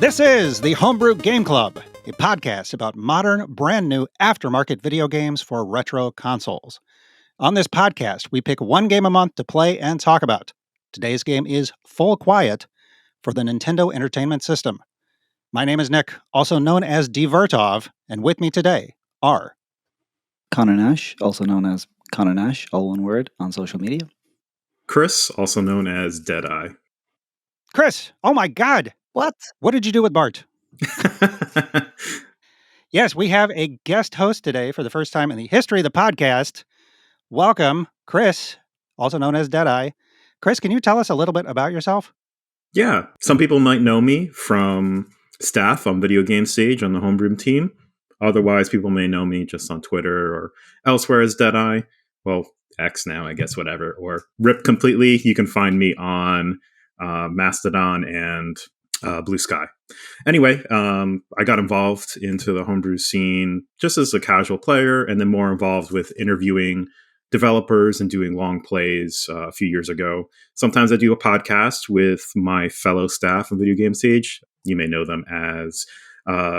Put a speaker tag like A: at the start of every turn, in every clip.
A: This is the Homebrew Game Club, a podcast about modern, brand new aftermarket video games for retro consoles. On this podcast, we pick one game a month to play and talk about. Today's game is Full Quiet for the Nintendo Entertainment System. My name is Nick, also known as D-Vertov, and with me today are
B: Conor Nash, also known as Conor Nash, all one word, on social media.
C: Chris, also known as Deadeye.
A: Chris. Oh my God.
B: What?
A: What did you do with Bart? Yes, we have a guest host today for the first time in the history of the podcast. Welcome, Chris, also known as Deadeye. Chris, can you tell us a little bit about yourself?
C: Yeah, some people might know me from staff on Video Game Stage on the Homebrew team. Otherwise, people may know me just on Twitter or elsewhere as Deadeye. Well, X now, I guess, whatever. Or RIP completely. You can find me on Mastodon and Blue Sky. Anyway, I got involved into the homebrew scene just as a casual player, and then more involved with interviewing developers and doing long plays a few years ago. Sometimes I do a podcast with my fellow staff on Video Game Stage. You may know them as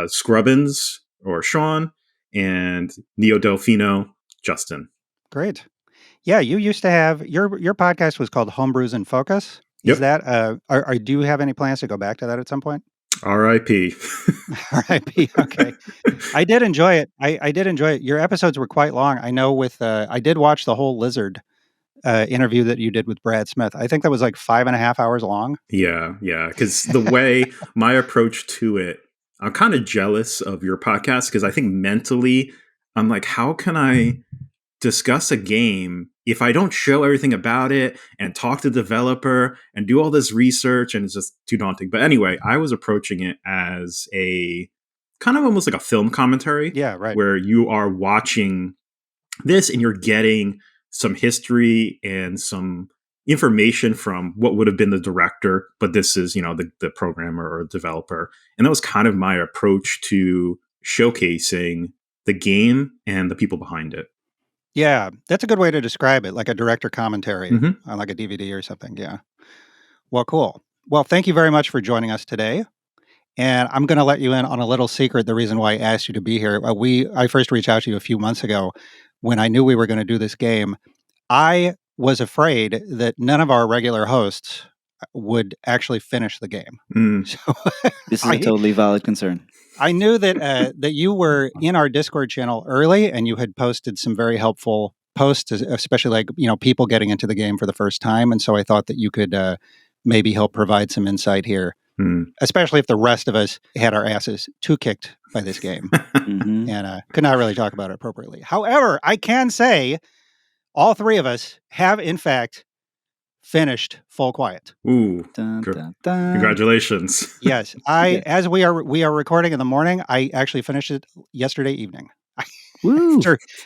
C: Scrubbins or Sean, and Neo Delfino, Justin.
A: Great. Yeah, you used to have your podcast was called Homebrews in Focus. Is
C: Yep.
A: that do you have any plans to go back to that at some point?
C: R.I.P.
A: R.I.P. Okay. I did enjoy it. I did enjoy it. Your episodes were quite long. I know I did watch the whole Lizard interview that you did with Brad Smith. I think that was like 5.5 hours long.
C: Yeah. Because the way my approach to it, I'm kind of jealous of your podcast because I think mentally, I'm like, how can I discuss a game if I don't show everything about it and talk to the developer and do all this research, and it's just too daunting. But anyway, I was approaching it as a kind of almost like a film commentary.
A: Yeah, right.
C: Where you are watching this and you're getting some history and some information from what would have been the director, but this is, the programmer or developer. And that was kind of my approach to showcasing the game and the people behind it.
A: Yeah, that's a good way to describe it, like a director commentary
C: Mm-hmm.
A: on like a DVD or something. Yeah. Well, cool. Well, thank you very much for joining us today. And I'm going to let you in on a little secret, the reason why I asked you to be here. I first reached out to you a few months ago when I knew we were going to do this game. I was afraid that none of our regular hosts would actually finish the game.
C: So
B: This is a totally valid concern.
A: I knew that that you were in our Discord channel early, and you had posted some very helpful posts, especially like people getting into the game for the first time. And so I thought that you could maybe help provide some insight here, especially if the rest of us had our asses too kicked by this game and could not really talk about it appropriately. However, I can say all three of us have, in fact, finished Full Quiet.
C: Ooh,
B: dun, dun, dun.
C: Congratulations.
A: Yes, as we are recording in the morning, I actually finished it yesterday evening.
B: Woo.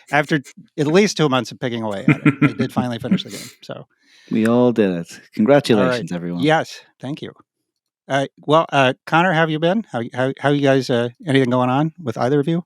A: After at least 2 months of picking away at it, I did finally finish the game. So
B: we all did it. Congratulations, everyone.
A: Yes, thank you. Well, Connor, how have you been? How you guys? Anything going on with either of you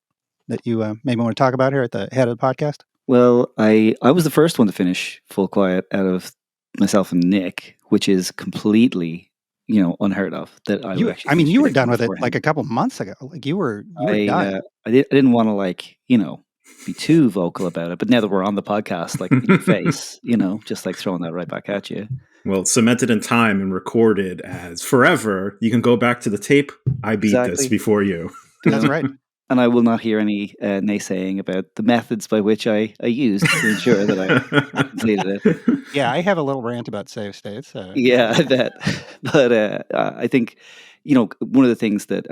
A: that you maybe want to talk about here at the head of the podcast?
B: Well, I was the first one to finish Full Quiet out of myself and Nick, which is completely, unheard of. That
A: you were done with it like a couple months ago. Like you were done.
B: I didn't want to be too vocal about it, but now that we're on the podcast, like in your face, just like throwing that right back at you.
C: Well, cemented in time and recorded as forever. You can go back to the tape. I beat this before you.
A: That's right.
B: And I will not hear any naysaying about the methods by which I used to ensure that I completed it.
A: Yeah, I have a little rant about save states.
B: Yeah, I bet. But I think, one of the things that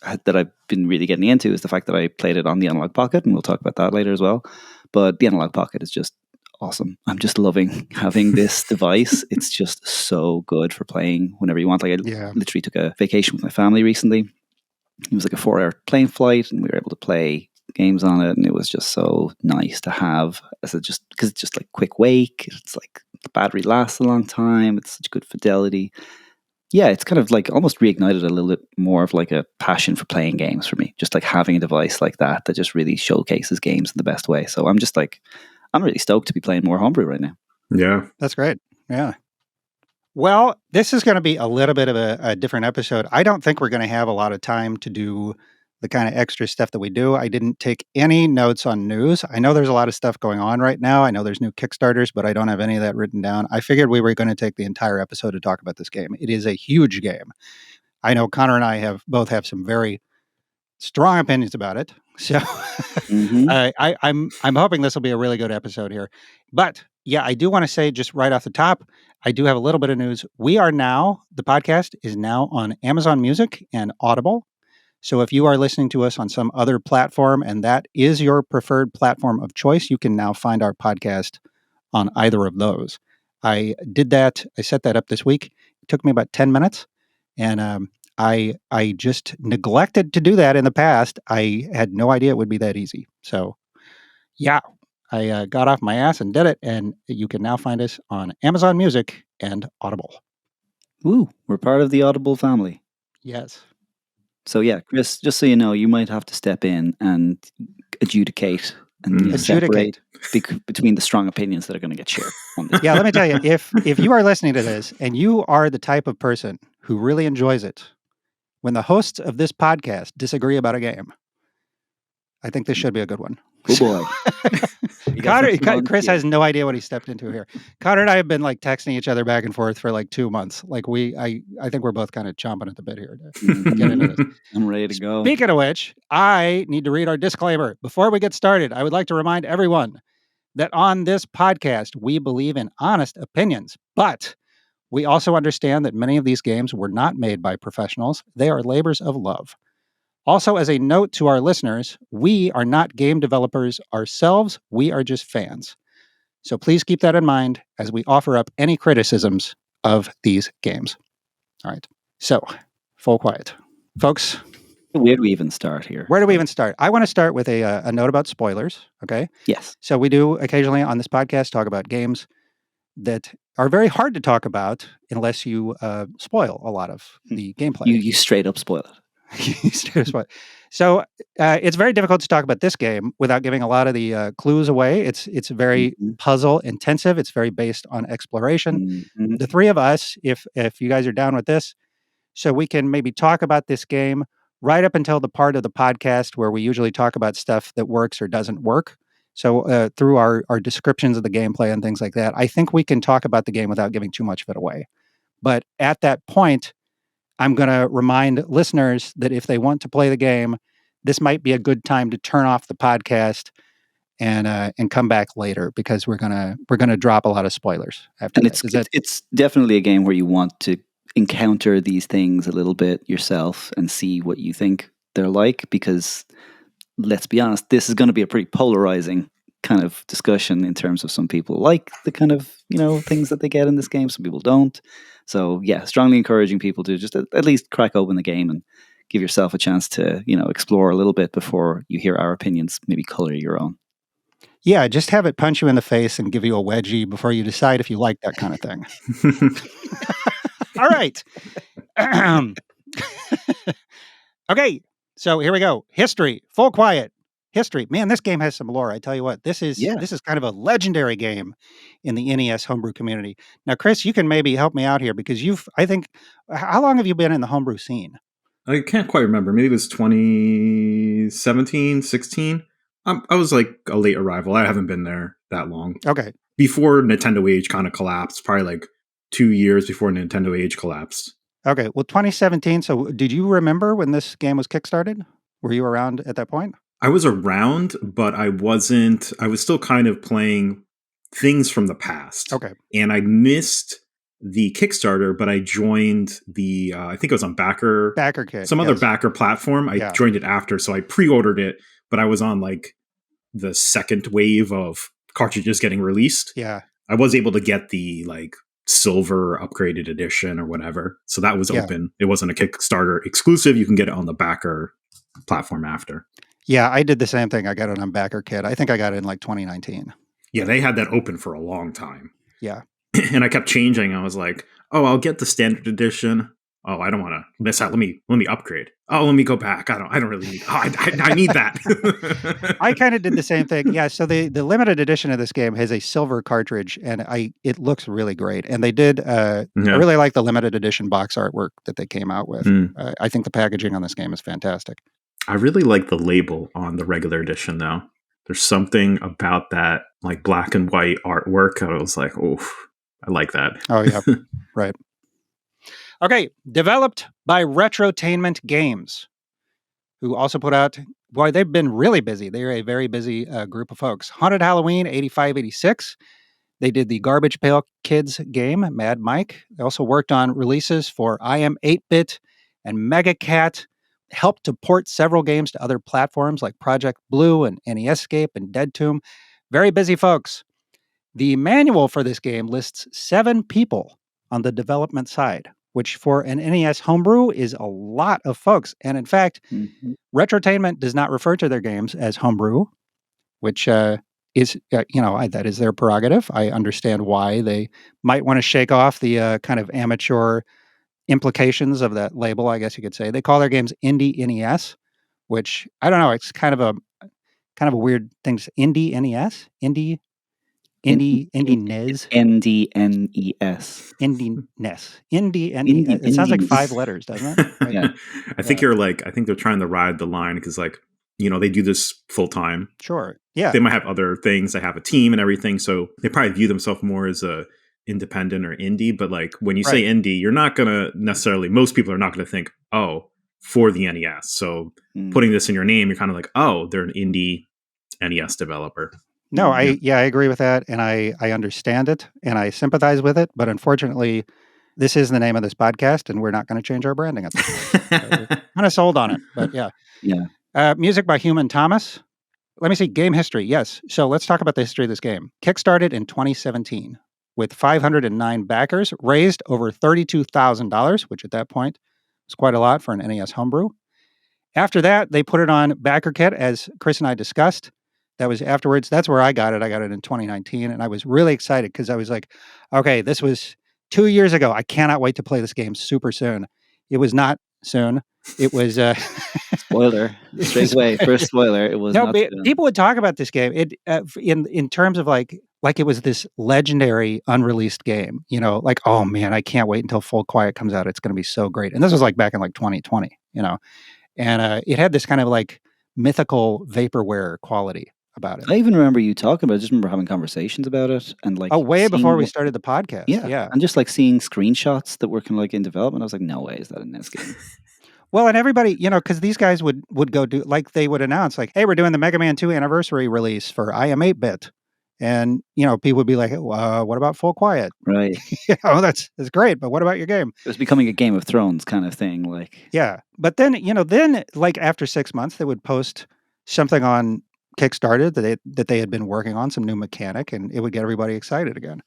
B: I've been really getting into is the fact that I played it on the Analog Pocket, and we'll talk about that later as well. But the Analog Pocket is just awesome. I'm just loving having this device. It's just so good for playing whenever you want. Like I literally took a vacation with my family recently. It was like a 4-hour plane flight, and we were able to play games on it, and it was just so nice to have because it's just like quick wake. It's like the battery lasts a long time. It's such good fidelity. Yeah, it's kind of like almost reignited a little bit more of like a passion for playing games for me. Just like having a device like that just really showcases games in the best way. So I'm really stoked to be playing more Homebrew right now.
C: Yeah,
A: that's great. Yeah. Well, this is going to be a little bit of a different episode. I don't think we're going to have a lot of time to do the kind of extra stuff that we do. I didn't take any notes on news. I know there's a lot of stuff going on right now. I know there's new Kickstarters, but I don't have any of that written down. I figured we were going to take the entire episode to talk about this game. It is a huge game. I know Connor and I both have some very strong opinions about it. So I'm hoping this will be a really good episode here. But yeah, I do want to say just right off the top, I do have a little bit of news. The podcast is now on Amazon Music and Audible. So if you are listening to us on some other platform and that is your preferred platform of choice, you can now find our podcast on either of those. I did that. I set that up this week. It took me about 10 minutes. And I just neglected to do that in the past. I had no idea it would be that easy. So yeah, I got off my ass and did it. And you can now find us on Amazon Music and Audible.
B: Woo, we're part of the Audible family.
A: Yes.
B: So yeah, Chris, just so you know, you might have to step in and adjudicate and separate between the strong opinions that are going to get shared on this.
A: Yeah, let me tell you, if you are listening to this and you are the type of person who really enjoys it, when the hosts of this podcast disagree about a game, I think this should be a good one.
B: Oh boy.
A: Chris has no idea what he stepped into here. Connor and I have been like texting each other back and forth for like 2 months. Like I think we're both kind of chomping at the bit here to get into this.
B: I'm ready to go.
A: Speaking of which, I need to read our disclaimer. Before we get started, I would like to remind everyone that on this podcast, we believe in honest opinions, but we also understand that many of these games were not made by professionals. They are labors of love. Also, as a note to our listeners, we are not game developers ourselves. We are just fans. So please keep that in mind as we offer up any criticisms of these games. All right. So, full quiet. Folks.
B: Where do we even start here?
A: Where do we even start? I want to start with a note about spoilers. Okay.
B: Yes.
A: So we do occasionally on this podcast talk about games that are very hard to talk about unless you spoil a lot of the gameplay.
B: You straight up spoil it.
A: So it's very difficult to talk about this game without giving a lot of the clues away. It's very puzzle intensive. It's very based on exploration. The three of us, if you guys are down with this, so we can maybe talk about this game right up until the part of the podcast where we usually talk about stuff that works or doesn't work. So through our descriptions of the gameplay and things like that, I think we can talk about the game without giving too much of it away. But at that point, I'm going to remind listeners that if they want to play the game, this might be a good time to turn off the podcast and come back later because we're gonna drop a lot of spoilers after
B: and
A: that.
B: It's definitely a game where you want to encounter these things a little bit yourself and see what you think they're like, because let's be honest, this is going to be a pretty polarizing kind of discussion in terms of some people like the kind of, things that they get in this game. Some people don't. So yeah, strongly encouraging people to just at least crack open the game and give yourself a chance to, explore a little bit before you hear our opinions, maybe color your own.
A: Yeah, just have it punch you in the face and give you a wedgie before you decide if you like that kind of thing. All right. Okay, so here we go. History, full quiet. History. Man, this game has some lore. I tell you what, this is kind of a legendary game in the NES homebrew community. Now, Chris, you can maybe help me out here because how long have you been in the homebrew scene?
C: I can't quite remember. Maybe it was 2017, 16. I was like a late arrival. I haven't been there that long.
A: Okay.
C: Before Nintendo Age kind of collapsed, probably like 2 years before Nintendo Age collapsed.
A: Okay. Well, 2017. So did you remember when this game was kickstarted? Were you around at that point?
C: I was around, but I was still kind of playing things from the past.
A: Okay.
C: And I missed the Kickstarter, but I joined the, I think it was on
A: BackerKit.
C: Some other backer platform. I joined it after. So I pre-ordered it, but I was on like the second wave of cartridges getting released.
A: Yeah.
C: I was able to get the like silver upgraded edition or whatever. So that was open. It wasn't a Kickstarter exclusive. You can get it on the backer platform after.
A: Yeah, I did the same thing. I got it on BackerKit. I think I got it in like 2019.
C: Yeah, they had that open for a long time.
A: Yeah.
C: And I kept changing. I was like, oh, I'll get the standard edition. oh, I don't want to miss out. Let me upgrade. Oh, let me go back. I don't really need. Oh, I need that.
A: I kind of did the same thing. Yeah. So the limited edition of this game has a silver cartridge, and it looks really great. And they did. I
C: Yeah.
A: really like the limited edition box artwork that they came out with.
C: Mm.
A: I think the packaging on this game is fantastic.
C: I really like the label on the regular edition, though. There's something about that, like black and white artwork. I was like, oh, I like that.
A: Oh yeah, right. Okay, developed by Retrotainment Games, who also put out, boy, they've been really busy. They're a very busy group of folks. Haunted Halloween 85, 86. They did the Garbage Pail Kids game, Mad Mike. They also worked on releases for I Am 8-Bit and Mega Cat, helped to port several games to other platforms like Project Blue and NEScape and Dead Tomb. Very busy folks. The manual for this game lists 7 people on the development side, which for an NES homebrew is a lot of folks. And in fact, Retrotainment does not refer to their games as homebrew, which is, that is their prerogative. I understand why they might want to shake off the kind of amateur implications of that label, I guess you could say. They call their games Indie NES, which I don't know. It's kind of a weird thing. Indie NES, Indie NES,
B: NDNES.
A: Indie NES, Indie NES. It sounds like 5 letters, doesn't it? Right?
B: Yeah.
C: I think I think they're trying to ride the line because, like, they do this full time.
A: Sure. Yeah.
C: They might have other things. They have a team and everything. So they probably view themselves more as a independent or indie. But like when you say indie, you're not going to necessarily, most people are not going to think, oh, for the NES. So putting this in your name, you're kind of like, oh, they're an indie NES developer.
A: No, I agree with that. And I understand it and I sympathize with it. But unfortunately, this is the name of this podcast and we're not going to change our branding at this point. So we're kind of sold on it. But yeah.
B: Yeah.
A: Music by Human Thomas. Let me see. Game history. Yes. So let's talk about the history of this game. Kickstarted in 2017 with 509 backers, raised over $32,000, which at that point was quite a lot for an NES homebrew. After that, they put it on BackerKit, as Chris and I discussed. That was afterwards. That's where I got it. I got it in 2019, and I was really excited because I was like, okay, this was 2 years ago. I cannot wait to play this game super soon. It was not soon. It was
B: spoiler straight away. First spoiler. It was not soon.
A: People would talk about this game. It in terms of like it was this legendary unreleased game. Like, oh man, I can't wait until Full Quiet comes out. It's going to be so great. And this was like back in like 2020. And it had this kind of like mythical vaporware quality about it.
B: I even remember you talking about it. I just remember having conversations about it and like
A: way before we started the podcast.
B: Yeah. And just like seeing screenshots that were kind of like in development. I was like, no way is that a NES game.
A: Well, and everybody, because these guys would go do, like they would announce like, hey, we're doing the Mega Man 2 anniversary release for I Am 8-Bit. And, people would be like, what about Full Quiet?
B: Right.
A: That's great. But what about your game?
B: It was becoming a Game of Thrones kind of thing. Like,
A: yeah. But then, like after 6 months, they would post something on Kickstarter that they had been working on, some new mechanic, and it would get everybody excited again.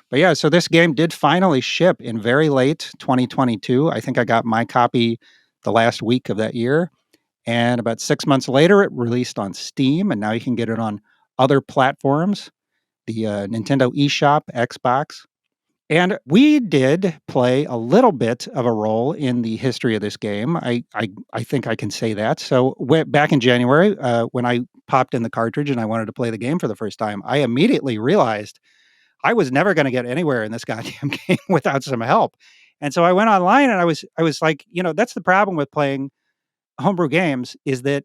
A: But yeah, so this game did finally ship in very late 2022. I think I got my copy the last week of that year. And about 6 months later, it released on Steam, and now you can get it on other platforms, the Nintendo eShop, Xbox. And we did play a little bit of a role in the history of this game. I think I can say that. So back in January, when I popped in the cartridge and I wanted to play the game for the first time, I immediately realized I was never going to get anywhere in this goddamn game without some help. And so I went online and I was like, that's the problem with playing homebrew games is that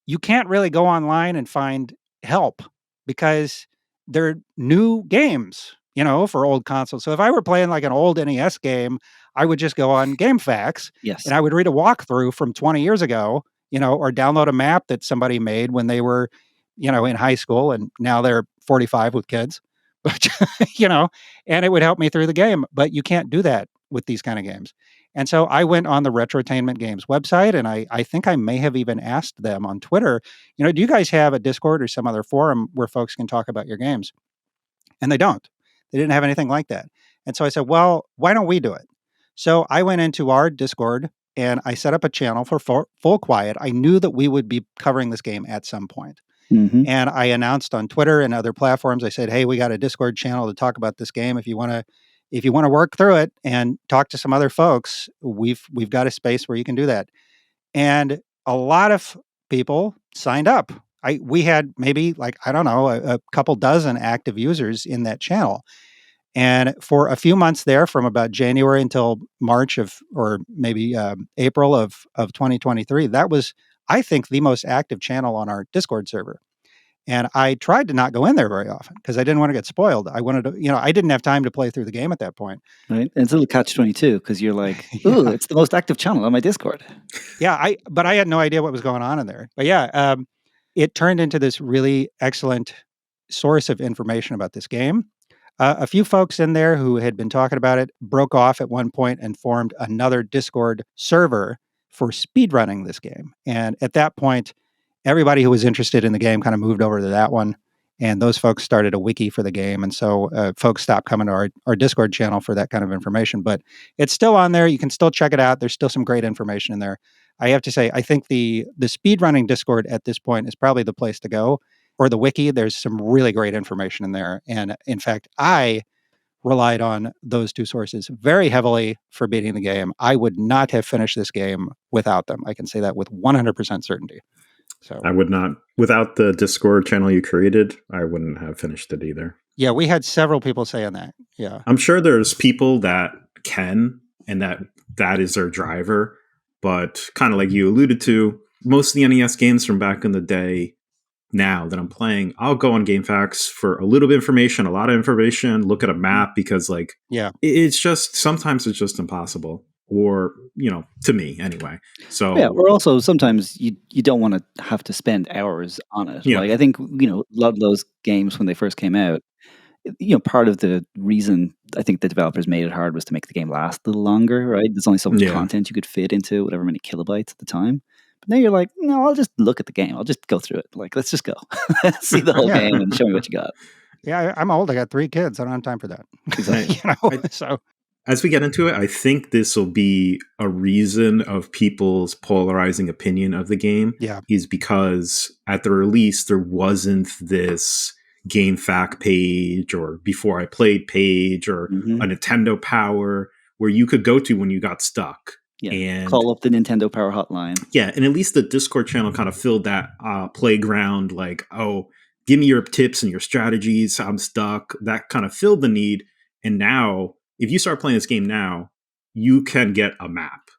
A: you can't really go online and find help because they're new games, for old consoles. So if I were playing like an old NES game, I would just go on GameFAQs and I would read a walkthrough from 20 years ago, or download a map that somebody made when they were, in high school and now they're 45 with kids. But, and it would help me through the game. But you can't do that with these kind of games. And so I went on the Retrotainment Games website, and I think I may have even asked them on Twitter, do you guys have a Discord or some other forum where folks can talk about your games? And they don't. They didn't have anything like that. And so I said, well, why don't we do it? So I went into our Discord, and I set up a channel for Full Quiet. I knew that we would be covering this game at some point.
B: Mm-hmm.
A: And I announced on Twitter and other platforms, I said, hey, we got a Discord channel to talk about this game. If you want to, if you want to work through it and talk to some other folks, we've got a space where you can do that. And a lot of people signed up. We had maybe like, I don't know, a couple dozen active users in that channel. And for a few months there, from about January until March or maybe April of 2023, that was, I think, the most active channel on our Discord server. And I tried to not go in there very often because I didn't want to get spoiled. I wanted to, I didn't have time to play through the game at that point.
B: Right. And it's a little catch-22 because you're like, ooh, it's the most active channel on my Discord.
A: Yeah, but I had no idea what was going on in there. But yeah, it turned into this really excellent source of information about this game. A few folks in there who had been talking about it broke off at one point and formed another Discord server for speedrunning this game. And at that point, everybody who was interested in the game kind of moved over to that one. And those folks started a wiki for the game. And so folks stopped coming to our Discord channel for that kind of information. But it's still on there. You can still check it out. There's still some great information in there. I have to say, I think the speedrunning Discord at this point is probably the place to go. Or the wiki, there's some really great information in there. And in fact, I relied on those two sources very heavily for beating the game. I would not have finished this game without them. I can say that with 100% certainty. So
C: I would not, without the Discord channel you created, I wouldn't have finished it either.
A: Yeah, we had several people saying that. Yeah.
C: I'm sure there's people that can, and that is their driver. But kind of like you alluded to, most of the NES games from back in the day, now that I'm playing, I'll go on GameFAQs for a little bit of information, a lot of information, look at a map because it's just, sometimes it's just impossible. Or, to me anyway. So
B: yeah, or also sometimes you don't want to have to spend hours on it.
C: Yeah.
B: Like I think, a lot of those games when they first came out, part of the reason I think the developers made it hard was to make the game last a little longer, right? There's only so much content you could fit into whatever many kilobytes at the time. But now you're like, no, I'll just look at the game. I'll just go through it. Like, let's just go. See the whole game and show me what you got.
A: Yeah, I'm old. I got 3 kids. I don't have time for that.
B: Exactly.
A: So
C: as we get into it, I think this will be a reason of people's polarizing opinion of the game.
A: Yeah.
C: Is because at the release, there wasn't this GameFAQ page or Before I Played page or a Nintendo Power where you could go to when you got stuck.
B: Yeah,
C: and
B: call up the Nintendo Power hotline.
C: Yeah, and at least the Discord channel kind of filled that playground, like, oh, give me your tips and your strategies, I'm stuck. That kind of filled the need. And now, if you start playing this game now, you can get a map.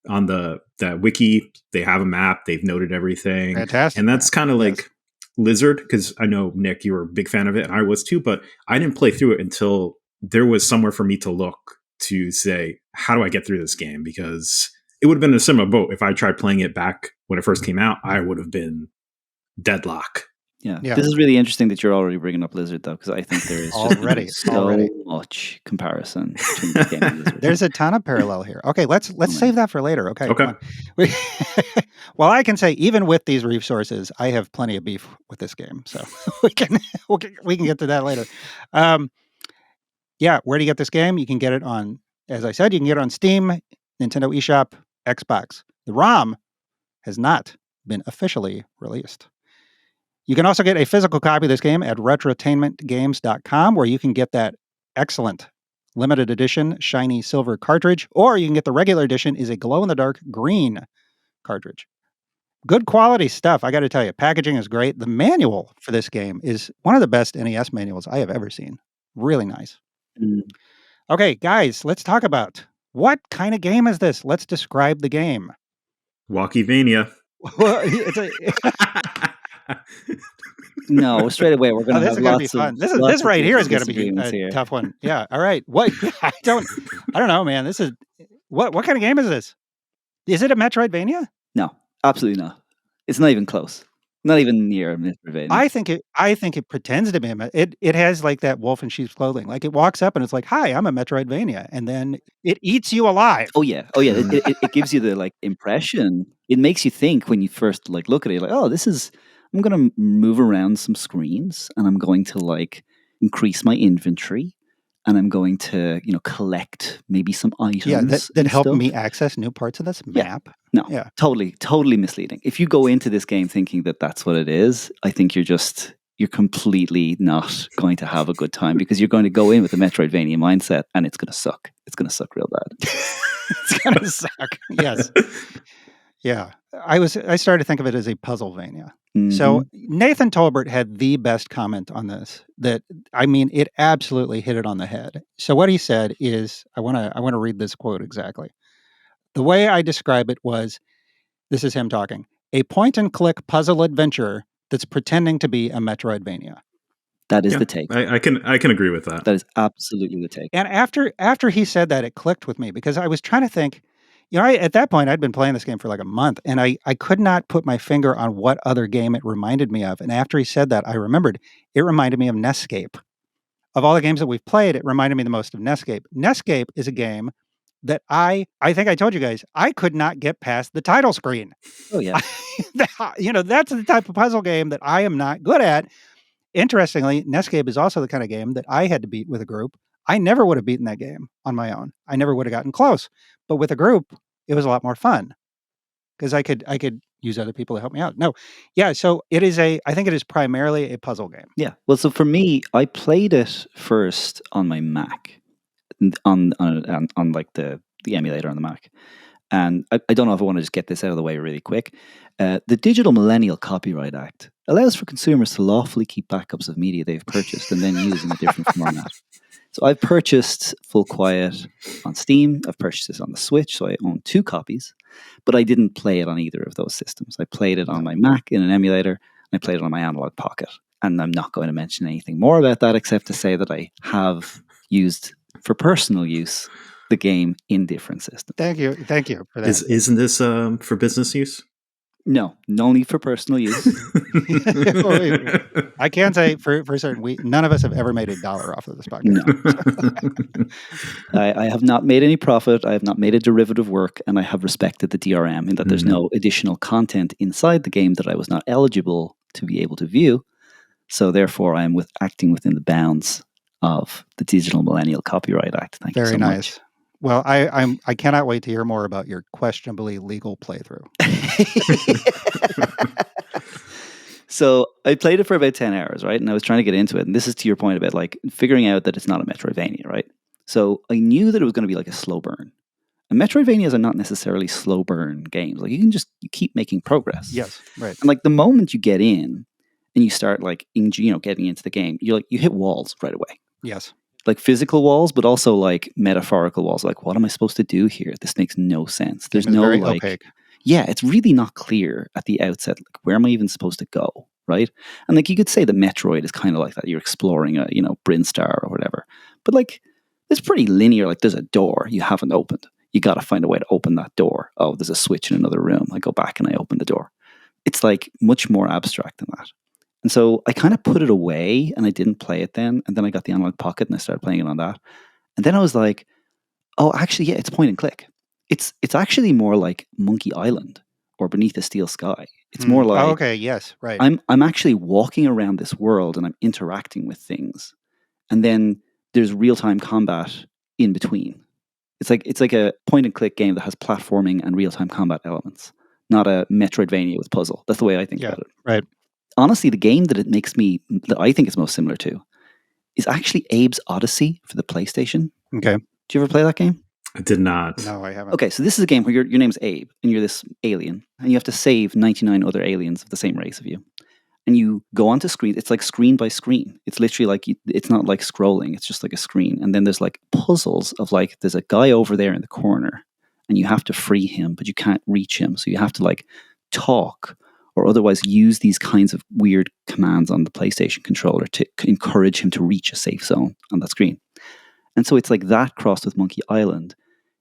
C: On the wiki, they have a map, they've noted everything.
A: Fantastic.
C: And that's kind of like Lizard, because I know, Nick, you were a big fan of it, and I was too, but I didn't play through it until there was somewhere for me to look to say, how do I get through this game? Because it would have been a similar boat. If I tried playing it back when it first came out, I would have been deadlock.
B: Yeah. This is really interesting that you're already bringing up Lizard, though, because I think there is so much comparison between the game and Lizard.
A: There's a ton of parallel here. Okay, let's save that for later. Okay. Well, I can say even with these resources, I have plenty of beef with this game, so we can get to that later. Yeah, where do you get this game? You can get it on, as I said, you can get it on Steam, Nintendo eShop, Xbox. The ROM has not been officially released. You can also get a physical copy of this game at Retrotainmentgames.com, where you can get that excellent limited edition shiny silver cartridge, or you can get the regular edition, is a glow-in-the-dark green cartridge. Good quality stuff, I got to tell you. Packaging is great. The manual for this game is one of the best NES manuals I have ever seen. Really nice. Okay, guys, let's talk about what kind of game is this? Let's describe the game.
C: Walkie-vania.
B: No, straight away we're going to have lots of fun.
A: This right here is going to be a tough one. Yeah. All right. What? I don't know, man. This is what kind of game is this? Is it a Metroidvania?
B: No, absolutely not. It's not even close. Not even near Metroidvania.
A: I think it pretends to be it has like that wolf in sheep's clothing. Like it walks up and it's like, "Hi, I'm a Metroidvania," and then it eats you alive.
B: Oh yeah. It gives you the impression. It makes you think when you first look at it, oh, this is. I'm going to move around some screens, and I'm going to increase my inventory, and I'm going to collect maybe some items.
A: Yeah, that help me access new parts of this map.
B: No, totally misleading. If you go into this game thinking that that's what it is, I think you're just you're completely not going to have a good time because you're going to go in with a Metroidvania mindset and it's going to suck. It's going to suck real bad.
A: It's gonna suck. Yes. Yeah. I started to think of it as a puzzlevania. So Nathan Tolbert had the best comment on this. It absolutely hit it on the head. So what he said is, I want to read this quote exactly. The way I describe it was, this is him talking, a point-and-click puzzle adventure that's pretending to be a Metroidvania.
B: That is the take.
C: I can agree with that.
B: That is absolutely the take.
A: And after he said that, it clicked with me because I was trying to think, at that point I'd been playing this game for like a month and I could not put my finger on what other game it reminded me of. And after he said that, I remembered it reminded me of Netscape. Of all the games that we've played, it reminded me the most of Netscape. Netscape is a game that I think I told you guys, I could not get past the title screen.
B: Oh yeah.
A: That's the type of puzzle game that I am not good at. Interestingly, Netscape is also the kind of game that I had to beat with a group. I never would have beaten that game on my own. I never would have gotten close. But with a group, it was a lot more fun because I could use other people to help me out. No, yeah. So I think it is primarily a puzzle game.
B: Yeah. Well, so for me, I played it first on my Mac, on like the emulator on the Mac. And I don't know if I want to just get this out of the way really quick. The Digital Millennial Copyright Act allows for consumers to lawfully keep backups of media they've purchased and then use in a different format. So I've purchased Full Quiet on Steam. I've purchased this on the Switch, so I own 2 copies. But I didn't play it on either of those systems. I played it on my Mac in an emulator, and I played it on my Analog Pocket. And I'm not going to mention anything more about that except to say that I have used, for personal use, the game in different systems.
A: Thank you for that.
C: Isn't this for business use?
B: No, only for personal use.
A: I can say for certain, none of us have ever made $1 off of this podcast.
B: No. I have not made any profit. I have not made a derivative work, and I have respected the DRM in that there's no additional content inside the game that I was not eligible to be able to view. So therefore, I am acting within the bounds of the Digital Millennial Copyright Act. Thank you so
A: nice.
B: much.
A: Well, I cannot wait to hear more about your questionably legal playthrough.
B: So I played it for about 10 hours, right? And I was trying to get into it. And this is to your point about like figuring out that it's not a Metroidvania, right? So I knew that it was going to be like a slow burn. And Metroidvanias are not necessarily slow burn games. Like you keep making progress.
A: Yes, right.
B: And like the moment you get in and you start like, getting into the game, you hit walls right away.
A: Yes.
B: Like physical walls, but also like metaphorical walls. Like, what am I supposed to do here? This makes no sense. There's no
A: very
B: like,
A: opaque.
B: Yeah, it's really not clear at the outset. Like, where am I even supposed to go? Right? And like, you could say the Metroid is kind of like that. You're exploring a, Brinstar or whatever. But like, it's pretty linear. Like, there's a door you haven't opened. You got to find a way to open that door. Oh, there's a switch in another room. I go back and I open the door. It's like much more abstract than that. And so I kind of put it away and I didn't play it then. And then I got the Analog Pocket and I started playing it on that. And then I was like, oh, actually, yeah, it's point and click. It's actually more like Monkey Island or Beneath a Steel Sky. It's more like,
A: okay, yes, right.
B: I'm actually walking around this world and I'm interacting with things. And then there's real-time combat in between. It's like a point and click game that has platforming and real-time combat elements, not a Metroidvania with puzzle. That's the way I think about it.
A: Right.
B: Honestly, the game that I think it's most similar to is actually Abe's Odyssey for the PlayStation.
A: Okay.
B: Did you ever play that game?
C: I did not.
A: No, I haven't.
B: Okay, so this is a game where your name's Abe and you're this alien and you have to save 99 other aliens of the same race of you. And you go onto screen. It's like screen by screen. It's literally like, it's not like scrolling. It's just like a screen. And then there's like puzzles of like, there's a guy over there in the corner and you have to free him, but you can't reach him. So you have to like talk or otherwise use these kinds of weird commands on the PlayStation controller to encourage him to reach a safe zone on that screen. And so it's like that crossed with Monkey Island.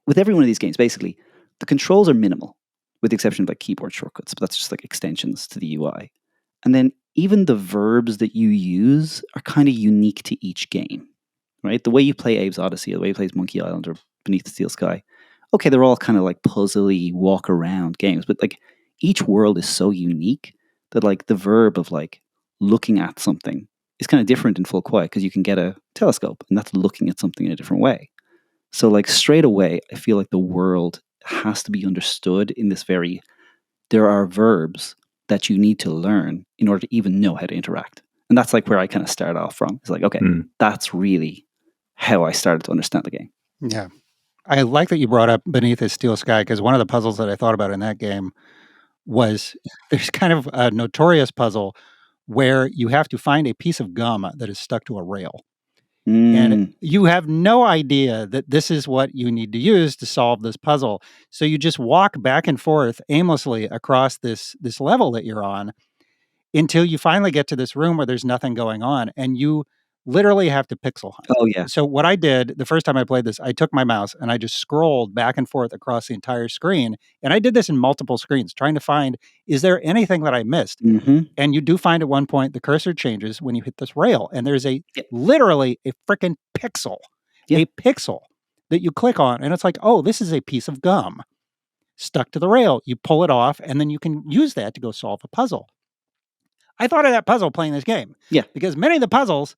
B: With every one of these games, basically, the controls are minimal, with the exception of like keyboard shortcuts, but that's just like extensions to the UI. And then even the verbs that you use are kind of unique to each game, right? The way you play Abe's Odyssey, the way you play Monkey Island or Beneath the Steel Sky, okay, they're all kind of like puzzly, walk around games, but like each world is so unique that like the verb of like looking at something is kind of different in Full Quiet because you can get a telescope and that's looking at something in a different way. So like straight away, I feel like the world has to be understood in this there are verbs that you need to learn in order to even know how to interact. And that's like where I kind of started off from. It's like, okay, that's really how I started to understand the game.
A: Yeah. I like that you brought up Beneath a Steel Sky, because one of the puzzles that I thought about in that game was there's kind of a notorious puzzle where you have to find a piece of gum that is stuck to a rail. And you have no idea that this is what you need to use to solve this puzzle. So you just walk back and forth aimlessly across this level that you're on until you finally get to this room where there's nothing going on, and you literally have to pixel hunt.
B: Oh, yeah.
A: So what I did the first time I played this, I took my mouse and I just scrolled back and forth across the entire screen. And I did this in multiple screens, trying to find, is there anything that I missed? And you do find at one point the cursor changes when you hit this rail, and there's literally a freaking pixel, a pixel that you click on, and it's like, oh, this is a piece of gum stuck to the rail. You pull it off, and then you can use that to go solve a puzzle. I thought of that puzzle playing this game.
B: Yeah.
A: Because many of the puzzles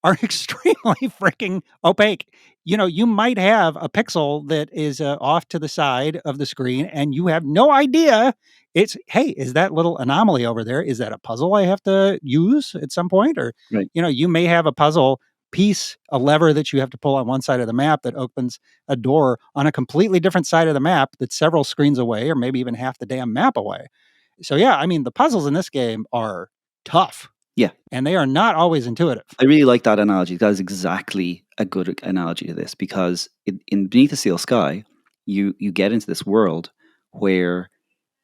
A: are extremely freaking opaque. You know, you might have a pixel that is off to the side of the screen and you have no idea. It's, hey, is that little anomaly over there? Is that a puzzle I have to use at some point? Or, you know, you may have a puzzle piece, a lever that you have to pull on one side of the map that opens a door on a completely different side of the map that's several screens away, or maybe even half the damn map away. So, yeah, I mean, the puzzles in this game are tough.
B: Yeah.
A: And they are not always intuitive.
B: I really like that analogy. That is exactly a good analogy to this, because in Beneath the Steel Sky, you get into this world where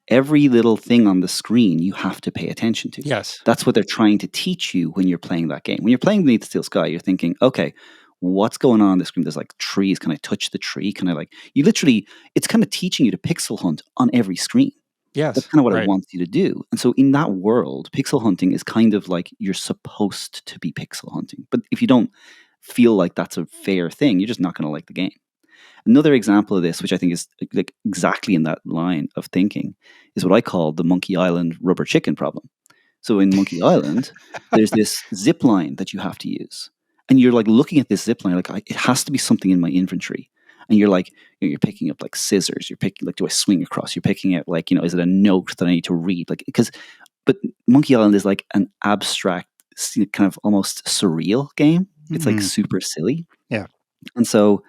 B: every little thing on the screen you have to pay attention to.
A: Yes.
B: That's what they're trying to teach you when you're playing that game. When you're playing Beneath the Steel Sky, you're thinking, okay, what's going on the screen? There's like trees. Can I touch the tree? Can I it's kind of teaching you to pixel hunt on every screen.
A: Yes.
B: That's kind of what it wants you to do. And so in that world, pixel hunting is kind of like you're supposed to be pixel hunting. But if you don't feel like that's a fair thing, you're just not going to like the game. Another example of this, which I think is like exactly in that line of thinking, is what I call the Monkey Island rubber chicken problem. So in Monkey Island, there's this zip line that you have to use. And you're like looking at this zip line, like it has to be something in my inventory. And you're like, you're picking up like scissors. You're picking like, do I swing across? You're picking out like, is it a note that I need to read? Like, but Monkey Island is like an abstract, kind of almost surreal game. It's like super silly.
A: Yeah.
B: And so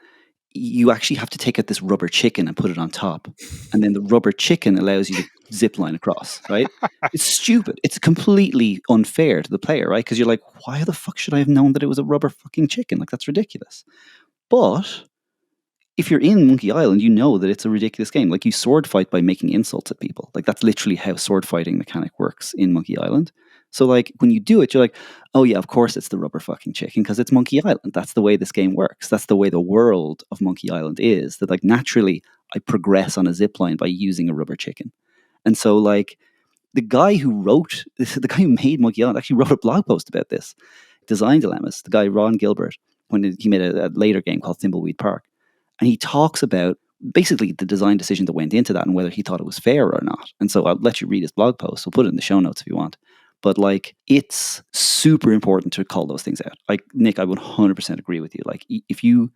B: you actually have to take out this rubber chicken and put it on top. And then the rubber chicken allows you to zip line across, right? It's stupid. It's completely unfair to the player, right? Because you're like, why the fuck should I have known that it was a rubber fucking chicken? Like, that's ridiculous. But if you're in Monkey Island, you know that it's a ridiculous game. Like, you sword fight by making insults at people. Like, that's literally how sword fighting mechanic works in Monkey Island. So, like, when you do it, you're like, oh yeah, of course it's the rubber fucking chicken, because it's Monkey Island. That's the way this game works. That's the way the world of Monkey Island is. That, like, naturally, I progress on a zipline by using a rubber chicken. And so, like, the guy who made Monkey Island actually wrote a blog post about this. Design Dilemmas, the guy Ron Gilbert, when he made a later game called Thimbleweed Park. And he talks about basically the design decision that went into that and whether he thought it was fair or not. And so I'll let you read his blog post. We'll put it in the show notes if you want. But like, it's super important to call those things out. Like, Nick, I would 100% agree with you. Like, if you're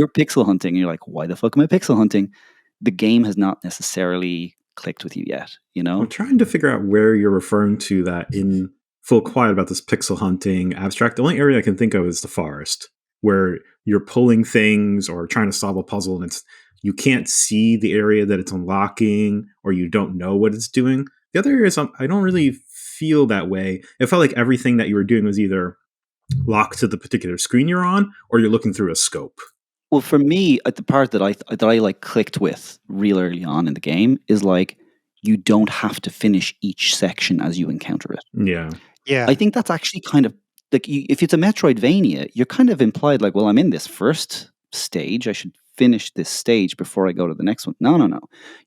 B: pixel hunting and you're like, why the fuck am I pixel hunting? The game has not necessarily clicked with you yet,
C: I'm trying to figure out where you're referring to that in Full Quiet about this pixel hunting abstract. The only area I can think of is the forest, where you're pulling things or trying to solve a puzzle and you can't see the area that it's unlocking, or you don't know what it's doing. The other areas, I don't really feel that way. It felt like everything that you were doing was either locked to the particular screen you're on, or you're looking through a scope.
B: Well, for me, the part that I like clicked with real early on in the game is like, you don't have to finish each section as you encounter it.
C: Yeah.
A: Yeah.
B: I think that's actually kind of like, if it's a Metroidvania, you're kind of implied like, well, I'm in this first stage, I should finish this stage before I go to the next one. No.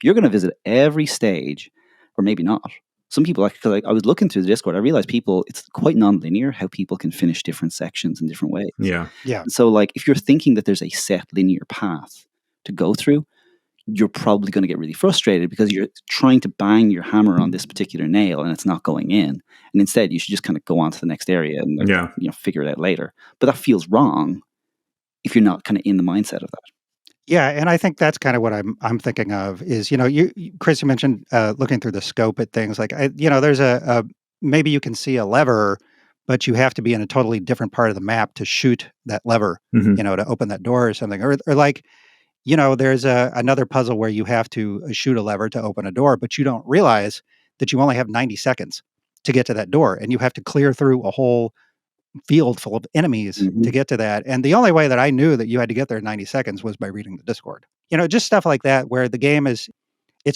B: You're going to visit every stage, or maybe not. Some people, actually, like, I was looking through the Discord, I realized it's quite non-linear how people can finish different sections in different ways.
C: Yeah.
B: So like, if you're thinking that there's a set linear path to go through, you're probably going to get really frustrated because you're trying to bang your hammer on this particular nail and it's not going in. And instead, you should just kind of go on to the next area and figure it out later. But that feels wrong if you're not kind of in the mindset of that.
A: Yeah, and I think that's kind of what I'm thinking of is, Chris, you mentioned looking through the scope at things like, there's a maybe you can see a lever, but you have to be in a totally different part of the map to shoot that lever,
C: Mhm.
A: to open that door or something. Or like, there's another puzzle where you have to shoot a lever to open a door, but you don't realize that you only have 90 seconds to get to that door, and you have to clear through a whole field full of enemies to
B: Mhm.
A: get to that. And the only way that I knew that you had to get there in 90 seconds was by reading the Discord. Just stuff like that where the game it's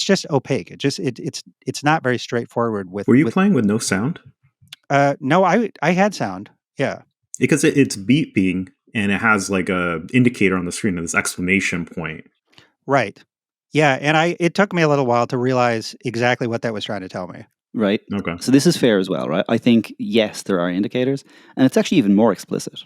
A: just opaque. It's not very straightforward
C: Were you
A: with
C: playing with no sound?
A: no, I had sound. Yeah.
C: Because it's beeping and it has like a indicator on the screen of this exclamation point.
A: Right. Yeah, and it took me a little while to realize exactly what that was trying to tell me.
B: Right.
C: Okay.
B: So this is fair as well, right? I think, yes, there are indicators, and it's actually even more explicit.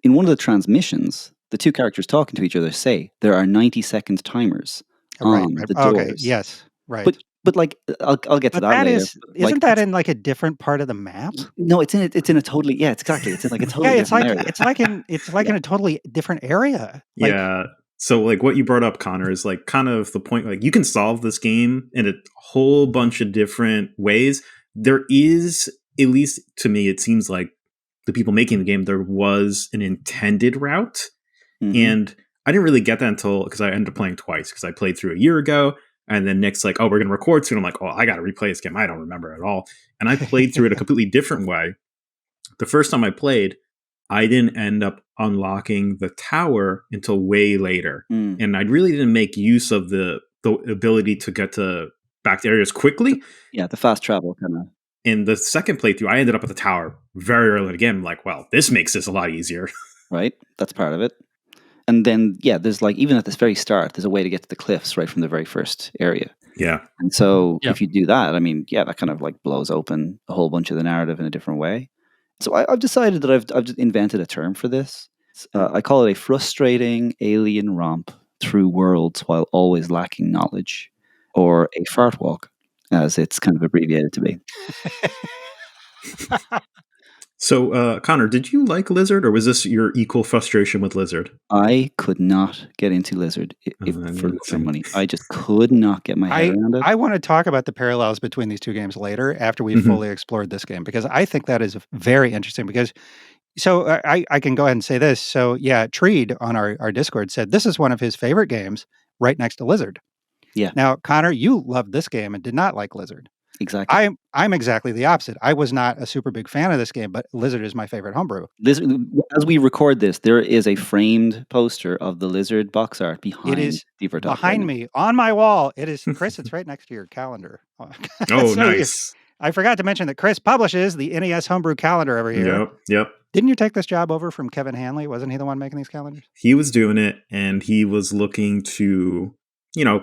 B: In one of the transmissions, the two characters talking to each other say there are 90-second timers
A: Right.
B: on the
A: Okay.
B: doors.
A: Yes. Right.
B: But like, I'll get to
A: But
B: that
A: that
B: later.
A: isn't that in like a different part of the map?
B: No, it's in a totally, yeah, it's exactly. It's in like a
A: Yeah,
B: totally different area.
A: it's like
B: Yeah.
A: in a totally different area. Like,
C: Yeah. So like what you brought up, Connor, is like kind of the point. Like you can solve this game in a whole bunch of different ways. There is, at least to me, it seems like the people making the game, there was an intended route.
B: Mhm.
C: And I didn't really get that until, because I ended up playing twice, because I played through a year ago. And then Nick's like, oh, we're going to record soon. I'm like, oh, I got to replay this game. I don't remember at all. And I played through it a completely different way. The first time I played, I didn't end up unlocking the tower until way later.
B: Mm.
C: And I really didn't make use of the ability to get to back to areas quickly.
B: Yeah, the fast travel kind of.
C: In the second playthrough, I ended up at the tower very early in the game. I'm like, well, this makes this a lot easier.
B: Right? That's part of it. And then, yeah, there's like, even at this very start, there's a way to get to the cliffs right from the very first area.
C: Yeah.
B: And so
A: Yeah.
B: if you do that, I mean, yeah, that kind of like blows open a whole bunch of the narrative in a different way. So I've decided that I've just invented a term for this. I call it a frustrating alien romp through worlds while always lacking knowledge, or a F.A.R.T.W.A.L.K, as it's kind of abbreviated to be.
C: So, Connor, did you like Lizard, or was this your equal frustration with Lizard?
B: I could not get into Lizard for money. I just could not get my head around it.
A: I want to talk about the parallels between these two games later after we've
C: Mhm.
A: fully explored this game, because I think that is very interesting. Because so I can go ahead and say this. So yeah, Treed on our Discord said this is one of his favorite games, right next to Lizard.
B: Yeah.
A: Now, Connor, you loved this game and did not like Lizard.
B: Exactly.
A: I'm exactly the opposite. I was not a super big fan of this game, but Lizard is my favorite homebrew.
B: As we record this, there is a framed poster of the Lizard box art behind
A: It is
B: the F.A.R.T.W.A.L.K.
A: behind me on my wall. It is, Chris. It's right next to your calendar.
C: Oh,
A: So
C: nice.
A: I forgot to mention that Chris publishes the NES homebrew calendar every year.
C: Yep.
A: Didn't you take this job over from Kevin Hanley? Wasn't he the one making these calendars?
C: He was doing it, and he was looking to,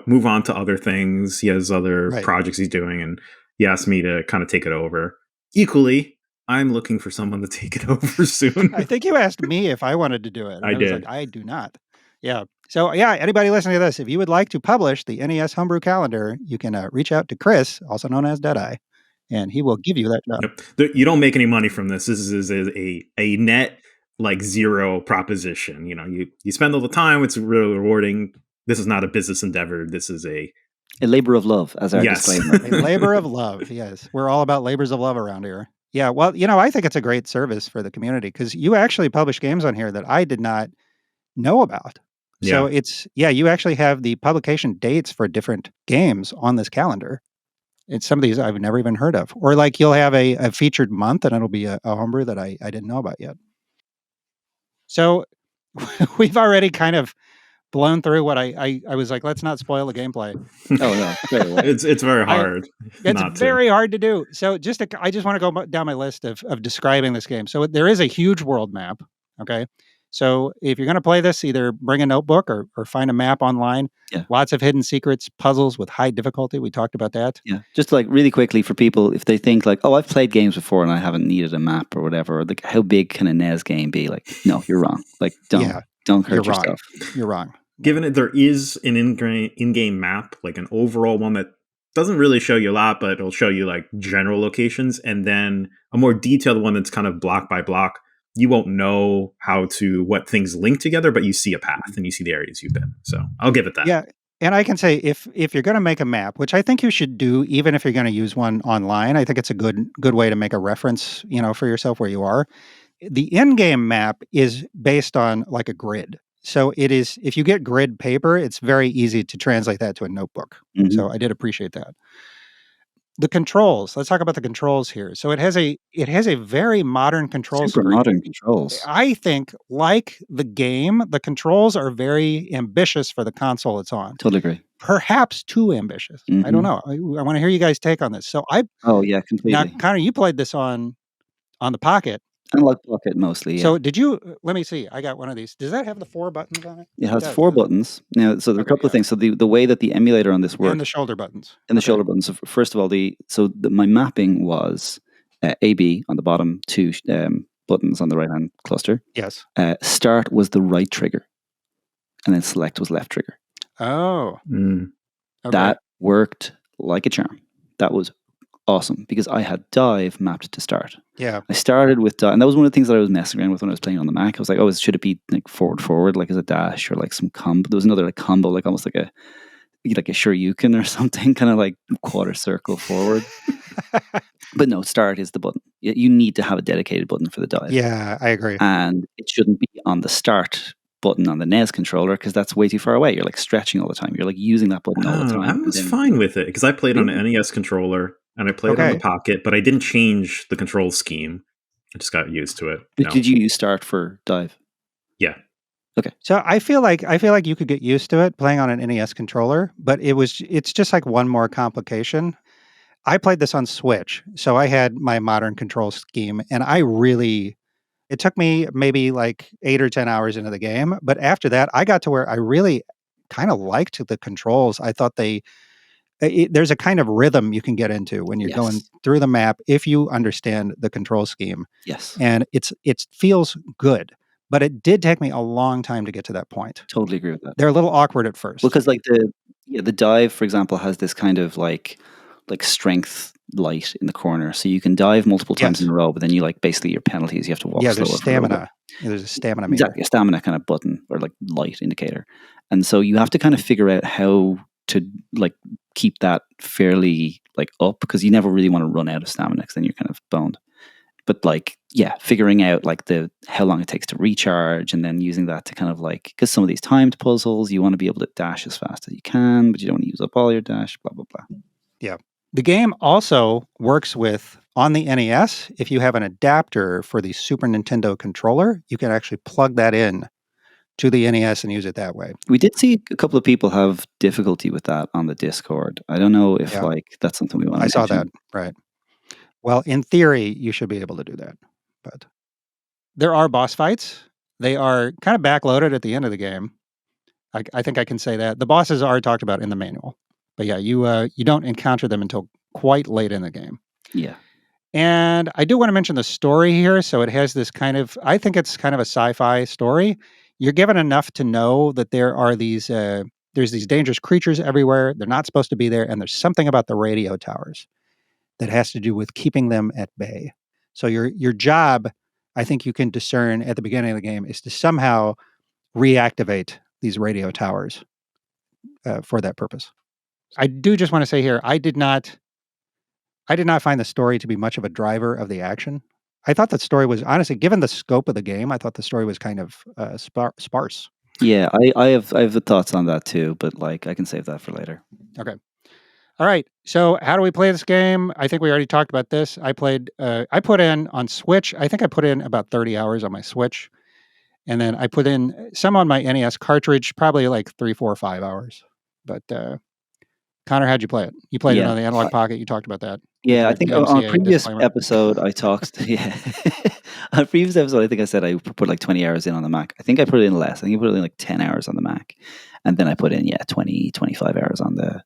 C: move on to other things. He has other
A: Right.
C: projects he's doing, and he asked me to kind of take it over. Equally, I'm looking for someone to take it over soon.
A: I think you asked me if I wanted to do it. And
C: I
A: was
C: did.
A: like, I do not. Yeah. So yeah, anybody listening to this, if you would like to publish the NES homebrew calendar, you can reach out to Chris, also known as Deadeye, and he will give you that job.
C: Yep. You don't make any money from this. This is a net like zero proposition. You spend all the time. It's really rewarding. This is not a business endeavor. This is a
B: labor of love, as our
C: Yes.
B: disclaimer.
A: A labor of love. Yes. We're all about labors of love around here. Yeah. Well, I think it's a great service for the community because you actually publish games on here that I did not know about. So you actually have the publication dates for different games on this calendar. It's some of these I've never even heard of. Or like you'll have a featured month and it'll be a homebrew that I didn't know about yet. So we've already kind of blown through what I was like, let's not spoil the gameplay.
B: Oh no, very well.
C: It's very hard.
A: It's very hard to do. So I just want to go down my list of describing this game. So there is a huge world map. Okay. So if you're going to play this, either bring a notebook or find a map online.
B: Yeah.
A: Lots of hidden secrets, puzzles with high difficulty. We talked about that.
B: Yeah. Just like really quickly for people, if they think like, oh, I've played games before and I haven't needed a map or whatever, or like how big can a NES game be? Like, no, you're wrong. Like, don't hurt yourself.
A: You're wrong.
C: Given it, there is an in-game map, like an overall one that doesn't really show you a lot, but it'll show you like general locations, and then a more detailed one that's kind of block by block. You won't know what things link together, but you see a path and you see the areas you've been. So I'll give it that.
A: Yeah. And I can say if you're going to make a map, which I think you should do, even if you're going to use one online, I think it's a good way to make a reference, for yourself where you are. The in-game map is based on like a grid. So it is, if you get grid paper, it's very easy to translate that to a notebook.
B: Mhm.
A: So I did appreciate that. The controls. Let's talk about the controls here. So it has a very modern control
B: Super
A: screen.
B: modern controls.
A: I think, like the game, the controls are very ambitious for the console it's on.
B: Totally agree.
A: Perhaps too ambitious. I don't know. I want to hear you guys' take on this. So
B: Oh yeah,
A: now,
B: completely.
A: Connor, you played this on the Pocket.
B: Analog Pocket mostly. Yeah.
A: So did you? Let me see. I got one of these. Does that have the 4 buttons on it?
B: It has
A: does,
B: 4
A: doesn't it?
B: buttons. Now, so there are a
A: Okay,
B: couple of
A: yeah.
B: things. So the way that the emulator on this
A: And
B: works,
A: the shoulder buttons.
B: and the
A: Okay.
B: shoulder buttons. So first of all, my mapping was AB on the bottom, 2 buttons on the right hand cluster.
A: Yes.
B: Start was the right trigger, and then select was left trigger.
A: Oh,
C: Mm.
A: okay.
B: That worked like a charm. That was awesome because I had dive mapped to start.
A: Yeah.
B: I started with dive, and that was one of the things that I was messing around with when I was playing on the Mac. I was like, oh, should it be like forward, like as a dash or like some combo? There was another like combo, like almost like a Shoryuken or something, kind of like quarter circle forward. But no, start is the button. You need to have a dedicated button for the dive.
A: Yeah, I agree.
B: And it shouldn't be on the start button on the NES controller because that's way too far away. You're like stretching all the time. You're like using that button all the time.
C: I was fine with it because I played on an NES controller and I played on the
A: Okay.
C: Pocket, but I didn't change the control scheme. I just got used to it.
B: Did you use start for dive?
C: Yeah.
B: Okay.
A: So I feel like you could get used to it playing on an NES controller, but it's just like one more complication. I played this on Switch, so I had my modern control scheme, and it took me maybe like 8 or 10 hours into the game, but after that, I got to where I really kind of liked the controls. I thought there's a kind of rhythm you can get into when you're going
B: Yes.
A: through the map if you understand the control scheme,
B: Yes.
A: and it feels good. But it did take me a long time to get to that point.
B: Totally agree with that.
A: They're a little awkward at first.
B: Because like the dive, for example, has this kind of like strength light in the corner, so you can dive multiple times
A: Yes.
B: in a row. But then you like basically your penalties. You have to walk slower.
A: There's stamina. There's a stamina meter.
B: Exactly, a stamina kind of button or like light indicator, and so you have to kind of figure out how to like keep that fairly like up because you never really want to run out of stamina because then you're kind of boned. But like, yeah, figuring out like how long it takes to recharge and then using that to kind of like, because some of these timed puzzles, you want to be able to dash as fast as you can, but you don't want to use up all your dash, blah, blah, blah.
A: Yeah. The game also works with, on the NES, if you have an adapter for the Super Nintendo controller, you can actually plug that in to the NES and use it that way.
B: We did see a couple of people have difficulty with that on the Discord. I don't know if like that's something we want to
A: I saw
B: mention.
A: that, right. Well, in theory, you should be able to do that. But there are boss fights. They are kind of backloaded at the end of the game. I think I can say that. The bosses are talked about in the manual. But yeah, you don't encounter them until quite late in the game.
B: Yeah.
A: And I do want to mention the story here. So it has this I think it's kind of a sci-fi story. You're given enough to know that there's these dangerous creatures everywhere. They're not supposed to be there. And there's something about the radio towers that has to do with keeping them at bay. So your job, I think you can discern at the beginning of the game, is to somehow reactivate these radio towers for that purpose. I do just want to say here, I did not find the story to be much of a driver of the action. I thought the story was, honestly, given the scope of the game, I thought the story was kind of sparse.
B: Yeah, I have thoughts on that too, but like I can save that for later.
A: Okay. All right. So how do we play this game? I think we already talked about this. I put in on Switch. I think I put in about 30 hours on my Switch. And then I put in some on my NES cartridge, probably like 3, 4, 5 hours. But Connor, how'd you play it? You played it on the Analog Pocket. You talked about that.
B: Yeah, I think on a
A: DMCA
B: previous
A: disclaimer.
B: episode I talked. Yeah, on a previous episode I think I said I put like 20 hours in on the Mac. I think I put it in less. I think I put it in like 10 hours on the Mac, and then I put in 20, 25 hours on the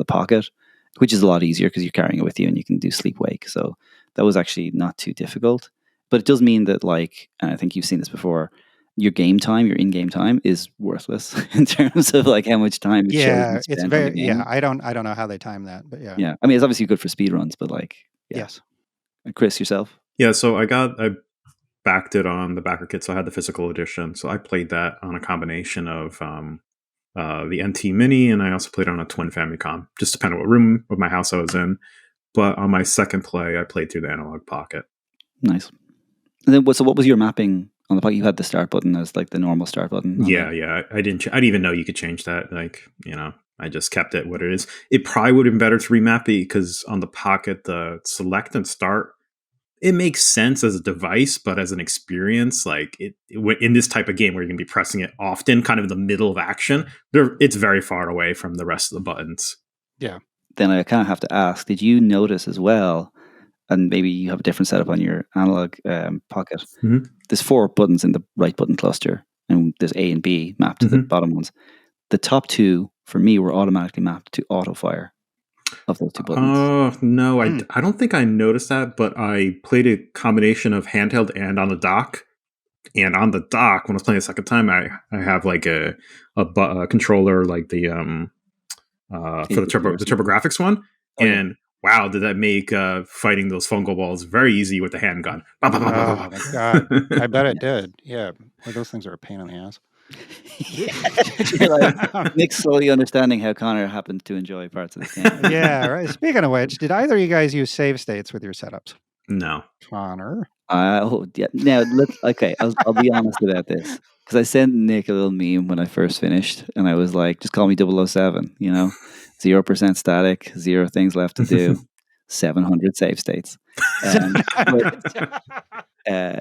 B: Pocket, which is a lot easier because you're carrying it with you and you can do sleep wake. So that was actually not too difficult. But it does mean that like, and I think you've seen this before, your in-game time is worthless in terms of like how much time it shows you spent on the game.
A: Yeah. I don't know how they time that, but yeah.
B: Yeah, I mean it's obviously good for speed runs, but like
A: Yes.
B: And Chris, yourself?
C: Yeah, so I backed it on the backer kit, so I had the physical edition. So I played that on a combination of the NT Mini, and I also played on a Twin Famicom, just depending on what room of my house I was in. But on my second play, I played through the Analog Pocket.
B: Nice. And then, so what was your mapping on the Pocket? You had the start button as like the normal start button.
C: Yeah. I didn't even know you could change that. Like, I just kept it what it is. It probably would have been better to remap it because on the Pocket, the select and start, it makes sense as a device, but as an experience, like in this type of game where you're going to be pressing it often, kind of in the middle of action, it's very far away from the rest of the buttons.
A: Yeah.
B: Then I kind of have to ask, did you notice as well, and maybe you have a different setup on your analog Pocket, there's 4 buttons in the right button cluster, and there's A and B mapped to the bottom ones. The top 2, for me, were automatically mapped to auto fire of those 2 buttons.
C: Oh, no, I don't think I noticed that, but I played a combination of handheld and on the dock. And on the dock, when I was playing the second time, I have like a controller, like the for the TurboGrafx one. Oh, and wow, did that make fighting those fungal balls very easy with the handgun.
A: Oh my God. I bet it did. Yeah. Well, those things are a pain in the ass.
B: You're like, Nick's slowly understanding how Conor happened to enjoy parts of the game.
A: Yeah, right. Speaking of which, did either of you guys use save states with your setups?
C: No.
A: Conor?
B: Yeah. Now, okay, I'll be honest about this. Because I sent Nick a little meme when I first finished, and I was like, just call me 007, 0% static, 0 things left to do, 700 save states.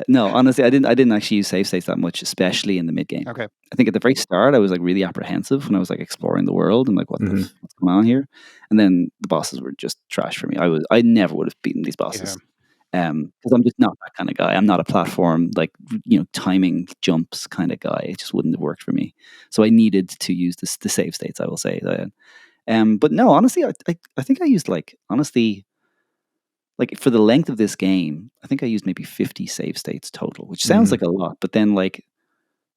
B: No, honestly, I didn't actually use save states that much, especially in the mid game.
A: Okay.
B: I think at the very start, I was like really apprehensive when I was like exploring the world and like what's going on here. And then the bosses were just trash for me. I never would have beaten these bosses. Because I'm just not that kind of guy. I'm not a platform like timing jumps kind of guy. It just wouldn't have worked for me. So I needed to use the save states. I will say that. But no, honestly, I think I used like for the length of this game, I think I used maybe 50 save states total, which sounds like a lot, but then like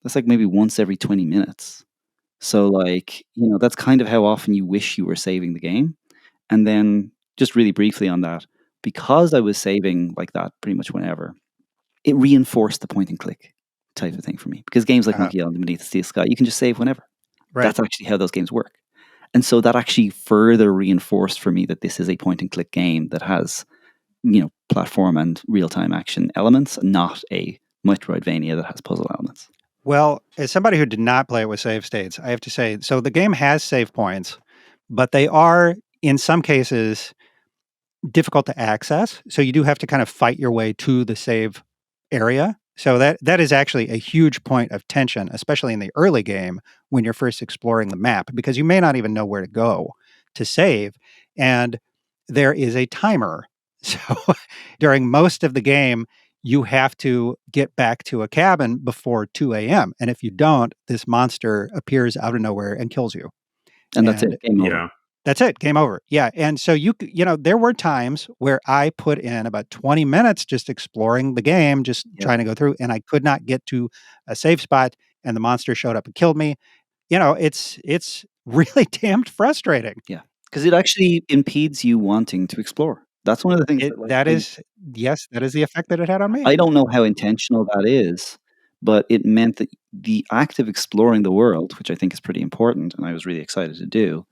B: that's like maybe once every 20 minutes. So like that's kind of how often you wish you were saving the game. And then just really briefly on that. Because I was saving like that pretty much whenever, it reinforced the point and click type of thing for me. Because games like Monkey Island, Beneath the Steel Sky, you can just save whenever. Right. That's actually how those games work. And so that actually further reinforced for me that this is a point and click game that has, platform and real-time action elements, not a Metroidvania that has puzzle elements.
A: Well, as somebody who did not play it with save states, I have to say, so the game has save points, but they are, in some cases, difficult to access. So you do have to kind of fight your way to the save area. So that is actually a huge point of tension, especially in the early game when you're first exploring the map, because you may not even know where to go to save. And there is a timer. So during most of the game, you have to get back to a cabin before 2 a.m. And if you don't, this monster appears out of nowhere and kills you.
B: And that's it. Game over.
A: That's it. Game over. Yeah. And so there were times where I put in about 20 minutes just exploring the game, just trying to go through, and I could not get to a safe spot, and the monster showed up and killed me. It's really damn frustrating.
B: Yeah. Because it actually impedes you wanting to explore. That's one of the things
A: that is the effect that it had on me.
B: I don't know how intentional that is, but it meant that the act of exploring the world, which I think is pretty important, and I was really excited to do,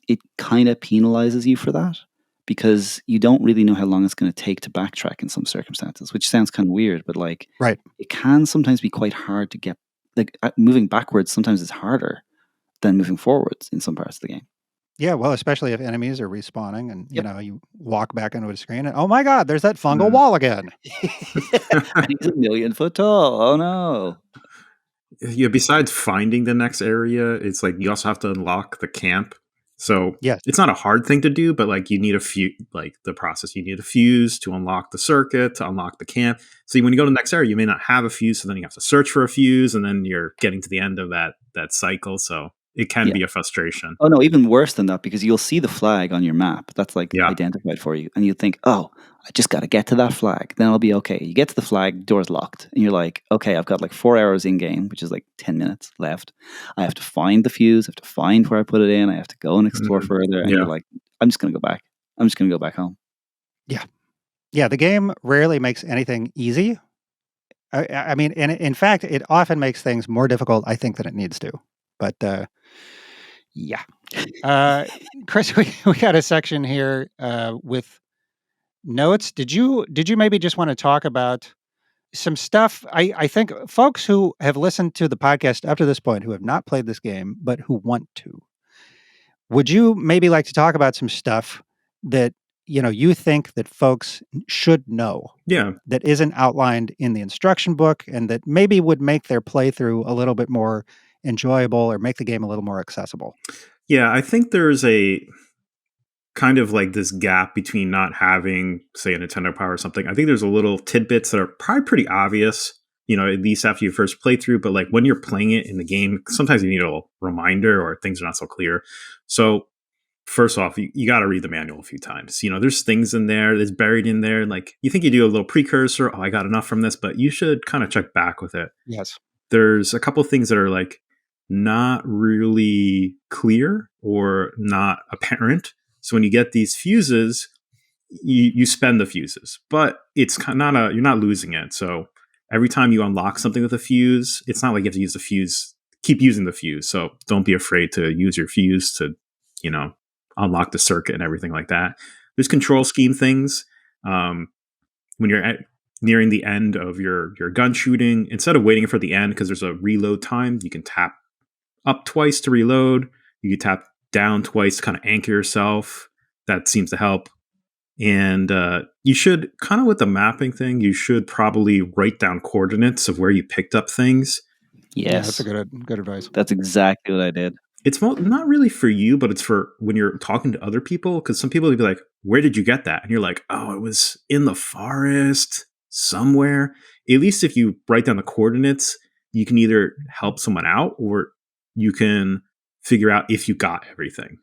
B: it kind of penalizes you for that because you don't really know how long it's going to take to backtrack in some circumstances, which sounds kind of weird, but it can sometimes be quite hard to get, moving backwards sometimes is harder than moving forwards in some parts of the game.
A: Yeah, well, especially if enemies are respawning and, you walk back into a screen and, oh my God, there's that fungal wall again.
B: And he's 1 million foot tall. Oh no.
C: Yeah, besides finding the next area, it's like you also have to unlock the camp. So it's not a hard thing to do, but you need the process. You need a fuse to unlock the circuit, to unlock the camp. So when you go to the next area, you may not have a fuse. So then you have to search for a fuse, and then you're getting to the end of that cycle. So it can be a frustration.
B: Oh no, even worse than that, because you'll see the flag on your map that's identified for you, and you think, oh, I just got to get to that flag, then I'll be okay. You get to the flag, door's locked, and you're like, okay, I've got 4 hours in game, which is 10 minutes left. I have to find the fuse, I have to find where I put it in, I have to go and explore further, and you're like, I'm just going to go back. I'm just going to go back home.
A: Yeah. Yeah, the game rarely makes anything easy. I mean, and in fact, it often makes things more difficult, I think, than it needs to. But Yeah. Chris, we got a section here with notes. Did you maybe just want to talk about some stuff? I think folks who have listened to the podcast up to this point who have not played this game but who want to, would you maybe like to talk about some stuff that you think that folks should know
C: Yeah.
A: that isn't outlined in the instruction book and that maybe would make their playthrough a little bit more enjoyable or make the game a little more accessible?
C: Yeah, I think there's a kind of like this gap between not having, say, a Nintendo Power or something. I think there's a little tidbits that are probably pretty obvious, at least after your first playthrough. But like when you're playing it in the game, sometimes you need a little reminder or things are not so clear. So first off, you got to read the manual a few times. There's things in there that's buried in there. Like you think you do a little precursor. Oh, I got enough from this, but you should kind of check back with it.
A: Yes.
C: There's a couple of things that are like not really clear or not apparent. So when you get these fuses, you spend the fuses, but it's not you're not losing it. So every time you unlock something with a fuse, it's not like you have to use the fuse, keep using the fuse. So don't be afraid to use your fuse to, unlock the circuit and everything like that. There's control scheme things. When you're nearing the end of your gun shooting, instead of waiting for the end, because there's a reload time, you can tap up twice to reload. You can tap down twice to kind of anchor yourself. That seems to help. And you should kind of with the mapping thing, you should probably write down coordinates of where you picked up things.
B: Yes.
A: Yeah, that's a good advice.
B: That's exactly what I did.
C: It's not really for you, but it's for when you're talking to other people. Because some people will be like, where did you get that? And you're like, oh, it was in the forest somewhere. At least if you write down the coordinates, you can either help someone out or you can figure out if you got everything.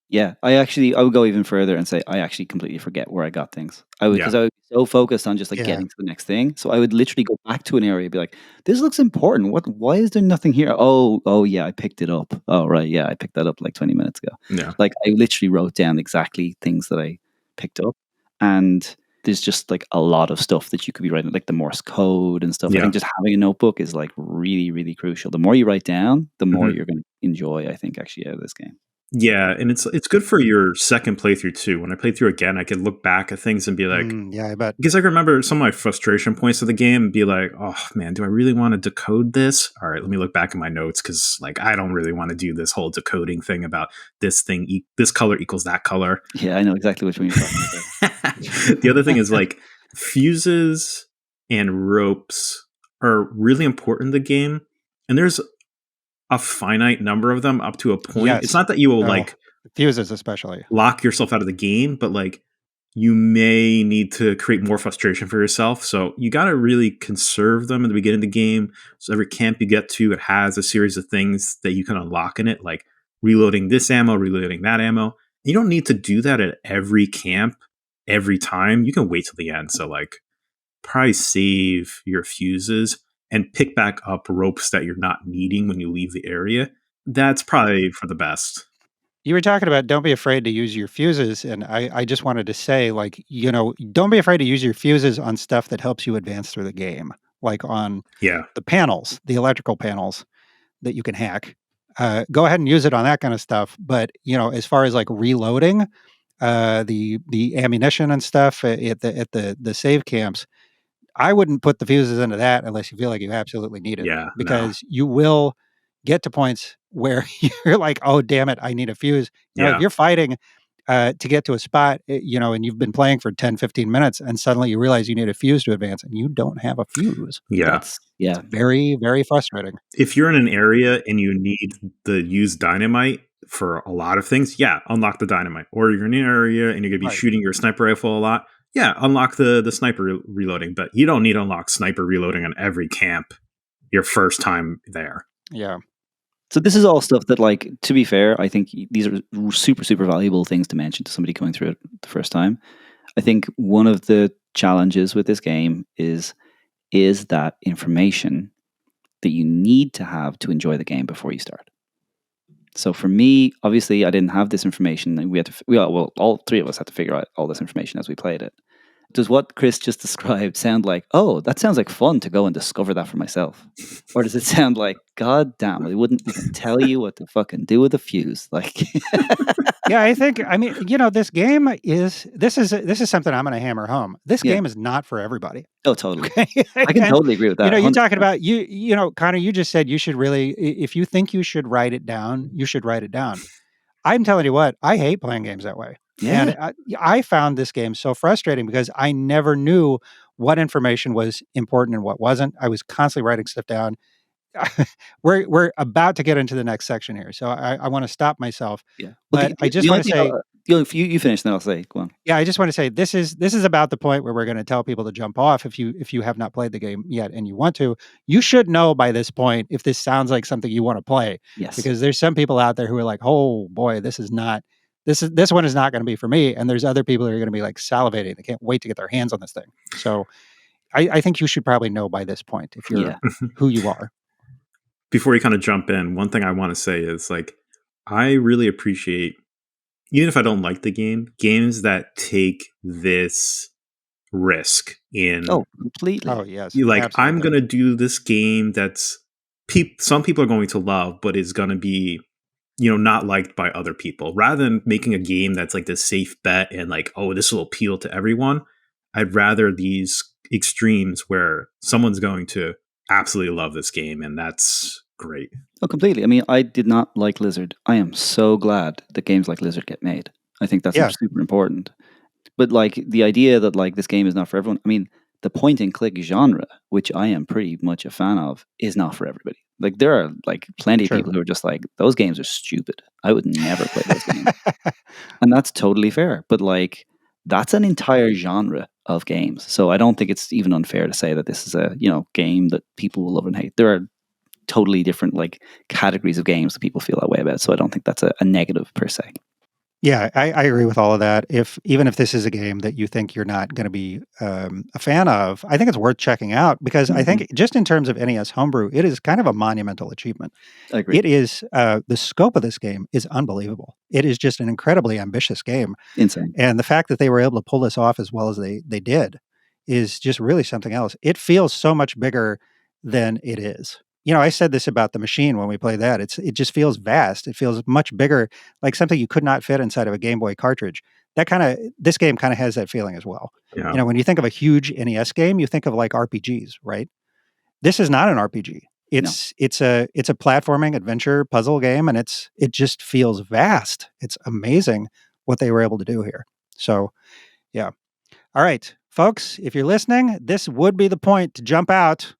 B: Yeah, I would go even further and say I actually completely forget where I got things. I would because I would be so focused on just like getting to the next thing. So I would literally go back to an area and be like, "This looks important. Why is there nothing here? Oh yeah, I picked it up. Oh right, yeah, I picked that up like 20 minutes ago."
C: Yeah.
B: Like I literally wrote down exactly things that I picked up, and there's just like a lot of stuff that you could be writing, like the Morse code and stuff. I think just having a notebook is like really, really crucial. The more you write down, the more you're going to enjoy, I think, actually out of this game.
C: Yeah, and it's good for your second playthrough too. When I play through again, I could look back at things and be like,
A: yeah, I bet.
C: Because I can remember some of my frustration points of the game and be like, oh man, do I really want to decode this? All right, let me look back at my notes because like I don't really want to do this whole decoding thing about this thing, this color equals that color.
B: Yeah, I know exactly which one you're talking
C: about. The other thing is like fuses and ropes are really important in the game, and there's a finite number of them up to a point.
A: Yes.
C: It's not that you will like
A: fuses especially
C: lock yourself out of the game, but like you may need to create more frustration for yourself. So you got to really conserve them in the beginning of the game. So every camp you get to, it has a series of things that you can unlock in it, like reloading this ammo, reloading that ammo. You don't need to do that at every camp every time. You can wait till the end. So like probably save your fuses and pick back up ropes that you're not needing when you leave the area. That's probably for the best.
A: You were talking about don't be afraid to use your fuses, and I just wanted to say, like, don't be afraid to use your fuses on stuff that helps you advance through the game, like on the panels, the electrical panels that you can hack. Go ahead and use it on that kind of stuff. But as far as like reloading, the ammunition and stuff at the save camps, I wouldn't put the fuses into that unless you feel like you absolutely need it.
C: Yeah,
A: because you will get to points where you're like, oh, damn it, I need a fuse. If you're fighting to get to a spot, and you've been playing for 10, 15 minutes and suddenly you realize you need a fuse to advance and you don't have a fuse.
C: It's
A: very, very frustrating.
C: If you're in an area and you need to use dynamite for a lot of things, unlock the dynamite. Or you're in an area and you're going to be shooting your sniper rifle a lot, unlock the sniper reloading. But you don't need to unlock sniper reloading on every camp your first time there.
A: Yeah.
B: So this is all stuff that, like, to be fair, I think these are super, super valuable things to mention to somebody going through it the first time. I think one of the challenges with this game is that information that you need to have to enjoy the game before you start. So for me, obviously, I didn't have this information, and all three of us had to figure out all this information as we played it. Does what Chris just described sound like, oh, that sounds like fun to go and discover that for myself? Or does it sound like, God damn, they wouldn't even tell you what to fucking do with a fuse? Like,
A: Yeah, I mean, this game this is something I'm going to hammer home. This
B: Yeah.
A: game is not for everybody.
B: oh, totally.
A: Okay.
B: I can
A: And,
B: totally agree with that.
A: you're
B: 100%.
A: talking about Connor, you just said you should really, if you think you should write it down, you should write it down. I'm telling you what, I hate playing games that way.
B: Yeah.
A: And I found this game so frustrating because I never knew what information was important and what wasn't. I was constantly writing stuff down. We're about to get into the next section here, so I want to stop myself.
B: Yeah. Well,
A: But I just want to say,
B: if you finish, then I'll say, go on.
A: yeah, I just want to say this is about the point where we're going to tell people to jump off if you have not played the game yet and you want to. You should know by this point if this sounds like something you want to play,
B: Yes.
A: because there's some people out there who are like, oh boy, this one is not going to be for me, and there's other people who are going to be like salivating. They can't wait to get their hands on this thing. So I think you should probably know by this point if you're who you are.
C: Before you kind of jump in, one thing I want to say is like, I really appreciate, even if I don't like the game, games that take this risk in.
B: Oh, completely.
A: Oh yes.
C: Like,
A: absolutely.
C: I'm going to do this game that's some people are going to love, but is going to be, not liked by other people. Rather than making a game that's like this safe bet and like, oh, this will appeal to everyone, I'd rather these extremes where someone's going to absolutely love this game, and that's great.
B: Oh, completely. I mean, I did not like Lizard. I am so glad that games like Lizard get made. I think that's super important. But like the idea that like this game is not for everyone. I mean, the point and click genre, which I am pretty much a fan of, is not for everybody. Like there are like plenty of people who are just like, those games are stupid. I would never play those games. And that's totally fair. But like that's an entire genre of games. So I don't think it's even unfair to say that this is a, game that people will love and hate. There are totally different like categories of games that people feel that way about. So I don't think that's a negative per se.
A: Yeah, I agree with all of that. Even if this is a game that you think you're not going to be a fan of, I think it's worth checking out because I think just in terms of NES Homebrew, it is kind of a monumental achievement.
B: I agree.
A: It is the scope of this game is unbelievable. It is just an incredibly ambitious game.
B: Insane.
A: And the fact that they were able to pull this off as well as they did is just really something else. It feels so much bigger than it is. I said this about the machine when we played that. It just feels vast. It feels much bigger, like something you could not fit inside of a Game Boy cartridge. This game kind of has that feeling as well.
C: Yeah.
A: When you think of a huge NES game, you think of like RPGs, right? This is not an RPG. It's a platforming adventure puzzle game, and it just feels vast. It's amazing what they were able to do here. So, yeah. All right, folks, if you're listening, this would be the point to jump out.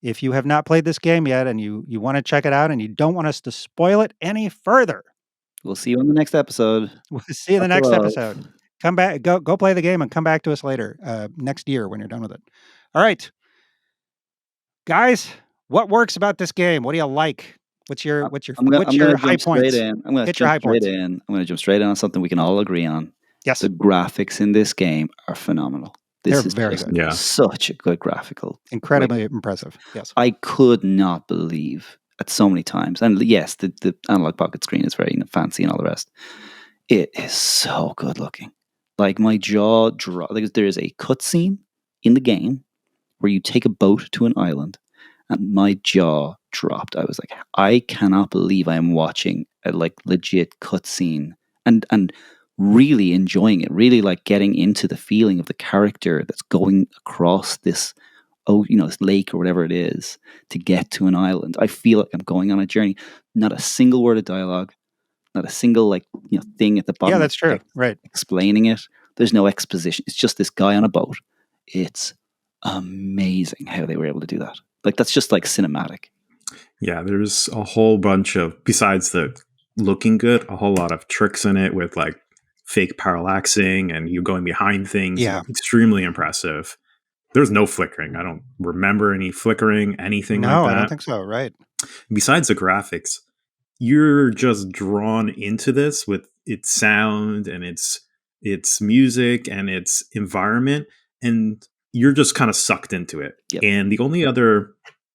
A: If you have not played this game yet and you want to check it out and you don't want us to spoil it any further,
B: we'll see you on the next episode.
A: We'll see you in the next episode. Come back, go play the game and come back to us later, next year when you're done with it. All right. Guys, what works about this game? What do you like? What's your high points?
B: I'm going to jump straight in on something we can all agree on.
A: Yes.
B: The graphics in this game are phenomenal.
A: They're very good.
C: Yeah.
B: Such a good graphical.
A: Incredibly impressive. Yes.
B: I could not believe at so many times. And yes, the analog pocket screen is very fancy and all the rest. It is so good looking. Like my jaw dropped. There is a cutscene in the game where you take a boat to an island, and my jaw dropped. I was like, I cannot believe I am watching a like legit cutscene and really enjoying it, really like getting into the feeling of the character that's going across this, this lake or whatever it is to get to an island. I feel like I'm going on a journey. Not a single word of dialogue, not a single thing at the bottom.
A: Yeah, that's true. Right.
B: Explaining it. There's no exposition. It's just this guy on a boat. It's amazing how they were able to do that. Like that's just like cinematic.
C: Yeah, there's a whole bunch of, besides the looking good, a whole lot of tricks in it with like fake parallaxing and you going behind things.
A: Yeah.
C: Extremely impressive. There's no flickering. I don't remember any flickering, anything like that.
A: No, I don't think so. Right.
C: Besides the graphics, you're just drawn into this with its sound and its music and its environment, and you're just kind of sucked into it.
B: Yep.
C: And the only other,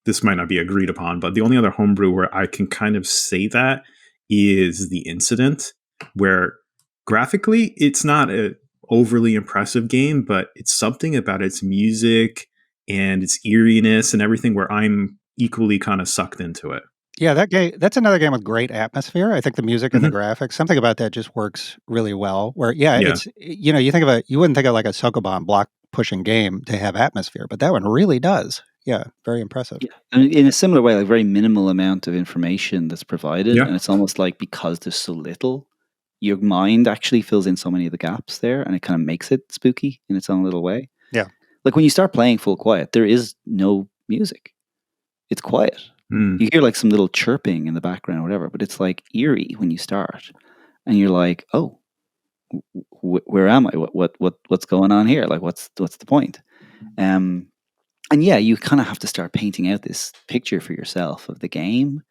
C: this might not be agreed upon, but the only other homebrew where I can kind of say that is The Incident, where graphically, it's not overly impressive game, but it's something about its music and its eeriness and everything where I'm equally kind of sucked into it.
A: Yeah, that's another game with great atmosphere. I think the music and the graphics, something about that just works really well. Where
C: Yeah.
A: it's you wouldn't think of like a Sokoban block pushing game to have atmosphere, but that one really does. Yeah, very impressive.
B: Yeah, and in a similar way, like very minimal amount of information that's provided,
C: Yeah.
B: and it's almost like because there's so little, your mind actually fills in so many of the gaps there, and it kind of makes it spooky in its own little way.
A: Yeah.
B: Like when you start playing full quiet, there is no music. It's quiet.
C: Mm.
B: You hear like some little chirping in the background or whatever, but it's like eerie when you start, and you're like, oh, where am I? What's going on here? Like what's the point? And yeah, you kind of have to start painting out this picture for yourself of the game.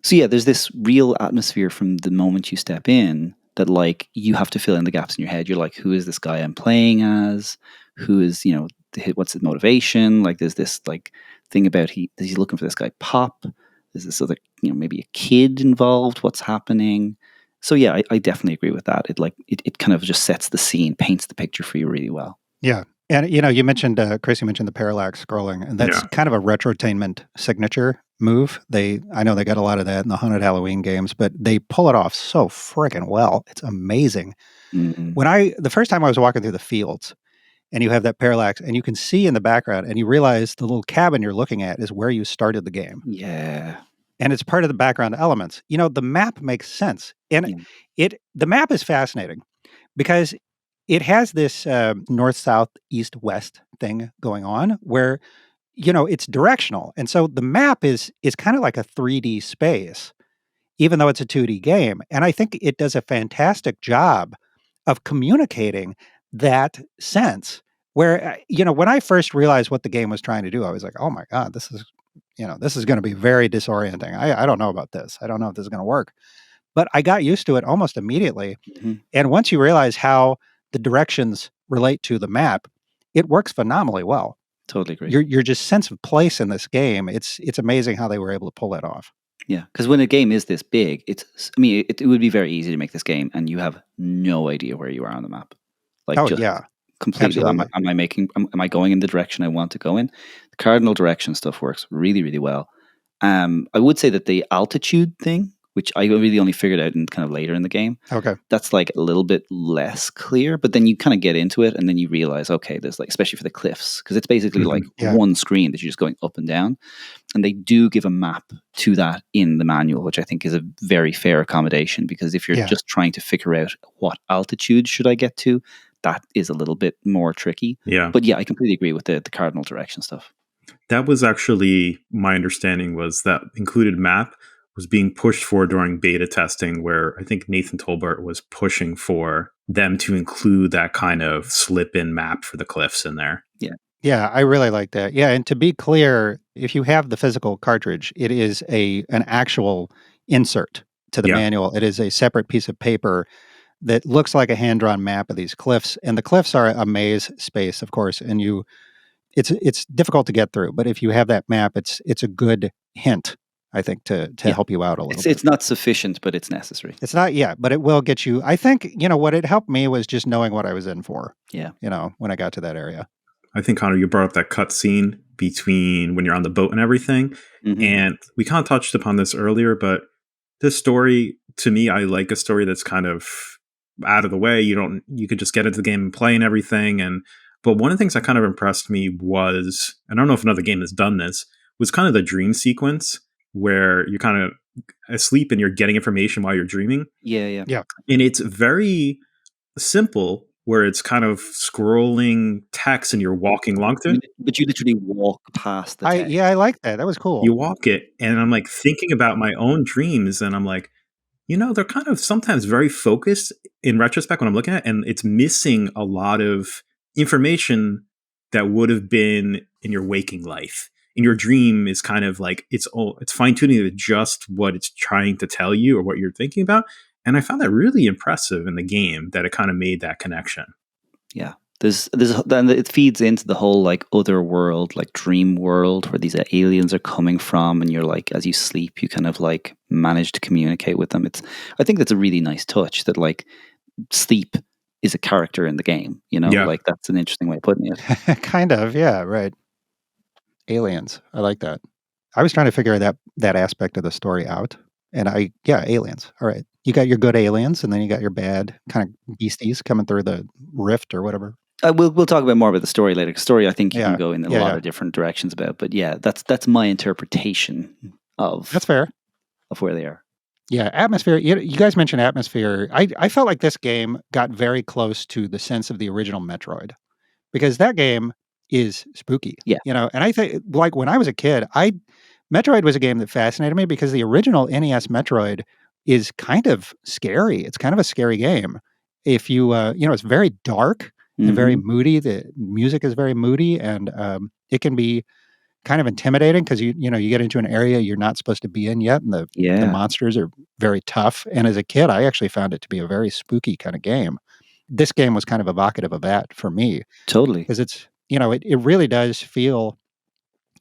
B: So yeah, there's this real atmosphere from the moment you step in that like you have to fill in the gaps in your head. You're like, who is this guy I'm playing as? Who is, what's his motivation? Like there's this like thing about he's looking for this guy Pop. There's this other, maybe a kid involved. What's happening? So yeah, I definitely agree with that. It kind of just sets the scene, paints the picture for you really well.
A: Yeah. And, you mentioned, Chris, you mentioned the parallax scrolling, and that's kind of a Retrotainment signature move. I know they got a lot of that in the Haunted Halloween games, but they pull it off so freaking well. It's amazing.
B: Mm-hmm.
A: The first time I was walking through the fields, and you have that parallax, and you can see in the background, and you realize the little cabin you're looking at is where you started the game.
B: Yeah.
A: And it's part of the background elements. The map makes sense. And the map is fascinating because it has this north, south, east, west thing going on where, it's directional. And so the map is kind of like a 3D space, even though it's a 2D game. And I think it does a fantastic job of communicating that sense where, when I first realized what the game was trying to do, I was like, oh my God, this is going to be very disorienting. I don't know about this. I don't know if this is going to work. But I got used to it almost immediately.
B: Mm-hmm.
A: And once you realize how the directions relate to the map, it works phenomenally well.
B: Totally agree.
A: Your just sense of place in this game, it's amazing how they were able to pull that off.
B: Yeah, because when a game is this big, it would be very easy to make this game, and you have no idea where you are on the map. Like, completely. Am I going in the direction I want to go in? The cardinal direction stuff works really, really well. I would say that the altitude thing, which I really only figured out in kind of later in the game.
A: Okay.
B: That's like a little bit less clear, but then you kind of get into it and then you realize, okay, there's like, especially for the cliffs, because it's basically like one screen that you're just going up and down. And they do give a map to that in the manual, which I think is a very fair accommodation, because if you're just trying to figure out what altitude should I get to, that is a little bit more tricky.
C: Yeah.
B: But yeah, I completely agree with the cardinal direction stuff.
C: That was actually my understanding, was that included map was being pushed for during beta testing, where I think Nathan Tolbert was pushing for them to include that kind of slip-in map for the cliffs in there.
B: Yeah.
A: Yeah, I really like that. Yeah, and to be clear, if you have the physical cartridge, it is an actual insert to the manual. It is a separate piece of paper that looks like a hand-drawn map of these cliffs, and the cliffs are a maze space, of course, and it's difficult to get through, but if you have that map, it's a good hint, I think, to help you out a little bit.
B: It's not sufficient, but it's necessary.
A: It's not, but it will get you. I think, what it helped me was just knowing what I was in for.
B: Yeah.
A: When I got to that area.
C: I think, Connor, you brought up that cut scene between when you're on the boat and everything.
B: Mm-hmm.
C: And we kind of touched upon this earlier, but this story, to me, I like a story that's kind of out of the way. You could just get into the game and play and everything. But one of the things that kind of impressed me was, and I don't know if another game has done this, was kind of the dream sequence where you're kind of asleep and you're getting information while you're dreaming.
B: Yeah.
C: And it's very simple, where it's kind of scrolling text and you're walking along through.
B: But you literally walk past the text.
A: I like that. That was cool.
C: You walk it, and I'm like thinking about my own dreams, and I'm like, they're kind of sometimes very focused in retrospect when I'm looking at it, and it's missing a lot of information that would have been in your waking life. In your dream is kind of like it's fine-tuning to just what it's trying to tell you or what you're thinking about. And I found that really impressive in the game, that it kind of made that connection.
B: Yeah. Then it feeds into the whole like other world, like dream world, where these aliens are coming from, and you're like, as you sleep, you kind of like manage to communicate with them. I think that's a really nice touch, that like sleep is a character in the game.
C: Yeah.
B: Like that's an interesting way of putting it.
A: Kind of, yeah, right. Aliens. I like that. I was trying to figure that aspect of the story out. And aliens. All right. You got your good aliens, and then you got your bad kind of beasties coming through the rift or whatever.
B: We'll talk about more about the story later. Story, I think you can
A: Yeah.
B: go in a
A: Yeah,
B: lot
A: yeah.
B: of different directions about. But yeah, that's my interpretation of
A: That's fair.
B: where they are.
A: Yeah, atmosphere. You guys mentioned atmosphere. I felt like this game got very close to the sense of the original Metroid, because that game is spooky.
B: Yeah.
A: And I think, like, when I was a kid, Metroid was a game that fascinated me because the original NES Metroid is kind of scary. It's kind of a scary game. If you, it's very dark and very
B: Mhm.
A: moody. The music is very moody, and it can be kind of intimidating because you get into an area you're not supposed to be in yet, and the
B: Yeah,
A: monsters are very tough. And as a kid, I actually found it to be a very spooky kind of game. This game was kind of evocative of that for me,
B: totally.
A: because it's it really does feel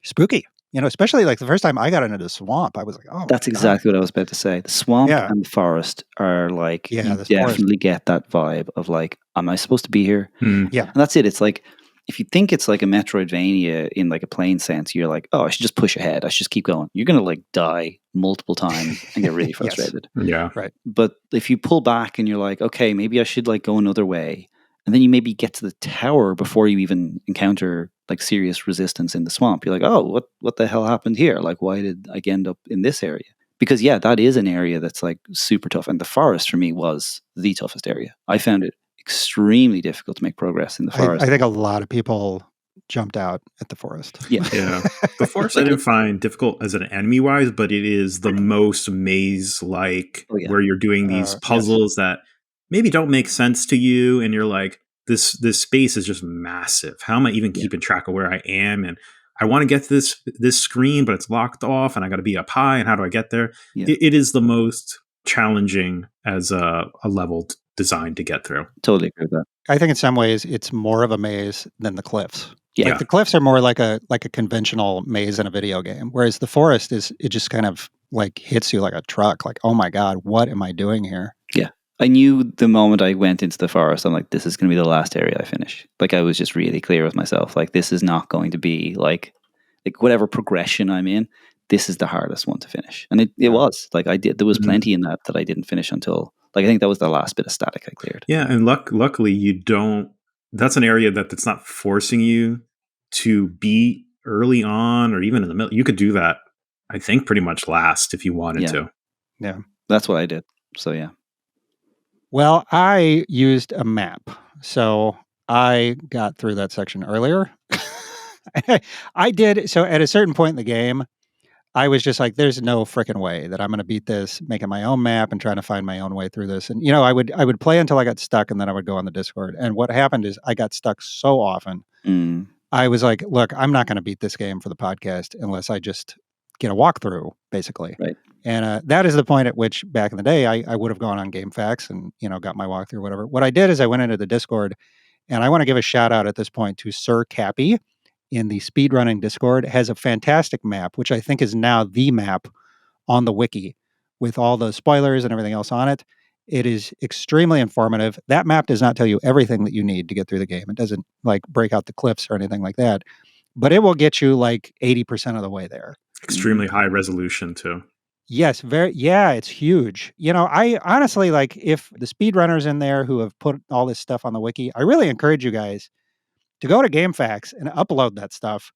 A: spooky. Especially like the first time I got into the swamp, I was like, oh my
B: That's
A: God.
B: exactly what I was about to say. The swamp
A: Yeah.
B: and the forest are like,
A: Yeah,
B: you
A: this forest.
B: definitely get that vibe of like, am I supposed to be here?
C: Mm.
A: Yeah.
B: And that's it. It's like, if you think it's like a Metroidvania in like a plain sense, you're like, oh, I should just push ahead. I should just keep going. You're going to like die multiple times and get really
A: Yes.
B: frustrated.
C: Yeah.
A: Right.
B: But if you pull back and you're like, okay, maybe I should like go another way. And then you maybe get to the tower before you even encounter like serious resistance in the swamp. You're like, oh, what the hell happened here? Like, why did I end up in this area? Because yeah, that is an area that's like super tough. And the forest for me was the toughest area. I found it extremely difficult to make progress in the forest.
A: I think a lot of people jumped out at the forest.
B: Yeah.
C: Yeah. The forest I didn't find difficult as an enemy wise, but it is the most maze like,
B: Oh, yeah.
C: where you're doing these
A: Yes.
C: puzzles that maybe don't make sense to you, and you're like, this space is just massive. How am I even keeping track of where I am? And I want to get to this screen, but it's locked off, and I got to be up high. And how do I get there?
B: Yeah.
C: It is the most challenging as a level designed to get through.
B: Totally agree with that.
A: I think in some ways it's more of a maze than the cliffs.
B: Yeah.
A: Like the cliffs are more like a conventional maze in a video game, whereas the forest it just kind of like hits you like a truck. Like, oh my God, what am I doing here?
B: Yeah. I knew the moment I went into the forest, I'm like, this is going to be the last area I finish. Like, I was just really clear with myself. Like, this is not going to be like whatever progression I'm in, this is the hardest one to finish. And it was. Like, there was plenty in that I didn't finish until, like, I think that was the last bit of static I cleared.
C: Yeah, and luckily you don't, that's an area that's not forcing you to be early on or even in the middle. You could do that, I think, pretty much last if you wanted to.
A: Yeah.
B: That's what I did. So, yeah.
A: Well, I used a map. So I got through that section earlier. I did. So at a certain point in the game, I was just like, there's no freaking way that I'm going to beat this, making my own map and trying to find my own way through this. And, I would play until I got stuck, and then I would go on the Discord. And what happened is I got stuck so often. I was like, look, I'm not going to beat this game for the podcast unless I just get a walkthrough, basically.
B: Right.
A: And that is the point at which back in the day, I would have gone on GameFAQs and, got my walkthrough or whatever. What I did is I went into the Discord, and I want to give a shout out at this point to Sir Cappy in the speedrunning Discord. Has a fantastic map, which I think is now the map on the wiki with all the spoilers and everything else on it. It is extremely informative. That map does not tell you everything that you need to get through the game. It doesn't like break out the cliffs or anything like that, but it will get you like 80% of the way there.
C: Extremely high resolution too.
A: Yes, it's huge. I honestly, like, if the speedrunners in there who have put all this stuff on the wiki, I really encourage you guys to go to GameFAQs and upload that stuff,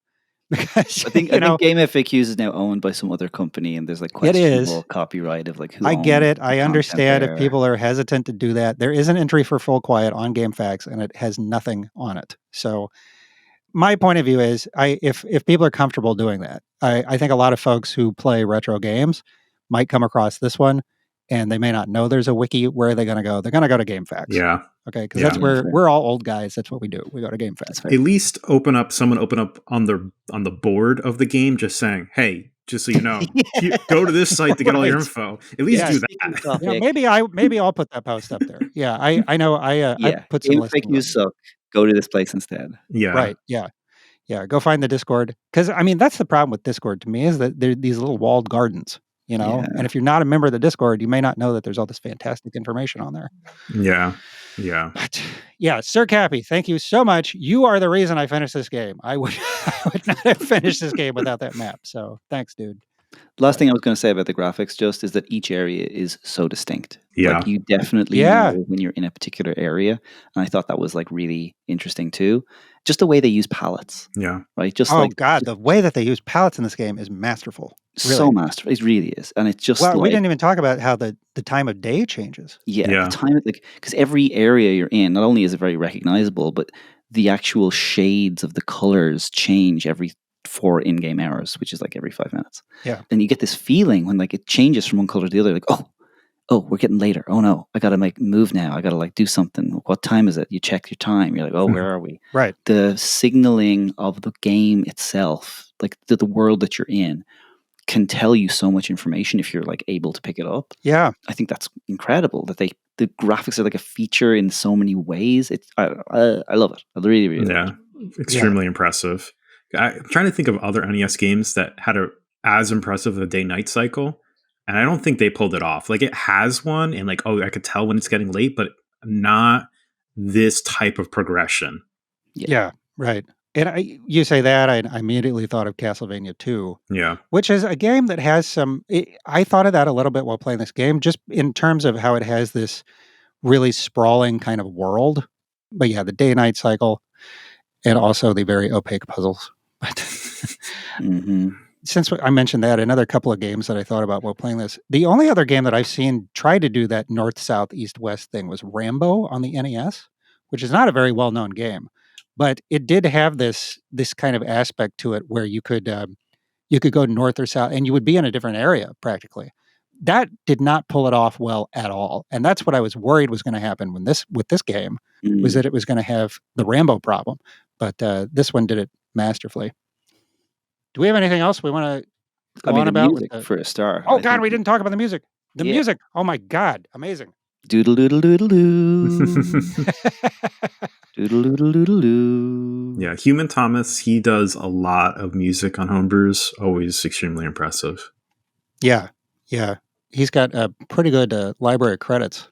A: because
B: I think Game FAQs is now owned by some other company, and there's like questionable copyright of like who
A: I get
B: owns
A: it.
B: the
A: I
B: content
A: understand
B: there.
A: if people are hesitant to do that. There is an entry for Full Quiet on GameFAQs, and it has nothing on it. So my point of view is, if people are comfortable doing that, I think a lot of folks who play retro games might come across this one, and they may not know there's a wiki. Where are they going to go? They're going to go to GameFAQs.
C: Yeah.
A: Okay, because that's where we're all old guys. That's what we do. We go to GameFAQs.
C: At least open up on the board of the game, just saying, "Hey, just so you know, go to this site to get all your info." At least do that.
A: Maybe I'll put that post up there. Yeah, I know. I put some
B: Game
A: listings
B: FAQs suck. Go to this place instead.
C: Yeah.
A: Right. Yeah. Yeah. Go find the Discord, because I mean that's the problem with Discord to me, is that they're these little walled gardens. you know?
B: Yeah.
A: And if you're not a member of the Discord, you may not know that there's all this fantastic information on there.
C: Yeah. Yeah.
A: But yeah, Sir Cappy, thank you so much. You are the reason I finished this game. I would I would not have finished this game without that map. So thanks, dude.
B: Last thing I was going to say about the graphics just is that each area is so distinct.
C: Yeah.
B: Like you definitely
A: Yeah.
B: know when you're in a particular area. And I thought that was like really interesting too. Just the way they use palettes,
C: Yeah.
B: right? Just
A: Oh
B: like
A: God, the way that they use palettes in this game is masterful. Really.
B: so masterful. It really is. And it's just
A: Well, we
B: like,
A: didn't even talk about how the time of day changes.
B: yeah,
C: Yeah.
B: the time, like, because every area you're in, not only is it very recognizable, but the actual shades of the colors change every 4 in-game hours, which is like every 5 minutes.
A: Yeah.
B: And you get this feeling when like it changes from one color to the other, like, oh, we're getting later. Oh no, I gotta move now. I gotta like do something. What time is it? You check your time. You're like, oh, where are we?
A: Right.
B: The signaling of the game itself, like the world that you're in, can tell you so much information if you're like able to pick it up.
A: Yeah.
B: I think that's incredible that the graphics are like a feature in so many ways. I love it. I really, really love it.
C: Extremely impressive. I'm trying to think of other NES games that had a as impressive a day-night cycle, and I don't think they pulled it off. Like it has one, and like, oh, I could tell when it's getting late, but not this type of progression.
A: Yeah. Right. And you say that, I immediately thought of Castlevania 2.
C: Yeah.
A: Which is a game that has some. I thought of that a little bit while playing this game, just in terms of how it has this really sprawling kind of world. But yeah, the day-night cycle, and also the very opaque puzzles. But since I mentioned that, another couple of games that I thought about while playing this, the only other game that I've seen try to do that north, south, east, west thing was Rambo on the NES, which is not a very well-known game, but it did have this kind of aspect to it where you could go north or south, and you would be in a different area practically. That did not pull it off well at all, and that's what I was worried was going to happen with this game, was that it was going to have the Rambo problem. But this one did it masterfully. Do we have anything else we want to go on about?
B: Music for a start.
A: Oh God, we didn't talk about the music. The
B: Yeah.
A: music. Oh my God, amazing.
B: Doodle doodle doodle doo. Doodle doodle doodle doo.
C: Yeah, Human Thomas, he does a lot of music on homebrews. Always extremely impressive.
A: Yeah. He's got a pretty good library of credits.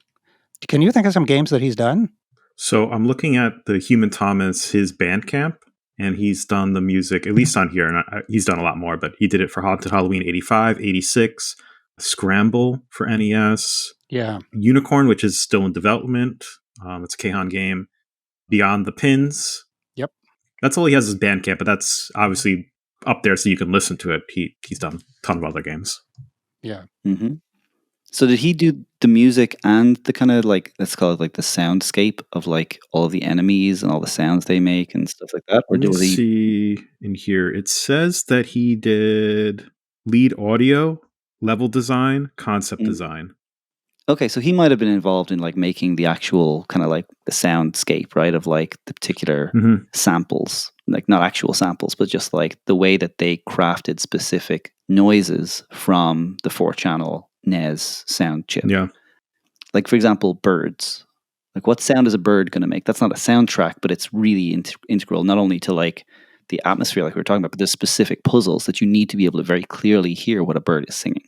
A: Can you think of some games that he's done?
C: So I'm looking at the Human Thomas, his Bandcamp, and he's done the music, at least on here, and he's done a lot more, but he did it for Haunted Halloween 85, 86, Scramble for NES,
A: Yeah.
C: Unicorn, which is still in development. It's a Kahan game. Beyond the Pins.
A: Yep.
C: That's all he has is Bandcamp, but that's obviously up there so you can listen to it. He's done a ton of other games.
A: Yeah.
B: Mm-hmm. So did he do the music and the kind of like, let's call it like the soundscape of like all of the enemies and all the sounds they make and stuff like that? Or
C: Let me
B: did he?
C: see in here. It says that he did lead audio, level design, concept design.
B: Okay, so he might have been involved in like making the actual kind of like the soundscape, right? Of like the particular samples, like not actual samples, but just like the way that they crafted specific noises from the 4-channel NES sound chip.
C: Yeah.
B: Like, for example, birds. Like, what sound is a bird going to make? That's not a soundtrack, but it's really integral, not only to like the atmosphere, like we were talking about, but there's specific puzzles that you need to be able to very clearly hear what a bird is singing.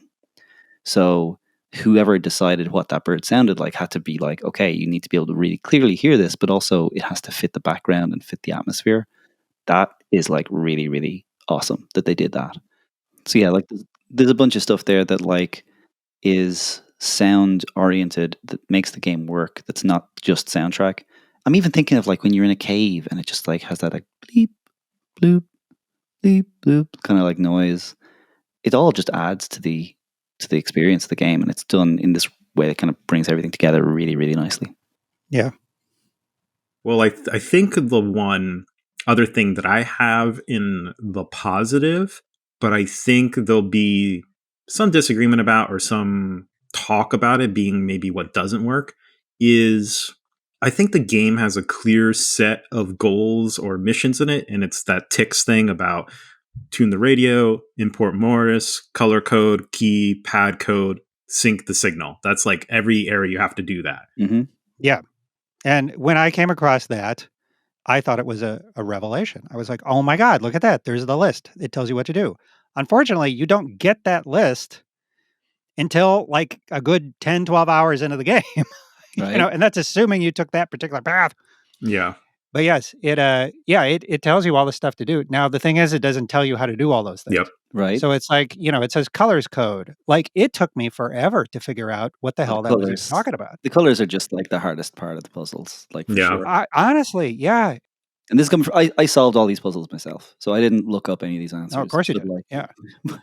B: So whoever decided what that bird sounded like had to be like, okay, you need to be able to really clearly hear this, but also it has to fit the background and fit the atmosphere. That is like really, really awesome that they did that. So yeah, like there's a bunch of stuff there that like is sound oriented that makes the game work. That's not just soundtrack. I'm even thinking of like when you're in a cave and it just like has that like bleep, bloop, bleep, bloop kind of like noise. It all just adds to the experience of the game, and it's done in this way that kind of brings everything together really, really nicely.
A: Yeah.
C: Well, I think the one other thing that I have in the positive, but I think there'll be some disagreement about or some talk about it being maybe what doesn't work, is I think the game has a clear set of goals or missions in it, and it's that ticks thing about tune the radio, import Morris, color code, key, pad code, sync the signal. That's like every area you have to do that.
B: Mm-hmm.
A: Yeah. And when I came across that, I thought it was a revelation. I was like, oh my God, look at that. There's the list. It tells you what to do. Unfortunately, you don't get that list until like a good 10, 12 hours into the game.
B: Right.
A: And that's assuming you took that particular path.
C: Yeah.
A: But yes, it tells you all the stuff to do. Now the thing is, it doesn't tell you how to do all those things.
C: Yep.
B: Right.
A: So it's like, it says colors code. Like it took me forever to figure out what the hell that was even talking about.
B: The colors are just like the hardest part of the puzzles, like for
C: Yeah.
B: sure.
A: Honestly, yeah.
B: And this comes from, I solved all these puzzles myself, so I didn't look up any of these answers.
A: Oh, of course you
B: but,
A: did.
B: like,
A: Yeah. Look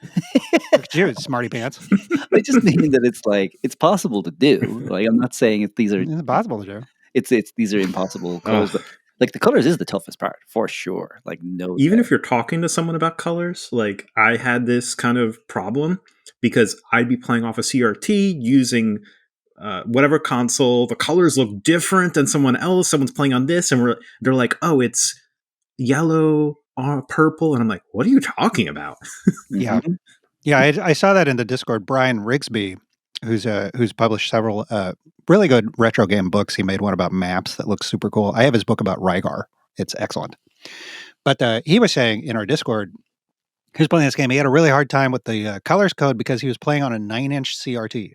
A: at you, smarty pants.
B: I just mean that it's like it's possible to do. Like I'm not saying these are
A: It's impossible to do.
B: It's these are impossible colors, but like the colors is the toughest part for sure. Like no,
C: Even
B: doubt.
C: if you're talking to someone about colors, like I had this kind of problem because I'd be playing off a CRT using whatever console. The colors look different than someone else. Someone's playing on this, and they're like, "Oh, it's yellow or purple," and I'm like, "What are you talking about?"
A: Yeah. Yeah, I saw that in the Discord. Brian Rigsby, who's published several really good retro game books. He made one about maps that looks super cool. I have his book about Rygar. It's excellent. But he was saying in our Discord, he was playing this game. He had a really hard time with the colors code because he was playing on a 9-inch CRT.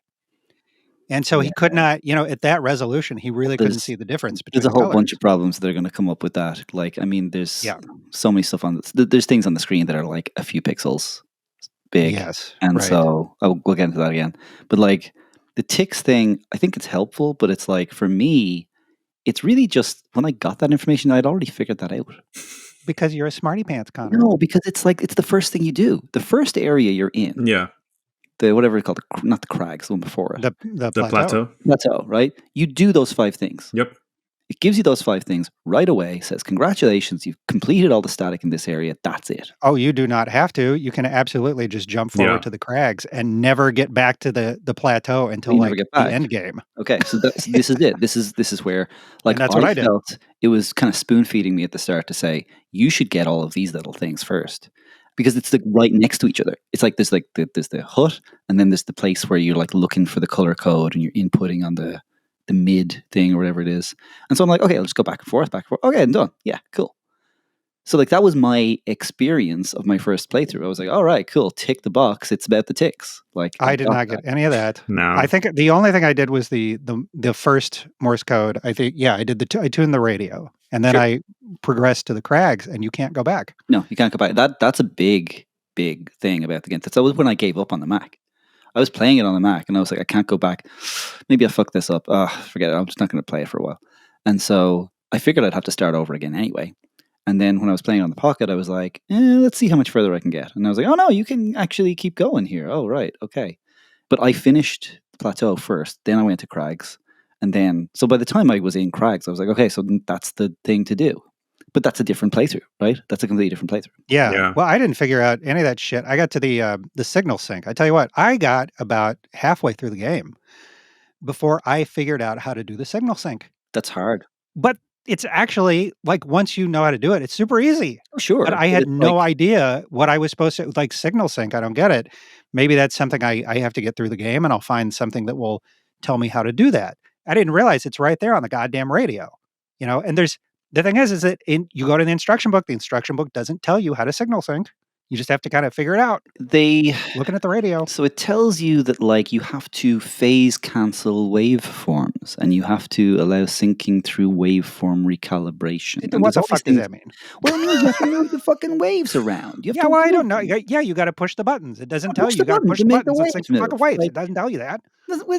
A: And so he could not, at that resolution, he really couldn't see the difference between
B: There's a
A: the
B: whole
A: colors.
B: bunch of problems that are going to come up with that. Like, I mean, there's
A: Yeah.
B: so many stuff on this. There's things on the screen that are like a few pixels big.
A: Yes.
B: And
A: right.
B: so we'll get into that again. But like the ticks thing, I think it's helpful, but it's like for me, it's really just when I got that information, I'd already figured that out.
A: Because you're a smarty pants, Connor.
B: No, because it's like it's the first thing you do. The first area you're in.
C: Yeah.
B: The whatever it's called, not the crags, the one before it.
A: The
C: plateau.
B: Plateau, right? You do those 5 things.
C: Yep.
B: It gives you those 5 things right away, says, congratulations, you've completed all the static in this area. That's it.
A: Oh, you do not have to. You can absolutely just jump forward to the crags and never get back to the plateau until like the end game.
B: Okay, so this is it. This is where like
A: and that's what I did.
B: Felt it was kind of spoon feeding me at the start to say, you should get all of these little things first. Because it's like right next to each other. It's like there's the hut, and then there's the place where you're like looking for the color code and you're inputting on the mid thing or whatever it is. And so I'm like, okay, I'll just go back and forth. Okay, I'm done. Yeah, cool. So like that was my experience of my first playthrough. I was like, all right, cool. Tick the box. It's about the ticks. Like
A: I did not get any of that.
C: No.
A: I think the only thing I did was the first Morse code. I think I did I tuned the radio. And then I progressed to the crags, and you can't go back.
B: No, you can't go back. That's a big thing about the game. That was when I gave up on the Mac. I was playing it on the Mac, and I was like, I can't go back. Maybe I fucked this up. Forget it. I'm just not going to play it for a while. And so I figured I'd have to start over again anyway. And then when I was playing on the Pocket, I was like, let's see how much further I can get. And I was like, oh no, you can actually keep going here. Oh, right. Okay. But I finished the plateau first. Then I went to crags. And then, so by the time I was in crags, I was like, okay, so that's the thing to do. But that's a different playthrough, right? That's a completely different playthrough.
A: Yeah. Well, I didn't figure out any of that shit. I got to the signal sync. I tell you what, I got about halfway through the game before I figured out how to do the signal sync.
B: That's hard.
A: But it's actually, like, once you know how to do it, it's super easy.
B: Oh, sure.
A: But I had no idea what I was supposed to, like, signal sync. I don't get it. Maybe that's something I have to get through the game, and I'll find something that will tell me how to do that. I didn't realize it's right there on the goddamn radio, and the thing is that you go to the instruction book doesn't tell you how to signal sync. You just have to kind of figure it out. Looking at the radio.
B: So it tells you that like you have to phase cancel waveforms and you have to allow syncing through waveform recalibration.
A: What the fuck does that mean?
B: Well, it means you have to move the fucking waves around.
A: I don't know. Yeah, you got to push the buttons. It doesn't tell you. You got to push the buttons. It's like fucking waves. It doesn't tell you that.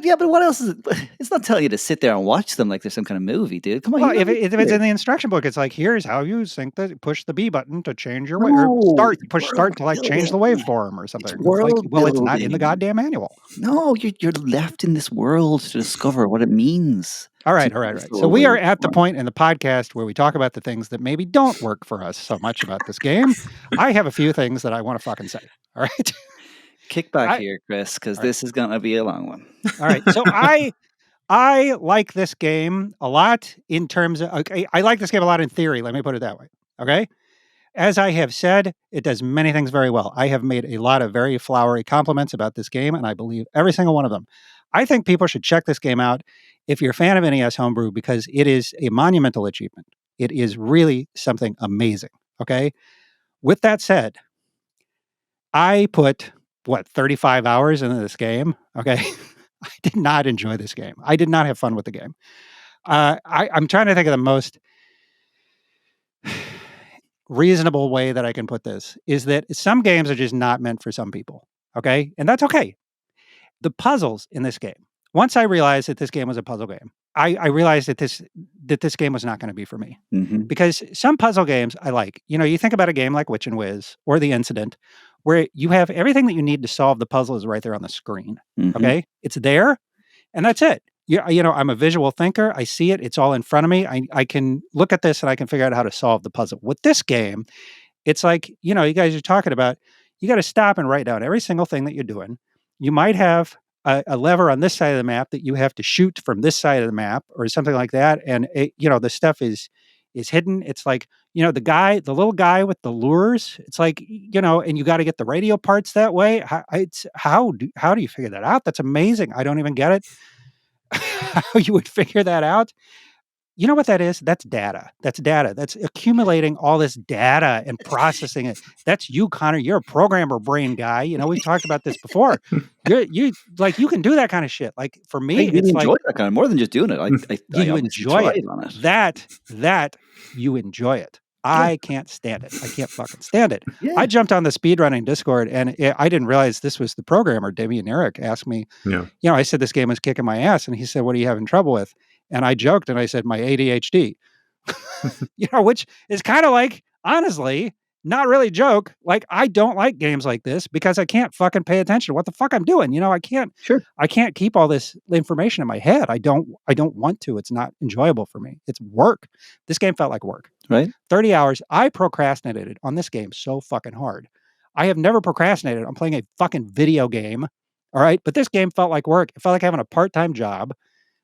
B: Yeah, but what else is it? It's not telling you to sit there and watch them like there's some kind of movie, dude. Come on.
A: Well, if it's in the instruction book, it's like, here's how you sync push the B button to change your or push start to like change the waveform or something. It's not in the goddamn manual.
B: No, you're left in this world to discover what it means.
A: All right. So we are at the point in the podcast where we talk about the things that maybe don't work for us so much about this game. I have a few things that I want to fucking say. All right.
B: Kick back here, Chris, because this is going to be a long one.
A: All right. So I like this game a lot in terms of, I like this game a lot in theory. Let me put it that way. Okay. As I have said, it does many things very well. I have made a lot of very flowery compliments about this game, and I believe every single one of them. I think people should check this game out if you're a fan of NES Homebrew, because it is a monumental achievement. It is really something amazing. Okay. With that said, I put 35 hours into this game. Okay. I did not enjoy this game. I did not have fun with the game. I'm trying to think of the most reasonable way that I can put this is that some games are just not meant for some people. Okay. And that's okay. The puzzles in this game, once I realized that this game was a puzzle game, I realized that this game was not going to be for me.
B: Mhm.
A: Because some puzzle games I like. You think about a game like Witch and Whiz or The Incident, where you have everything that you need to solve the puzzle is right there on the screen.
B: Mhm.
A: Okay? It's there, and that's it. I'm a visual thinker. I see it. It's all in front of me. I can look at this and I can figure out how to solve the puzzle. With this game, it's like, you guys are talking about, you got to stop and write down every single thing that you're doing. You might have a lever on this side of the map that you have to shoot from this side of the map or something like that. And the stuff is hidden. It's like, the little guy with the lures, it's like, and you got to get the radio parts that way. How do you figure that out? That's amazing. I don't even get it. How you would figure that out. You know what that is? That's data. That's data. That's accumulating all this data and processing it. That's you, Connor. You're a programmer brain guy. We've talked about this before. You you can do that kind of shit. Like for
B: I
A: me,
B: really
A: it's like
B: enjoy that kind of more than just doing it. I
A: you
B: obviously
A: enjoy it.
B: thrive on it.
A: That you enjoy it. I can't stand it. I can't fucking stand it.
B: Yeah.
A: I jumped on the speedrunning Discord and I didn't realize this was the programmer. Damian Eric asked me,
C: Yeah.
A: I said this game was kicking my ass. And he said, what are you having trouble with? And I joked and I said, my ADHD, which is kind of like, honestly, not really a joke. Like, I don't like games like this because I can't fucking pay attention to what the fuck I'm doing. I can't keep all this information in my head. I don't want to. It's not enjoyable for me. It's work. This game felt like work.
B: Right.
A: 30 hours. I procrastinated on this game so fucking hard. I have never procrastinated on playing a fucking video game. All right. But this game felt like work. It felt like having a part-time job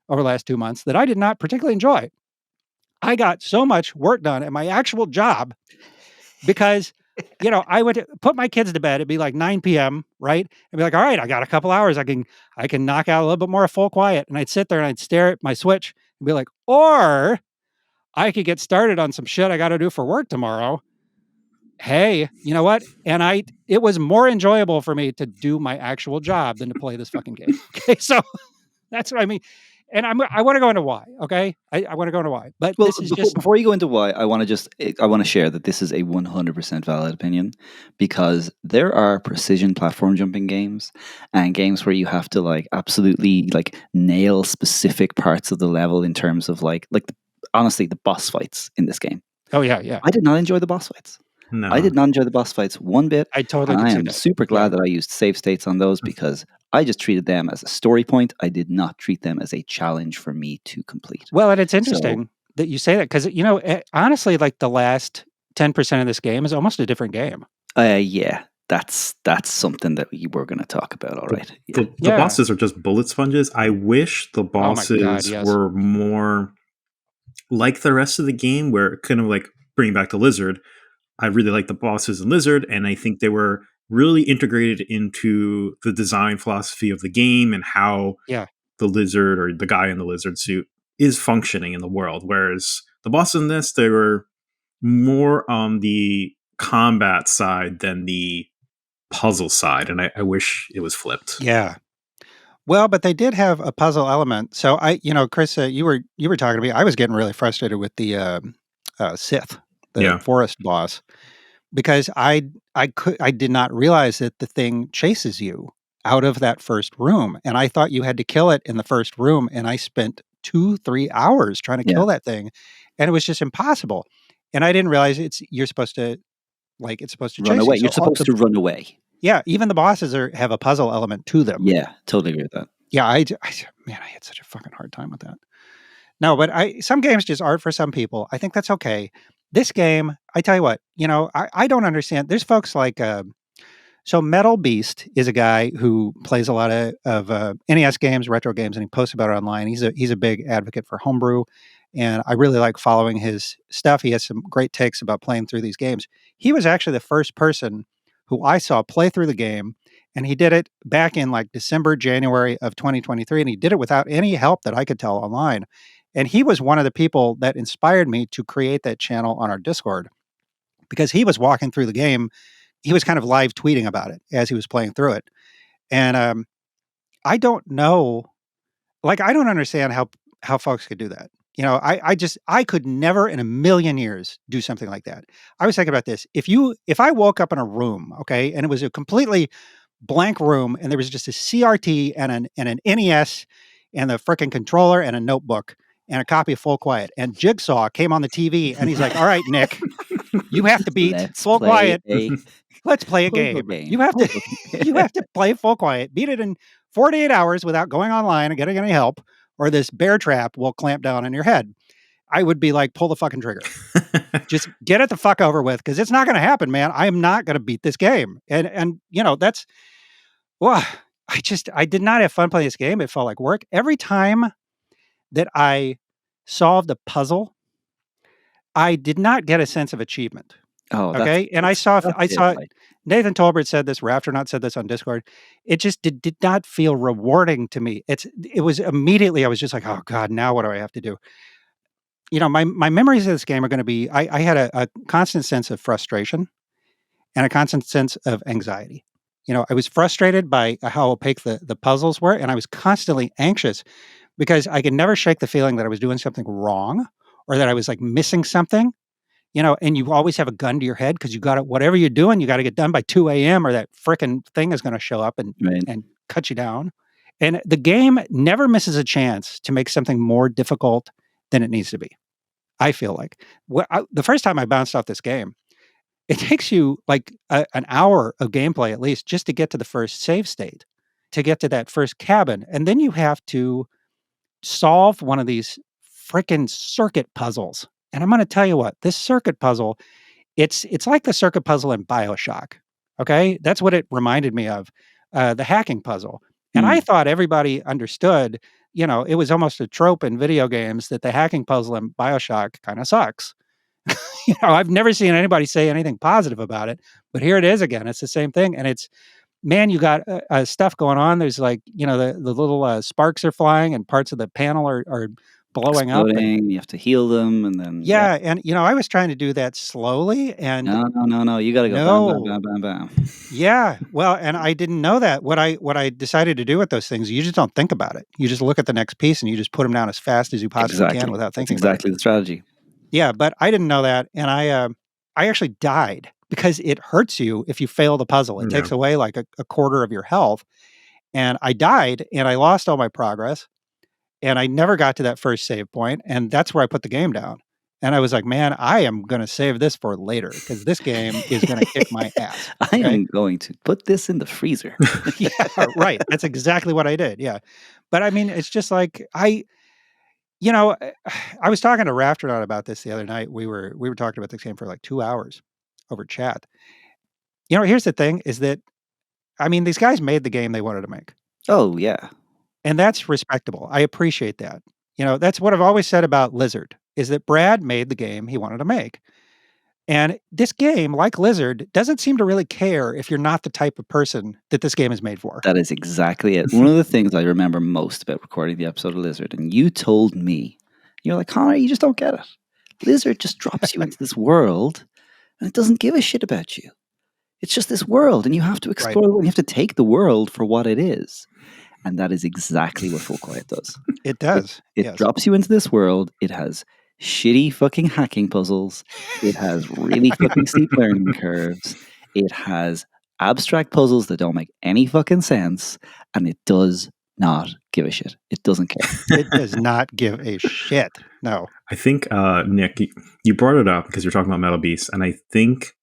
A: over the last 2 months that I did not particularly enjoy. I got so much work done at my actual job because, I would put my kids to bed. It'd be like 9 p.m., right? I'd be like, all right, I got a couple hours. I can knock out a little bit more of full quiet. And I'd sit there and I'd stare at my Switch and be like, or I could get started on some shit I got to do for work tomorrow. Hey, you know what? And it was more enjoyable for me to do my actual job than to play this fucking game. Okay, so that's what I mean. And I want to go into why. Okay, I want to go into why. But
B: Well,
A: this is just
B: before you go into why, I want to share that this is a 100% valid opinion, because there are precision platform jumping games and games where you have to absolutely nail specific parts of the level in terms of honestly the boss fights in this game.
A: Oh yeah.
B: I did not enjoy the boss fights.
C: No.
B: I did not enjoy the boss fights one bit.
A: I totally
B: and
A: can
B: I
A: see
B: am
A: that.
B: super glad that I used save states on those, because I just treated them as a story point. I did not treat them as a challenge for me to complete.
A: Well, and it's interesting that you say that because honestly, the last 10% of this game is almost a different game.
B: Yeah, that's something that we were going to talk about. All right.
C: The bosses are just bullet sponges. I wish the bosses
A: yes.
C: were more like the rest of the game, where kind of bringing back the lizard. I really like the bosses in Lizard, and I think they were really integrated into the design philosophy of the game and how the lizard, or the guy in the lizard suit, is functioning in the world. Whereas the bosses in this, they were more on the combat side than the puzzle side, and I wish it was flipped.
A: Yeah. Well, but they did have a puzzle element. So Chris, you were talking to me. I was getting really frustrated with the Sith, the forest boss, because I did not realize that the thing chases you out of that first room, and I thought you had to kill it in the first room, and I spent 2-3 hours trying to kill that thing, and it was just impossible. And I didn't realize it's supposed to
B: run away. You're supposed to run away.
A: Yeah, even the bosses have a puzzle element to them.
B: Yeah, totally agree with that.
A: Yeah, I had such a fucking hard time with that. No, but some games just aren't for some people. I think that's okay. This game, I tell you what, I don't understand. There's folks like, so Metal Beast is a guy who plays a lot of NES games, retro games, and he posts about it online. He's a big advocate for Homebrew, and I really like following his stuff. He has some great takes about playing through these games. He was actually the first person who I saw play through the game, and he did it back in December, January of 2023, and he did it without any help that I could tell online. And he was one of the people that inspired me to create that channel on our Discord, because he was walking through the game he was kind of live tweeting about it as he was playing through it. And I don't know, like, I don't understand how folks could do that. I could never in a million years do something like that. I was thinking about this. If I woke up in a room, okay, and it was a completely blank room and there was just a CRT and an NES and the frickin' controller and a notebook and a copy of Full Quiet, and Jigsaw came on the TV and he's like, "All right, Nick, you have to beat
B: Let's
A: Full
B: play
A: Quiet.
B: a
A: Let's play a
B: puzzle
A: game.
B: game.
A: You have to
B: Puzzle
A: you
B: game.
A: have to play Full Quiet. Beat it in 48 hours without going online and getting any help, or this bear trap will clamp down on your head." I would be like, pull the fucking trigger. Just get it the fuck over with, because it's not going to happen, man. I am not going to beat this game. And that's, well, I did not have fun playing this game. It felt like work. Every time that I solved a puzzle, I did not get a sense of achievement.
B: Oh,
A: Okay. And
B: that's
A: I
B: it.
A: saw
B: Like,
A: Nathan Tolbert said this, Rafternaut said this on Discord. It just did not feel rewarding to me. It was immediately, I was just like, oh God, now what do I have to do? My memories of this game are going to be, I had a constant sense of frustration and a constant sense of anxiety. I was frustrated by how opaque the puzzles were, and I was constantly anxious because I could never shake the feeling that I was doing something wrong or that I was like missing something. And you always have a gun to your head because you got to, whatever you're doing, you got to get done by 2 a.m. or that frickin' thing is going to show up
B: right.
A: and cut you down. And the game never misses a chance to make something more difficult than it needs to be. I feel like the first time I bounced off this game, it takes you like an hour of gameplay at least just to get to the first save state, to get to that first cabin. And then you have to solve one of these freaking circuit puzzles. And I'm going to tell you what, this circuit puzzle, it's like the circuit puzzle in BioShock. Okay? That's what it reminded me of, the hacking puzzle. And I thought everybody understood, it was almost a trope in video games that the hacking puzzle in BioShock kind of sucks. I've never seen anybody say anything positive about it, but here it is again. It's the same thing. And it's, man, you got stuff going on. There's like, the little sparks are flying and parts of the panel are blowing up. And
B: Exploding, you have to heal them, and then
A: yeah. And, I was trying to do that slowly and
B: no, you gotta go bam, bam,
A: no.
B: bam, bam, bam.
A: Yeah. Well, and I didn't know that. What I decided to do with those things, you just don't think about it. You just look at the next piece and you just put them down as fast as you possibly can
B: Exactly.
A: without
B: That's
A: thinking about it.
B: exactly the strategy.
A: Yeah, but I didn't know that, and I actually died because it hurts you if you fail the puzzle. It takes
C: Yeah.
A: away like a quarter of your health, and I died, and I lost all my progress, and I never got to that first save point, and that's where I put the game down. And I was like, "Man, I am gonna save this for later because this game is gonna kick my ass."
B: I
A: Okay?
B: am going to put this in the freezer.
A: Yeah, right. That's exactly what I did. Yeah, but I mean, it's just like you know, eh, I was talking to Rafternaut about this the other night. We were talking about this game for like 2 hours over chat. Here's the thing is that, I mean, these guys made the game they wanted to make,
B: Oh, yeah.
A: and that's respectable. I appreciate that. That's what I've always said about Lizard, is that Brad made the game he wanted to make. And this game, like Lizard, doesn't seem to really care if you're not the type of person that this game is made for.
B: That is exactly it. One of the things I remember most about recording the episode of Lizard, and you told me, you're like, Connor, you just don't get it. Lizard just drops you into this world, and it doesn't give a shit about you. It's just this world, and you have to
A: Right.
B: explore it, and you have to take the world for what it is. And that is exactly what Full Quiet does.
A: It does.
B: It
A: Yes.
B: drops you into this world. It has shitty fucking hacking puzzles. It has really fucking steep learning curves. It has abstract puzzles that don't make any fucking sense. And it does not give a shit. It doesn't care.
A: It does not give a shit. No.
C: I think, Nick, you brought it up because you're talking about Metal Beast, and I think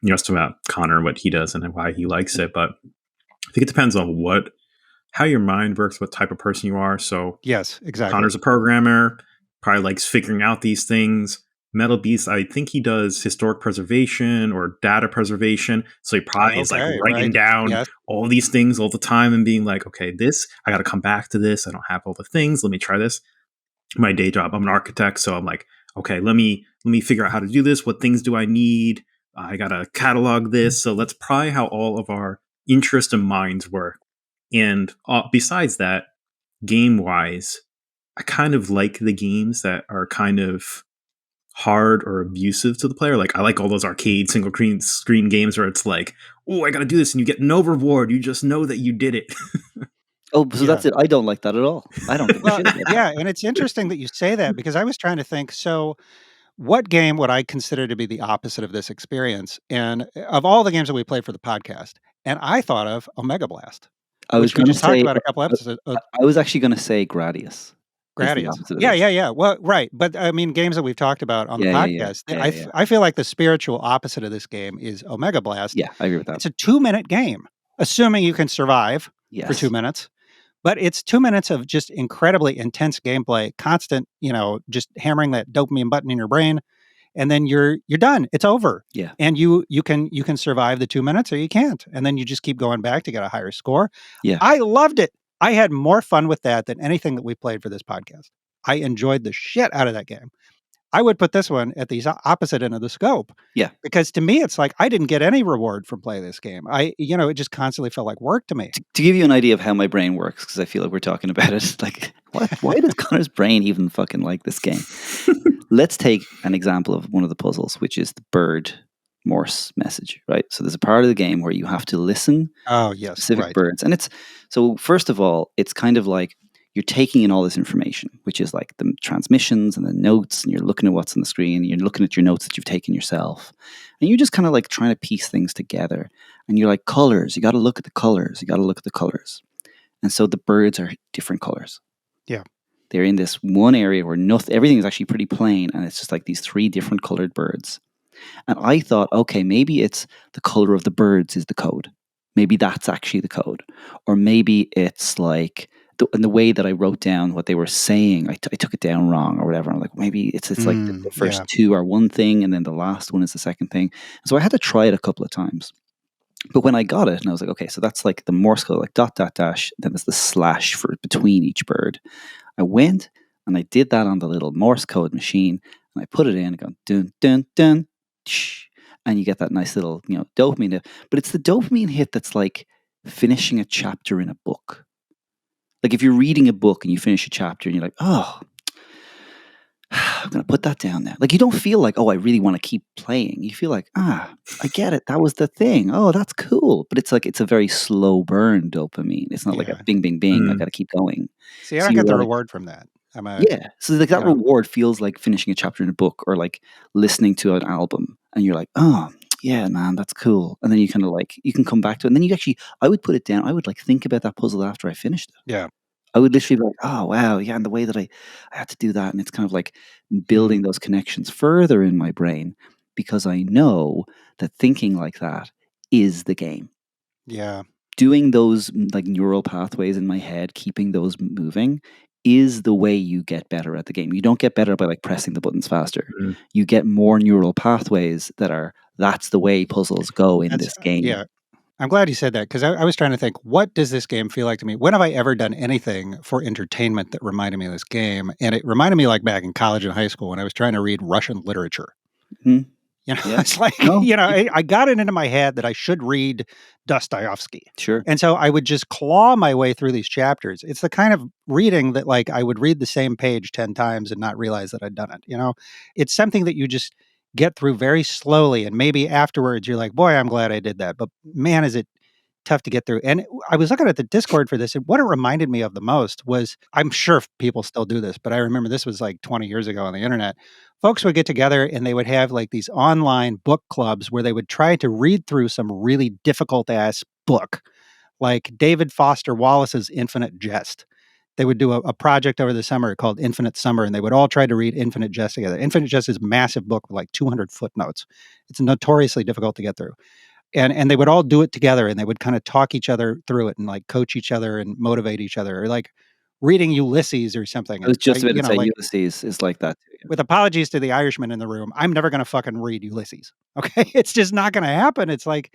C: you asked about Connor and what he does and why he likes it, but I think it depends on how your mind works, what type of person you are. So
A: Yes, exactly.
C: Connor's a programmer, probably likes figuring out these things. Metal Beast, I think he does historic preservation or data preservation. So he probably is like
A: Okay,
C: writing
A: right.
C: down
A: Yes.
C: all these things all the time and being like, okay, I got to come back to this. I don't have all the things. Let me try this. My day job, I'm an architect. So I'm like, okay, let me figure out how to do this. What things do I need? I got to catalog this. So that's probably how all of our interests and minds work. And besides that, game-wise, I kind of like the games that are kind of hard or abusive to the player. Like I like all those arcade single screen games where it's like, oh, I got to do this, and you get no reward. You just know that you did it.
B: Oh, so
A: Yeah.
B: that's it. I don't like that at all. I don't give a
A: Well,
B: shit about that.
A: yeah, and it's interesting that you say that because I was trying to think, so what game would I consider to be the opposite of this experience? And of all the games that we played for the podcast, and I thought of Omega Blast,
B: I was
A: which we
B: gonna
A: just talked
B: say,
A: about a couple episodes.
B: I was actually gonna say Gradius is the
A: Gradius.
B: opposite of
A: Yeah,
B: this.
A: yeah, yeah. Well, right. But I mean, games that we've talked about on the
B: Yeah, yeah, yeah,
A: podcast,
B: yeah, yeah, yeah.
A: I feel like the spiritual opposite of this game is Omega Blast.
B: Yeah, I agree with that.
A: It's a 2-minute game, assuming you can survive for 2
B: Yes.
A: minutes. But it's 2 minutes of just incredibly intense gameplay, constant, just hammering that dopamine button in your brain, and then you're done. It's over.
B: Yeah.
A: And you can survive the 2 minutes or you can't. And then you just keep going back to get a higher score.
B: Yeah.
A: I loved it. I had more fun with that than anything that we played for this podcast. I enjoyed the shit out of that game. I would put this one at the opposite end of the scope.
B: Yeah.
A: Because to me, it's like I didn't get any reward from playing this game. It just constantly felt like work to me.
B: To give you an idea of how my brain works, because I feel like we're talking about it, like, why does Connor's brain even fucking like this game? Let's take an example of one of the puzzles, which is the bird Morse message, right? So there's a part of the game where you have to listen
A: Oh,
B: to
A: yes,
B: specific
A: right.
B: birds. And so first of all, it's kind of like you're taking in all this information, which is like the transmissions and the notes, and you're looking at what's on the screen, and you're looking at your notes that you've taken yourself. And you're just kind of like trying to piece things together. And you're like, colors, you got to look at the colors. You got to look at the colors. And so the birds are different colors.
A: Yeah.
B: They're in this one area where everything is actually pretty plain, and it's just like these 3 different colored birds. And I thought, okay, maybe it's the color of the birds is the code. Maybe that's actually the code. Or maybe it's like the way that I wrote down what they were saying, I took it down wrong or whatever. I'm like, maybe it's like the first
A: Yeah.
B: 2 are one thing, and then the last one is the second thing. So I had to try it a couple of times. But when I got it, and I was like, okay, so that's like the Morse code, like dot, dot, dash, then there's the slash for between each bird. I went and I did that on the little Morse code machine, and I put it in and go dun dun dun, shh, and you get that nice little dopamine hit. But it's the dopamine hit that's like finishing a chapter in a book. Like if you're reading a book and you finish a chapter and you're like, oh, I'm gonna put that down now. Like you don't feel like, oh, I really want to keep playing. You feel like, I get it. That was the thing. Oh, that's cool. But it's like it's a very slow burn dopamine. It's not like a
A: Yeah.
B: bing, bing, bing. I
C: Mm.
B: got to keep going.
A: See, I
B: So
A: don't get
B: you're
A: the
B: like,
A: reward from that.
B: yeah. So like that reward feels like finishing a chapter in a book or like listening to an album, and you're like, oh yeah, man, that's cool. And then you kind of like you can come back to it, and then I would put it down. I would like think about that puzzle after I finished it.
A: Yeah.
B: I would literally be like, oh, wow, yeah, and the way that I had to do that. And it's kind of like building those connections further in my brain because I know that thinking like that is the game.
A: Yeah.
B: Doing those like neural pathways in my head, keeping those moving is the way you get better at the game. You don't get better by like pressing the buttons faster.
C: Mm.
B: You get more neural pathways that's the way puzzles go in this game.
A: Yeah. I'm glad you said that because I was trying to think, what does this game feel like to me? When have I ever done anything for entertainment that reminded me of this game? And it reminded me like back in college and high school when I was trying to read Russian literature.
B: Mhm.
A: Yeah.
B: It's
A: like, I got it into my head that I should read Dostoevsky.
B: Sure.
A: And so I would just claw my way through these chapters. It's the kind of reading that like I would read the same page 10 times and not realize that I'd done it. It's something that you just get through very slowly. And maybe afterwards you're like, boy, I'm glad I did that. But man, is it tough to get through. And I was looking at the Discord for this, and what it reminded me of the most was, I'm sure people still do this, but I remember this was like 20 years ago on the internet. Folks would get together and they would have like these online book clubs where they would try to read through some really difficult ass book, like David Foster Wallace's Infinite Jest. They would do a project over the summer called Infinite Summer, and they would all try to read Infinite Jest together. Infinite Jest is a massive book with like 200 footnotes. It's notoriously difficult to get through. And they would all do it together, and they would kind of talk each other through it and like coach each other and motivate each other, or like reading Ulysses or something.
B: I was
A: And
B: just about to say
A: like
B: Ulysses is like that too.
A: with apologies to the Irishman in the room, I'm never going to fucking read Ulysses. Okay. It's just not going to happen. It's like,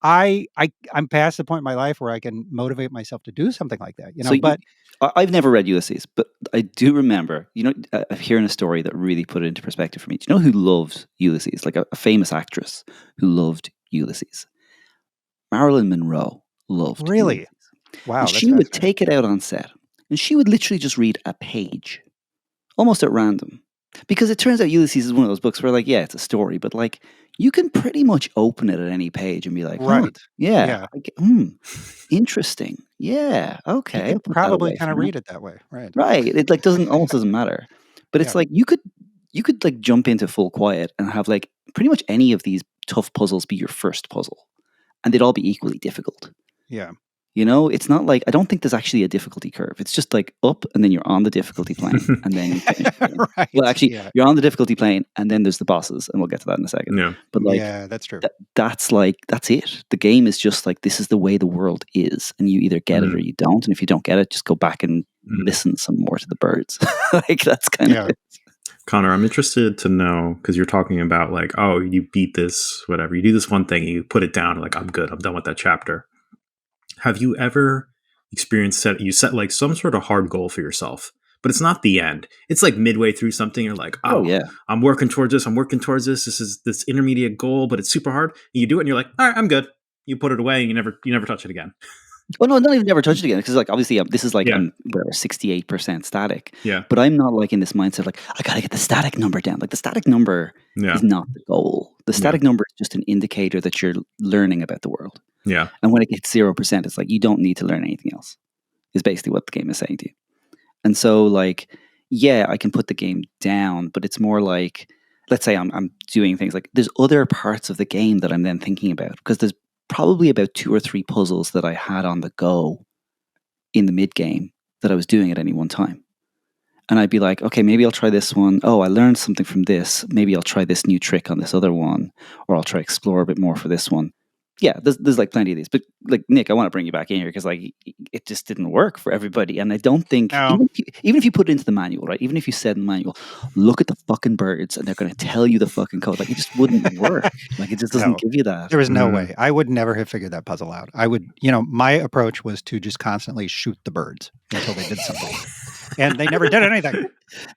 A: I'm past the point in my life where I can motivate myself to do something like that,
B: So
A: but
B: I've never read Ulysses, but I do remember, hearing a story that really put it into perspective for me. Do you know who loved Ulysses? Like a famous actress who loved Ulysses. Marilyn Monroe loved
A: really,
B: Ulysses.
A: wow.
B: And
A: That's
B: she would
A: fascinating.
B: take it out on set, and she would literally just read a page, almost at random. Because it turns out Ulysses is one of those books where, like, yeah, it's a story, but like you can pretty much open it at any page and be like, huh,
A: Right.
B: yeah,
A: Yeah.
B: interesting. Yeah,
A: You
B: okay, I'll
A: could
B: put that
A: probably
B: away
A: kind
B: for
A: of
B: now.
A: read it that way. Right.
B: Right. It like doesn't matter. But it's
A: Yeah.
B: like you could like jump into Full Quiet and have like pretty much any of these tough puzzles be your first puzzle, and they'd all be equally difficult.
A: Yeah.
B: You know, it's not like I don't think there's actually a difficulty curve. It's just like up and then you're on the difficulty plane and then you finish the game. Well,
A: Right.
B: actually,
A: Yeah.
B: you're on the difficulty plane and then there's the bosses, and we'll get to that in a second.
C: Yeah.
B: But like
A: Yeah, that's true.
B: that's it. The game is just like this is the way the world is, and you either get it or you don't. And if you don't get it, just go back and listen some more to the birds. Like that's kind
A: Yeah.
B: of it.
C: Connor, I'm interested to know, because you're talking about like, oh, you beat this, whatever. You do this one thing, you put it down, like, I'm good, I'm done with that chapter. Have you ever experienced you set like some sort of hard goal for yourself, but it's not the end. It's like midway through something, you're like,
B: Oh
C: oh,
B: yeah.
C: I'm working towards this. This is this intermediate goal, but it's super hard. And you do it and you're like, all right, I'm good. You put it away and you never touch it again.
B: Oh no, not even never touch it again because like obviously this is like
C: Yeah.
B: I'm whatever 68% static.
C: Yeah.
B: But I'm not like in this mindset like I gotta get the static number down. Like the static number
C: Yeah.
B: is not the goal. The static number is just an indicator that you're learning about the world.
C: Yeah.
B: And when it gets 0%, it's like you don't need to learn anything else. Is basically what the game is saying to you. And so like, yeah, I can put the game down, but it's more like, let's say I'm doing things like there's other parts of the game that I'm then thinking about because there's probably about 2 or 3 puzzles that I had on the go in the mid game that I was doing at any one time. And I'd be like, okay, maybe I'll try this one. Oh, I learned something from this. Maybe I'll try this new trick on this other one, or I'll try explore a bit more for this one. Yeah, there's like plenty of these. But like Nick, I want to bring you back in here because like it just didn't work for everybody. And I don't think
A: No.
B: even if you put it into the manual, right? Even if you said in the manual, look at the fucking birds and they're going to tell you the fucking code, like it just wouldn't work. Like it just doesn't
A: No.
B: give you that.
A: There was no way. I would never have figured that puzzle out. I would, my approach was to just constantly shoot the birds until they did something. And they never did anything.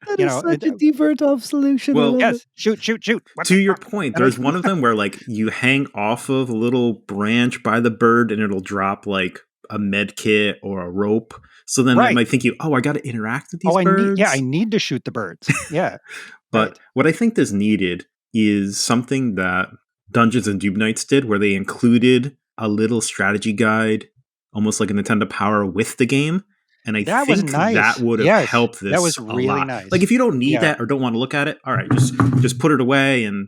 B: That is such a F.A.R.T.W.A.L.K solution.
C: Well,
A: yes, shoot. What
C: to your point, there's one of them where like you hang off of a little branch by the bird and it'll drop like a med kit or a rope. So then I might think I got to interact with these birds.
A: I need to shoot the birds. Yeah.
C: But what I think is needed is something that Dungeons and Doom Nights did, where they included a little strategy guide, almost like a Nintendo Power with the game. And I think
A: was nice.
C: that would have helped this.
A: That was
C: a
A: really
C: lot.
A: nice.
C: Like if you don't need that or don't want to look at it, all right, just put it away and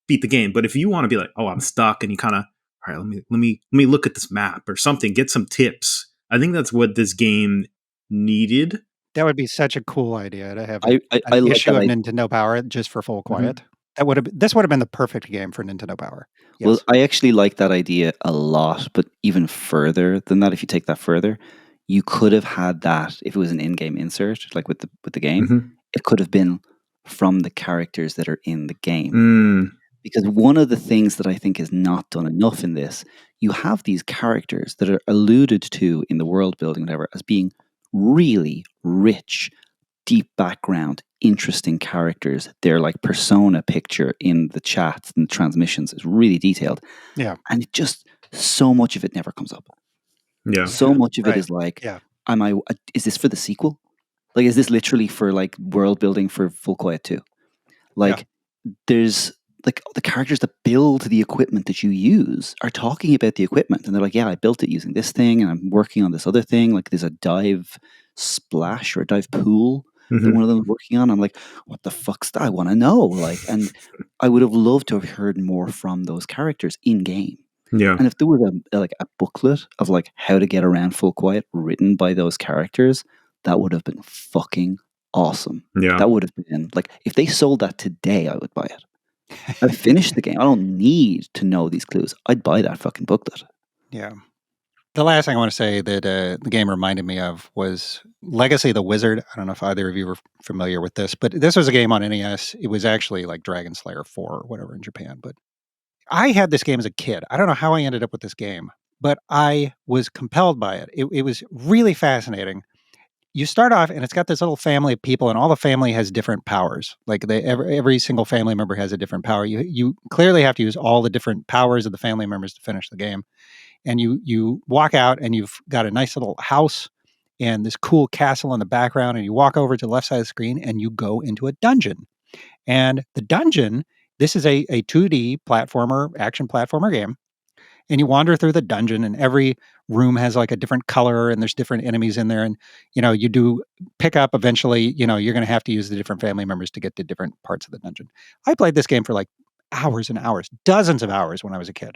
C: beat the game. But if you want to be like, oh, I'm stuck, and you kind of, all right, let me look at this map or something, get some tips. I think that's what this game needed.
A: That would be such a cool idea to have
B: I
A: an
B: like
A: issue
B: that
A: of Nintendo Power just for Full Quiet. This would have been the perfect game for Nintendo Power. Yes.
B: Well, I actually like that idea a lot, but even further than that, if you take that further, you could have had that if it was an in-game insert, like with the game. It could have been from the characters that are in the game. Because one of the things that I think is not done enough in this, you have these characters that are alluded to in the world building, whatever, as being really rich, deep background, interesting characters. Their like persona picture in the chats and the transmissions is really detailed.
A: Yeah.
B: And it just so much of it never comes up.
C: Yeah.
B: So much of it is like, is this for the sequel? Like, is this literally for like world building for Full Quiet 2? Like, there's like the characters that build the equipment that you use are talking about the equipment, and they're like, yeah, I built it using this thing, and I'm working on this other thing. Like, there's a dive splash or a dive pool that one of them is working on. I'm like, what the fuck's that? I want to know. Like, and I would have loved to have heard more from those characters in game.
C: Yeah.
B: And if there was a booklet of like how to get around Full Quiet written by those characters, that would have been fucking awesome.
C: Yeah.
B: That would have been like, if they sold that today, I would buy it. I've finished the game. I don't need to know these clues. I'd buy that fucking booklet.
A: Yeah. The last thing I want to say that the game reminded me of was Legacy of the Wizard. I don't know if either of you were familiar with this, but this was a game on NES. It was actually like Dragon Slayer 4 or whatever in Japan. But I had this game as a kid. I don't know how I ended up with this game, but I was compelled by it. It was really fascinating. You start off and it's got this little family of people, and all the family has different powers. Like every single family member has a different power. You clearly have to use all the different powers of the family members to finish the game. And you walk out and you've got a nice little house and this cool castle in the background, and you walk over to the left side of the screen and you go into a dungeon. And the dungeon, this is a 2D action platformer game. And you wander through the dungeon, and every room has like a different color, and there's different enemies in there. And, you do pick up eventually, you're going to have to use the different family members to get to different parts of the dungeon. I played this game for like hours and hours, dozens of hours when I was a kid.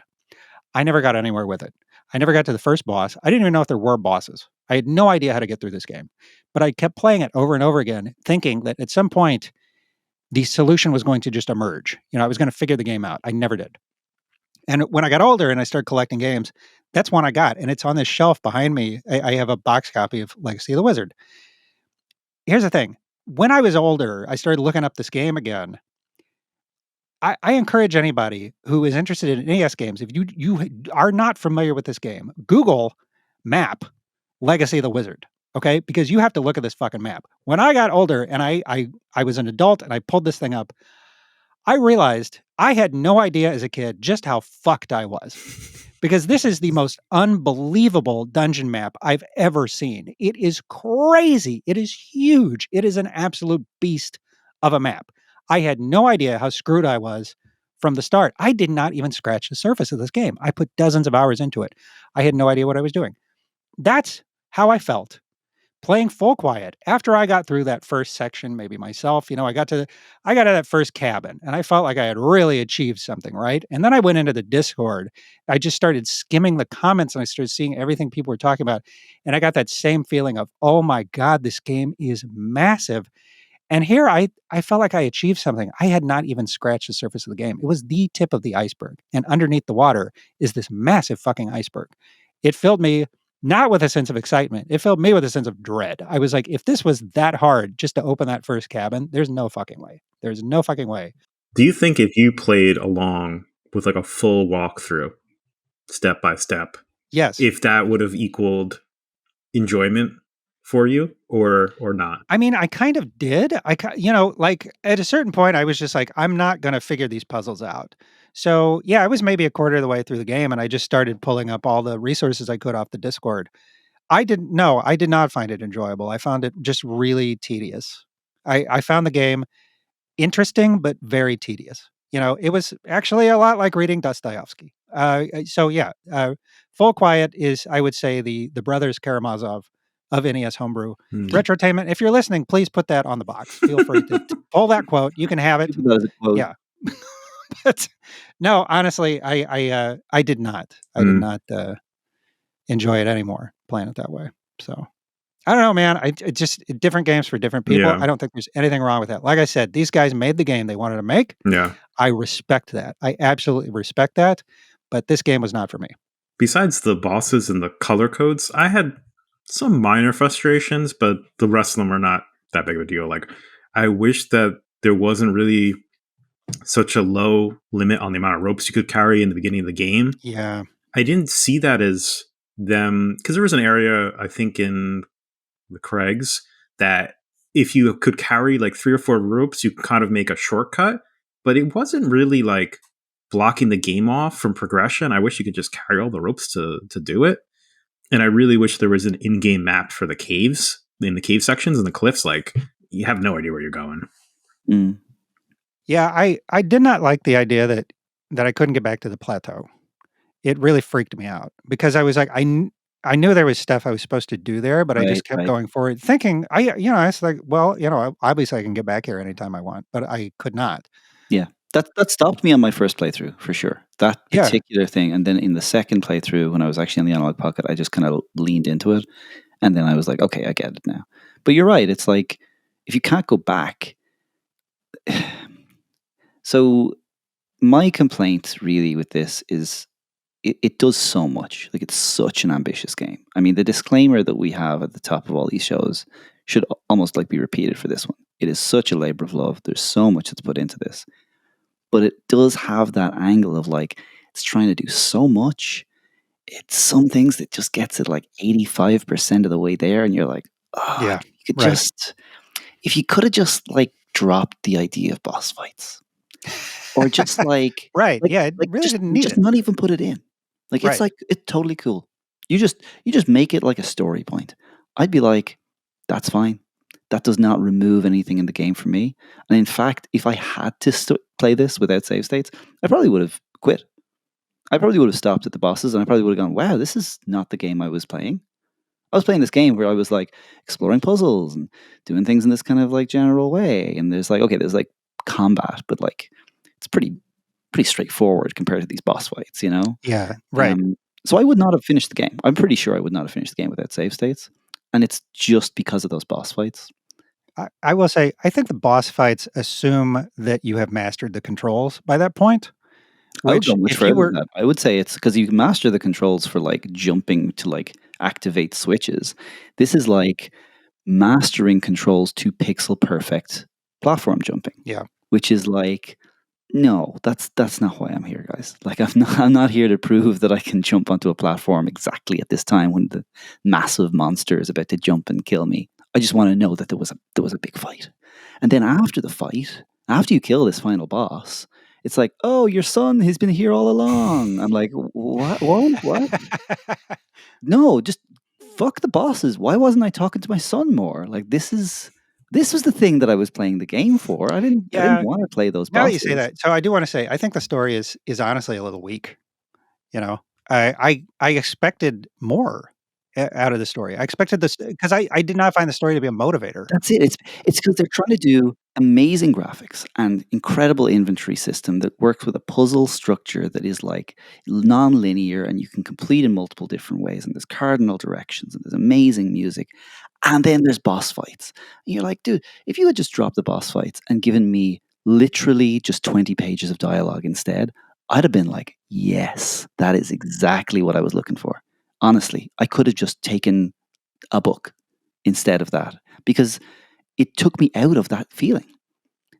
A: I never got anywhere with it. I never got to the first boss. I didn't even know if there were bosses. I had no idea how to get through this game. But I kept playing it over and over again, thinking that at some point the solution was going to just emerge. I was going to figure the game out. I never did. And when I got older and I started collecting games, that's one I got. And it's on this shelf behind me. I have a box copy of Legacy of the Wizard. Here's the thing. When I was older, I started looking up this game again. I encourage anybody who is interested in NES games, if you are not familiar with this game, Google map Legacy of the Wizard, okay? Because you have to look at this fucking map. When I got older and I was an adult and I pulled this thing up, I realized I had no idea as a kid just how fucked I was. Because this is the most unbelievable dungeon map I've ever seen. It is crazy. It is huge. It is an absolute beast of a map. I had no idea how screwed I was from the start. I did not even scratch the surface of this game. I put dozens of hours into it. I had no idea what I was doing. That's how I felt playing Full Quiet. After I got through that first section, maybe myself, I got to that first cabin and I felt like I had really achieved something, right? And then I went into the Discord. I just started skimming the comments and I started seeing everything people were talking about. And I got that same feeling of, oh my God, this game is massive. And here I felt like I achieved something. I had not even scratched the surface of the game. It was the tip of the iceberg. And underneath the water is this massive fucking iceberg. It filled me not with a sense of excitement. It filled me with a sense of dread. I was like, if this was that hard just to open that first cabin, there's no fucking way. There's no fucking way.
C: Do you think if you played along with like a full walkthrough, step by step,
A: Yes,
C: if that would have equaled enjoyment for you or not?
A: I mean, I kind of did. Like at a certain point, I was just like, I'm not going to figure these puzzles out. So yeah, I was maybe a quarter of the way through the game and I just started pulling up all the resources I could off the Discord. I did not find it enjoyable. I found it just really tedious. I found the game interesting, but very tedious. It was actually a lot like reading Dostoevsky. So yeah, Full Quiet is, I would say, the brothers Karamazov of NES Homebrew. Retrotainment, if you're listening, please put that on the box. Feel free to pull that quote. You can have it. Yeah. But no, honestly, I did not. I did not enjoy it anymore playing it that way. So I don't know, man. It just different games for different people.
C: Yeah.
A: I don't think there's anything wrong with that. Like I said, these guys made the game they wanted to make.
C: Yeah.
A: I respect that. I absolutely respect that. But this game was not for me.
C: Besides the bosses and the color codes, I had some minor frustrations, but the rest of them are not that big of a deal. Like, I wish that there wasn't really such a low limit on the amount of ropes you could carry in the beginning of the game.
A: Yeah.
C: I didn't see that as them, because there was an area, I think, in the Craigs that if you could carry like 3 or 4 ropes, you could kind of make a shortcut, but it wasn't really like blocking the game off from progression. I wish you could just carry all the ropes to do it. And I really wish there was an in-game map for the caves, in the cave sections and the cliffs. Like, you have no idea where you're going.
B: Mm.
A: Yeah, I did not like the idea that I couldn't get back to the plateau. It really freaked me out because I was like, I knew there was stuff I was supposed to do there, but I just kept going forward thinking, I was like, well, obviously I can get back here anytime I want, but I could not.
B: Yeah. That stopped me on my first playthrough for sure. That particular thing. And then in the second playthrough, when I was actually on the Analog Pocket, I just kind of leaned into it. And then I was like, okay, I get it now. But you're right. It's like, if you can't go back. So my complaint really with this is it does so much. Like, it's such an ambitious game. I mean, the disclaimer that we have at the top of all these shows should almost like be repeated for this one. It is such a labor of love. There's so much that's put into this. But it does have that angle of like, it's trying to do so much. It's some things that just gets it like 85% of the way there. And you're like, oh,
A: Yeah,
B: you could if you could have just like dropped the idea of boss fights. Or just like...
A: it really didn't need
B: just
A: it.
B: not even put it in. Like, it's like, it's totally cool. You just make it like a story point. I'd be like, that's fine. that does not remove anything in the game for me. And in fact, if I had to play this without save states, I probably would have quit. I probably would have stopped at the bosses, and I probably would have gone, wow, this is not the game I was playing. I was playing this game where I was like exploring puzzles and doing things in this kind of like general way. And there's like, okay, there's like combat, but like it's pretty straightforward compared to these boss fights, you know?
A: Yeah, right.
B: So I would not have finished the game. I'm pretty sure I would not have finished the game without save states. And it's just because of those boss fights.
A: I will say, I think the boss fights assume that you have mastered the controls by that point.
B: I would go
A: Which,
B: much
A: if you
B: further than
A: were,
B: that. I would say it's because you can master the controls for like jumping to like activate switches. This is like mastering controls to pixel perfect platform jumping.
A: yeah,
B: Which is like, no, that's not why I'm here, guys. Like I'm not here to prove that I can jump onto a platform exactly at this time when the massive monster is about to jump and kill me. I just want to know that there was a big fight. And then after the fight, after you kill this final boss, it's like, oh, your son has been here all along. I'm like, what? No, just fuck the bosses. Why wasn't I talking to my son more? Like this was the thing that I was playing the game for. I didn't
A: yeah.
B: want to play those
A: Now that you say
B: bosses.
A: that, so I do want to say, I think the story is honestly a little weak. You know, I expected more out of the story. I expected this because I did not find the story to be a motivator.
B: That's it. It's because they're trying to do amazing graphics and incredible inventory system that works with a puzzle structure that is like non-linear and you can complete in multiple different ways. And there's cardinal directions and there's amazing music. And then there's boss fights. And you're like, dude, if you had just dropped the boss fights and given me literally just 20 pages of dialogue instead, I'd have been like, yes, that is exactly what I was looking for. Honestly, I could have just taken a book instead of that because it took me out of that feeling.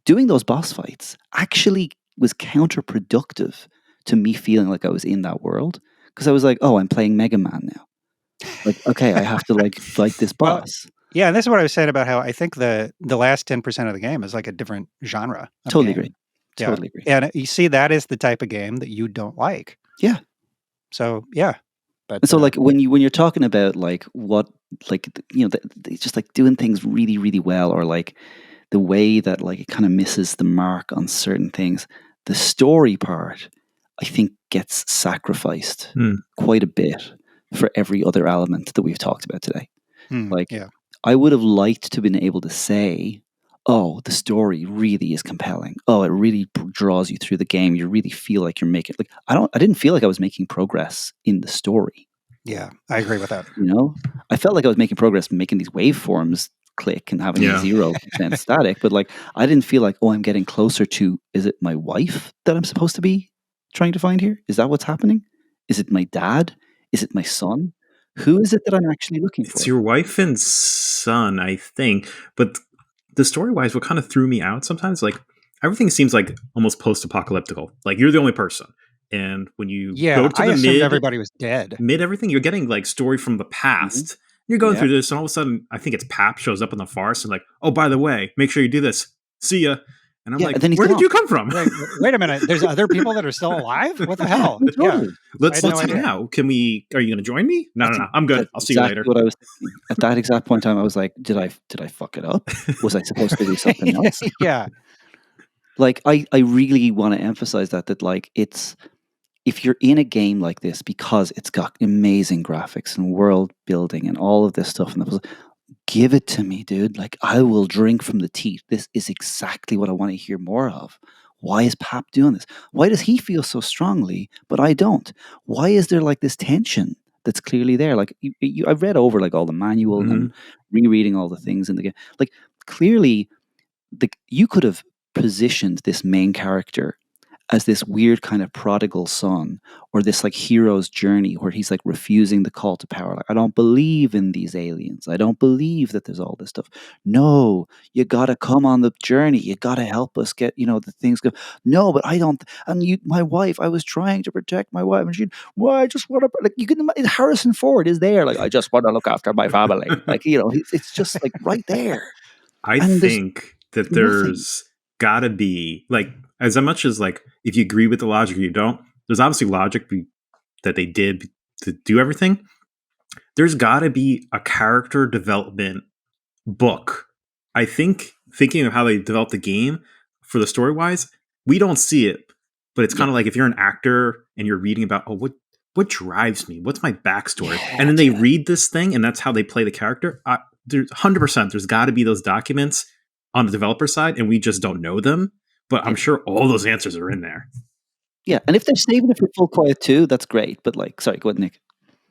B: Doing those boss fights actually was counterproductive to me feeling like I was in that world because I was like, oh, I'm playing Mega Man now. Like, okay, I have to like fight this
A: Well,
B: boss.
A: yeah, and this is what I was saying about how I think the last 10% of the game is like a different genre of
B: Totally
A: game.
B: agree.
A: Yeah,
B: Totally agree.
A: and you see, that is the type of game that you don't like.
B: Yeah.
A: So yeah, but
B: And so like when you're talking about like what like it's just like doing things really really well or like the way that like it kind of misses the mark on certain things, the story part I think gets sacrificed quite a bit for every other element that we've talked about today. Like
A: yeah,
B: I would have liked to have been able to say, oh, the story really is compelling. Oh, it really draws you through the game. You really feel like you're making like I didn't feel like I was making progress in the story.
A: yeah, I agree with that.
B: You know, I felt like I was making progress making these waveforms click and having
C: Yeah.
B: 0% static, but like I didn't feel like, oh, I'm getting closer to, is it my wife that I'm supposed to be trying to find here? Is that what's happening? Is it my dad? Is it my son? Who is it that I'm actually looking
C: It's
B: for?
C: your wife and son, I think. But the story wise, what kind of threw me out sometimes, like everything seems like almost post apocalyptical. Like you're the only person. And when you go
A: Yeah,
C: to
A: I
C: the
A: assumed everybody was dead.
C: mid everything, you're getting like story from the
B: Mhm.
C: past. You're going
B: Yeah.
C: through this, and all of a sudden, I think it's Pap shows up in the forest and like, oh, by the way, make sure you do this. See ya. And I'm
B: Yeah.
C: like,
B: And then he's
C: where did
B: gone.
C: you come from?
A: Wait a minute. There's other people that are still alive? What the
B: Yeah.
A: hell?
B: No,
A: Yeah,
B: totally.
A: I had
C: Let's
A: no
C: hang
A: idea.
C: out. Can we? Are you going to join me? No, no, no. I'm good.
B: That's
C: I'll see you
B: exactly
C: later.
B: what I was thinking. At that exact point in time, I was like, did I fuck it up? Was I supposed to do something else?
A: Yeah,
B: Like I really want to emphasize that like it's if you're in a game like this because it's got amazing graphics and world building and all of this stuff and give it to me, dude. Like I will drink from the teeth. This is exactly what I want to hear more of. Why is Pap doing this? Why does he feel so strongly, but I don't? Why is there like this tension that's clearly there? Like I read over like all the manual
C: Hmm.
B: and rereading all the things in the game. Like clearly, you could have positioned this main character as this weird kind of prodigal son or this like hero's journey where he's like refusing the call to power. Like, I don't believe in these aliens. I don't believe that there's all this stuff. No, you gotta come on the journey. You gotta help us get, the things go. No, but I don't. And my wife, I was trying to protect my wife and well, I just want to, like, you can imagine Harrison Ford is there. Like, I just want to look after my family. Like, it's just like right there.
C: I
B: And there's
C: think that
B: nothing.
C: there's got to be like as much as like if you agree with the logic or you don't. There's obviously logic that they did to do everything. There's got to be a character development book I think thinking of how they developed the game for the story wise, we don't see it, but it's kind of like if you're an actor and you're reading about what drives me, what's my backstory, and then they read this thing and that's how they play the character. There's 100%. There's got to be those documents on the developer side, and we just don't know them. But I'm sure all those answers are in there.
B: Yeah, and if they're saving it for Full Quiet 2, that's great. But like, sorry, go ahead, Nick.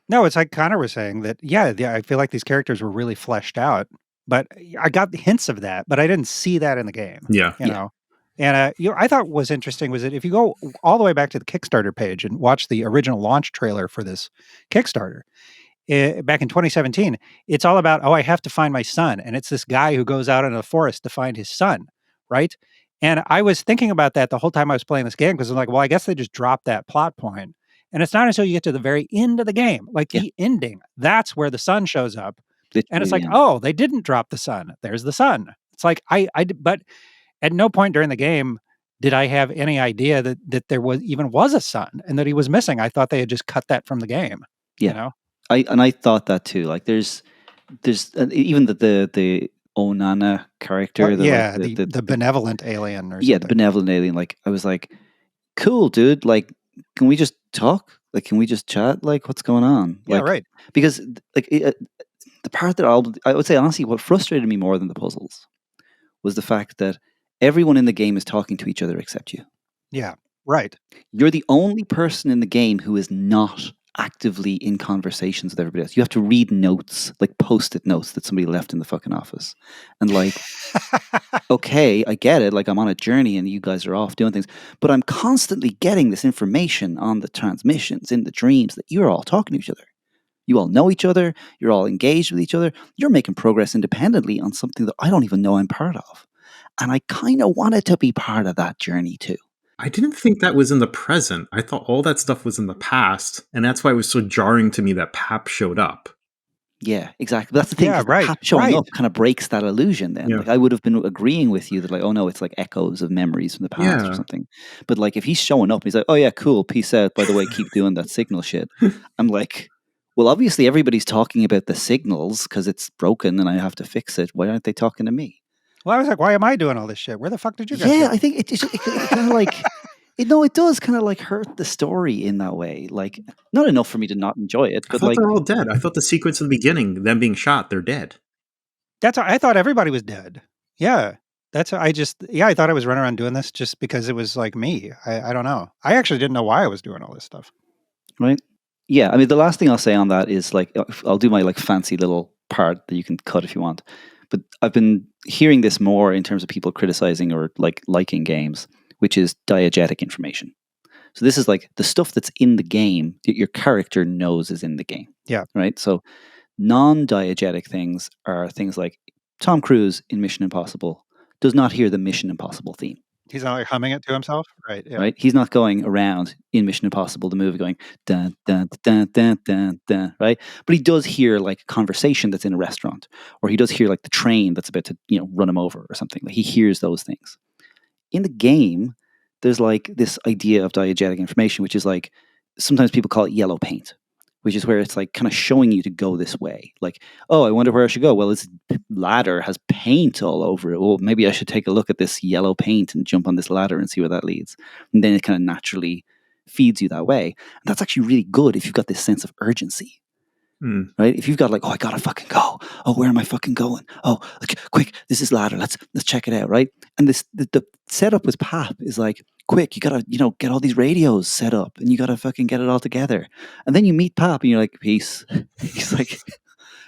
A: No, it's like Connor was saying that, I feel like these characters were really fleshed out, but I got hints of that, but I didn't see that in the game.
C: Yeah.
A: You know? And, I thought was interesting was that if you go all the way back to the Kickstarter page and watch the original launch trailer for this Kickstarter, back in 2017, it's all about, I have to find my son. And it's this guy who goes out into the forest to find his son, right? And I was thinking about that the whole time I was playing this game because I'm like, well, I guess they just dropped that plot point. And it's not until you get to the very end of the game, like the ending, that's where the sun shows up. And it's like, oh, they didn't drop the sun. There's the sun. It's like, but at no point during the game did I have any idea that there was a son and that he was missing. I thought they had just cut that from the game.
B: Yeah.
A: You know?
B: I thought that too. Like there's even the Onana character,
A: the benevolent alien or something.
B: Yeah, the benevolent alien. Like I was like, cool, dude. Like, can we just talk? Like, can we just chat? Like, what's going on?
A: Yeah,
B: like,
A: right.
B: Because like the part that I would say honestly, what frustrated me more than the puzzles was the fact that everyone in the game is talking to each other except you.
A: Yeah, right.
B: You're the only person in the game who is not actively in conversations with everybody else. You have to read notes, like post-it notes that somebody left in the fucking office. And like, okay, I get it. Like I'm on a journey and you guys are off doing things, but I'm constantly getting this information on the transmissions in the dreams that you're all talking to each other. You all know each other. You're all engaged with each other. You're making progress independently on something that I don't even know I'm part of. And I kind of wanted to be part of that journey too.
C: I didn't think that was in the present. I thought all that stuff was in the past, and that's why it was so jarring to me that Pap showed up.
B: Yeah, exactly. But that's the thing.
A: Yeah, right.
B: Pap showing up kind of breaks that illusion then.
C: Yeah.
B: Like I would have been agreeing with you that like, oh no, it's like echoes of memories from the past or something. But like if he's showing up, he's like, oh yeah, cool, peace out. By the way, keep doing that signal shit. I'm like, well, obviously everybody's talking about the signals because it's broken and I have to fix it. Why aren't they talking to me?
A: Well, I was like, why am I doing all this shit? Where the fuck did you guys go?
B: I think it kind of like, it does kind of like hurt the story in that way. Like, not enough for me to not enjoy it. But
C: I thought
B: like,
C: they're all dead. I thought the sequence in the beginning, them being shot, they're dead.
A: I thought everybody was dead. Yeah. I thought I was running around doing this just because it was like me. I don't know. I actually didn't know why I was doing all this stuff.
B: Right. Yeah. I mean, the last thing I'll say on that is like, I'll do my like fancy little part that you can cut if you want. But I've been hearing this more in terms of people criticizing or like liking games, which is diegetic information. So this is like the stuff that's in the game that your character knows is in the game.
A: Yeah.
B: Right. So non-diegetic things are things like Tom Cruise in Mission Impossible does not hear the Mission Impossible theme.
A: He's not like humming it to himself, right? Yeah.
B: Right? He's not going around in Mission Impossible, the movie, going dun dun dun dun dun dun, right? But he does hear like a conversation that's in a restaurant, or he does hear like the train that's about to run him over or something. Like he hears those things. In the game, there's like this idea of diegetic information, which is like sometimes people call it yellow paint, which is where it's like kind of showing you to go this way. Like, oh, I wonder where I should go. Well, this ladder has paint all over it. Well, maybe I should take a look at this yellow paint and jump on this ladder and see where that leads. And then it kind of naturally feeds you that way. And that's actually really good if you've got this sense of urgency. Right? If you've got like, oh, I gotta fucking go. Oh, where am I fucking going? Oh, okay, quick, this is ladder. Let's check it out, right? And the setup with Pap is like, quick, you gotta, get all these radios set up and you gotta fucking get it all together. And then you meet Pap and you're like, peace. He's like,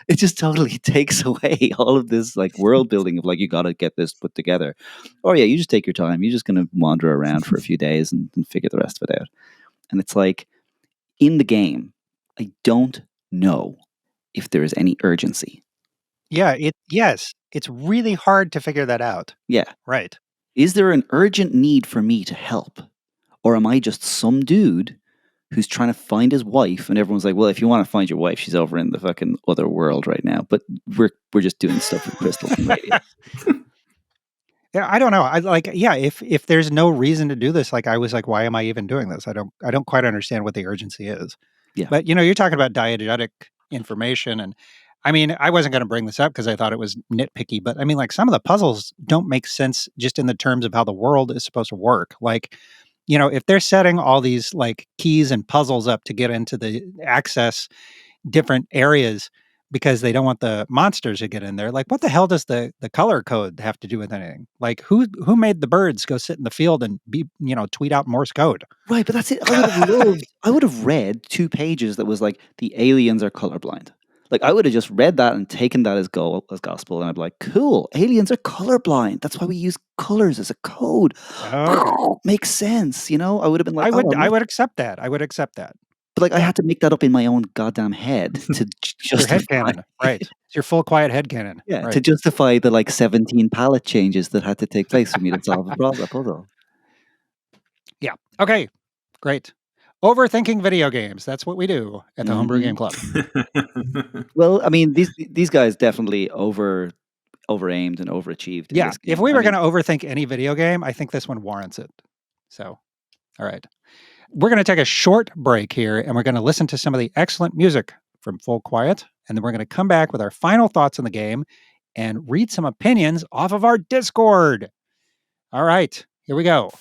B: it just totally takes away all of this like world building of like, you gotta get this put together. Or yeah, you just take your time. You're just gonna wander around for a few days and figure the rest of it out. And it's like, in the game, I don't know if there is any urgency.
A: Yeah, it's really hard to figure that out.
B: Yeah.
A: Right.
B: Is there an urgent need for me to help? Or am I just some dude who's trying to find his wife and everyone's like, well, if you want to find your wife, she's over in the fucking other world right now. But we're just doing stuff with crystals and radio.
A: Yeah, I don't know. If there's no reason to do this, like I was like, why am I even doing this? I don't quite understand what the urgency is.
B: Yeah.
A: But you're talking about diegetic information, and I mean, I wasn't going to bring this up because I thought it was nitpicky, but I mean, like some of the puzzles don't make sense just in the terms of how the world is supposed to work. Like, if they're setting all these like keys and puzzles up to get into the access different areas because they don't want the monsters to get in there, like what the hell does the color code have to do with anything? Like who made the birds go sit in the field and tweet out Morse code?
B: Right, but that's it. I would have read 2 pages that was like, the aliens are colorblind. Like, I would have just read that and taken that as gospel, and I'd be like, cool, aliens are colorblind. That's why we use colors as a code.
A: Okay.
B: Makes sense, I would have been like,
A: I would accept that. I would accept that.
B: but like, I had to make that up in my own goddamn head to
A: Your
B: justify.
A: headcanon, right? It's your full quiet headcanon.
B: Yeah,
A: right.
B: to justify the like 17 palette changes that had to take place for me to solve a puzzle.
A: Yeah. Okay. Great. Overthinking video games. That's what we do at the Homebrew Game Club.
B: Well, I mean, these guys definitely over aimed and overachieved. In
A: Yeah.
B: this game.
A: If we were going to overthink any video game, I think this one warrants it. So, all right. We're going to take a short break here and we're going to listen to some of the excellent music from Full Quiet. And then we're going to come back with our final thoughts on the game and read some opinions off of our Discord. All right. Here we go.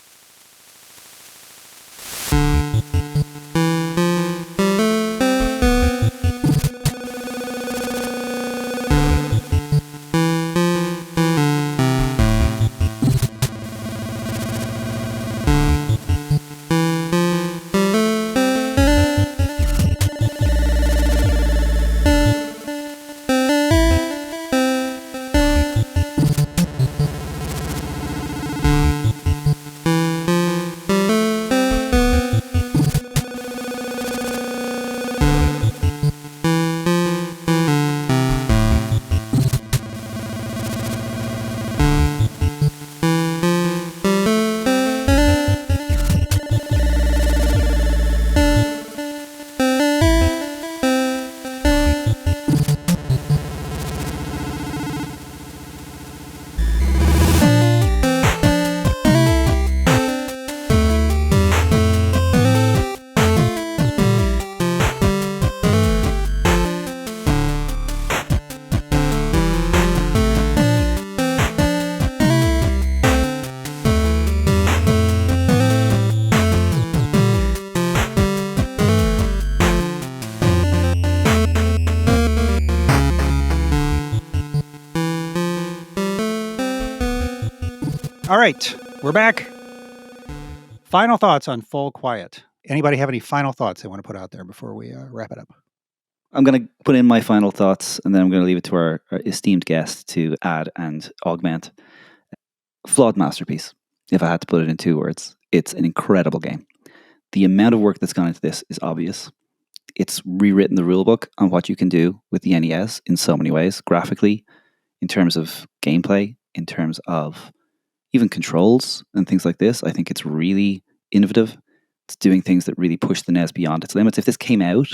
A: All right, we're back. Final thoughts on Full Quiet. Anybody have any final thoughts they want to put out there before we wrap it up?
B: I'm going to put in my final thoughts, and then I'm going to leave it to our esteemed guest to add and augment. Flawed masterpiece. If I had to put it in 2 words, it's an incredible game. The amount of work that's gone into this is obvious. It's rewritten the rulebook on what you can do with the NES in so many ways, graphically, in terms of gameplay, in terms of even controls and things like this. I think it's really innovative. It's doing things that really push the NES beyond its limits. If this came out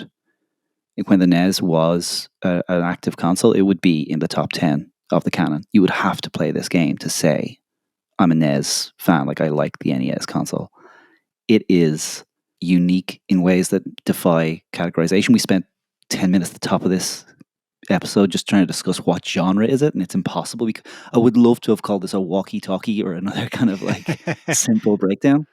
B: when the NES was an active console, it would be in the top 10 of the canon. You would have to play this game to say, I'm a NES fan, like I like the NES console. It is unique in ways that defy categorization. We spent 10 minutes at the top of this episode just trying to discuss what genre is it, and it's impossible. I would love to have called this a walkie-talkie or another kind of like simple breakdown.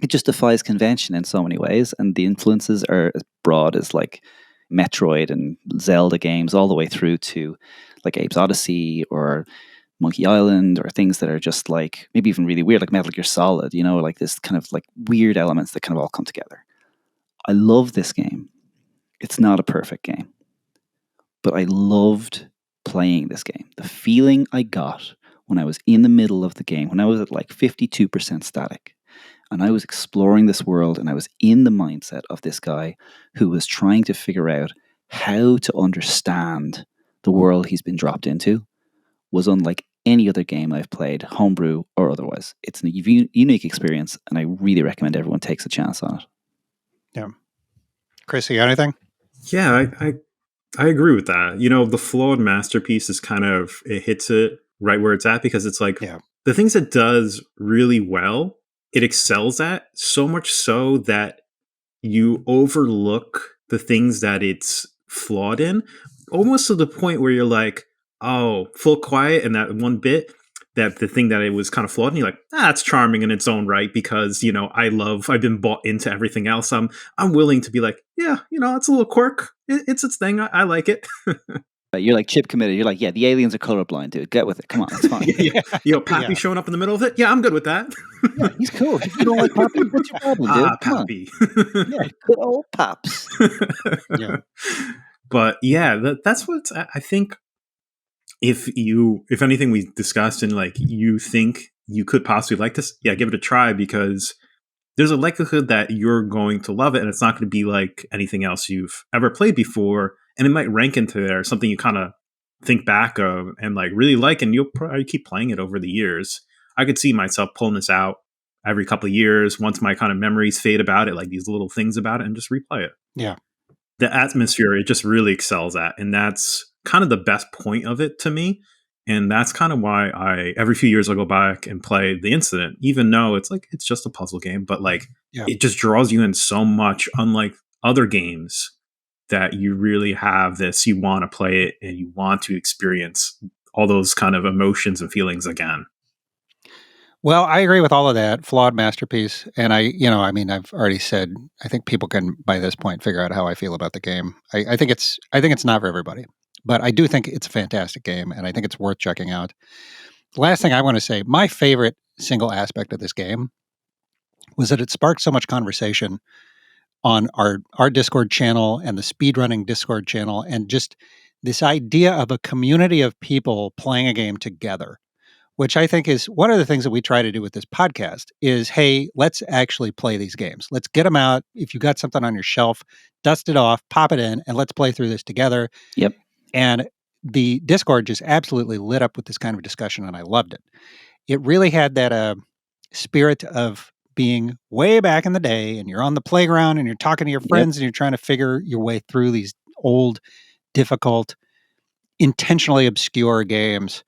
B: It just defies convention in so many ways, and the influences are as broad as like Metroid and Zelda games all the way through to like Abe's Odyssey or Monkey Island, or things that are just like maybe even really weird, like Metal Gear Solid, like this kind of like weird elements that kind of all come together. I love this game. It's not a perfect game, but I loved playing this game. The feeling I got when I was in the middle of the game, when I was at like 52% static, and I was exploring this world, and I was in the mindset of this guy who was trying to figure out how to understand the world he's been dropped into, was unlike any other game I've played, homebrew or otherwise. It's a unique experience, and I really recommend everyone takes a chance on it.
A: Yeah. Chris, you got anything?
C: Yeah, I agree with that. The flawed masterpiece is kind of, it hits it right where it's at, because it's like the things it does really well, it excels at, so much so that you overlook the things that it's flawed in. almost to the point where you're like, oh, full quiet, and that one bit, that the thing that it was kind of flawed, and you're like, that's charming in its own right, because I've been bought into everything else. I'm willing to be like, yeah, it's a little quirk. It's its thing. I like it.
B: You're like chip committed. You're like, yeah, the aliens are colorblind, dude. Get with it. Come on, it's fine.
C: Pappy showing up in the middle of it. Yeah, I'm good with that.
B: Yeah, he's cool. You don't like Pappy? What's your problem, dude? Come
C: Pappy.
B: Yeah, good old Paps.
A: Yeah.
C: But yeah, that's what I think. If anything we discussed and like you think you could possibly like this, yeah, give it a try, because there's a likelihood that you're going to love it, and it's not going to be like anything else you've ever played before, and it might rank into there, something you kind of think back of and like really like, and you'll probably keep playing it over the years. I could see myself pulling this out every couple of years once my kind of memories fade about it, like these little things about it, and just replay it.
A: Yeah.
C: The atmosphere it just really excels at, and that's kind of the best point of it to me. And that's kind of why every few years I'll go back and play The Incident, even though it's like it's just a puzzle game, but like it just draws you in so much, unlike other games, that you really have this, you want to play it and you want to experience all those kind of emotions and feelings again.
A: Well, I agree with all of that. Flawed masterpiece. And I've already said, I think people can by this point figure out how I feel about the game. I think it's not for everybody, but I do think it's a fantastic game, and I think it's worth checking out. The last thing I want to say, my favorite single aspect of this game was that it sparked so much conversation on our Discord channel and the speedrunning Discord channel, and just this idea of a community of people playing a game together, which I think is one of the things that we try to do with this podcast is, hey, let's actually play these games. Let's get them out. If you got something on your shelf, dust it off, pop it in, and let's play through this together.
B: Yep.
A: And the Discord just absolutely lit up with this kind of discussion, and I loved it. It really had that spirit of being way back in the day, and you're on the playground and you're talking to your friends and you're trying to figure your way through these old, difficult, intentionally obscure games.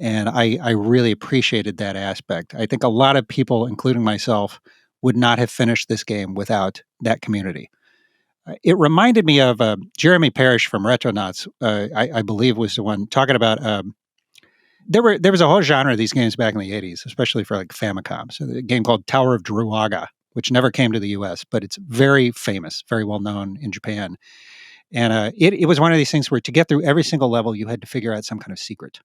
A: And I really appreciated that aspect. I think a lot of people, including myself, would not have finished this game without that community. It reminded me of Jeremy Parrish from Retronauts, I believe was the one talking about there was a whole genre of these games back in the 80s, especially for like Famicom. So a game called Tower of Druaga, which never came to the US, but it's very famous, very well known in Japan. And it was one of these things where to get through every single level, you had to figure out some kind of secret.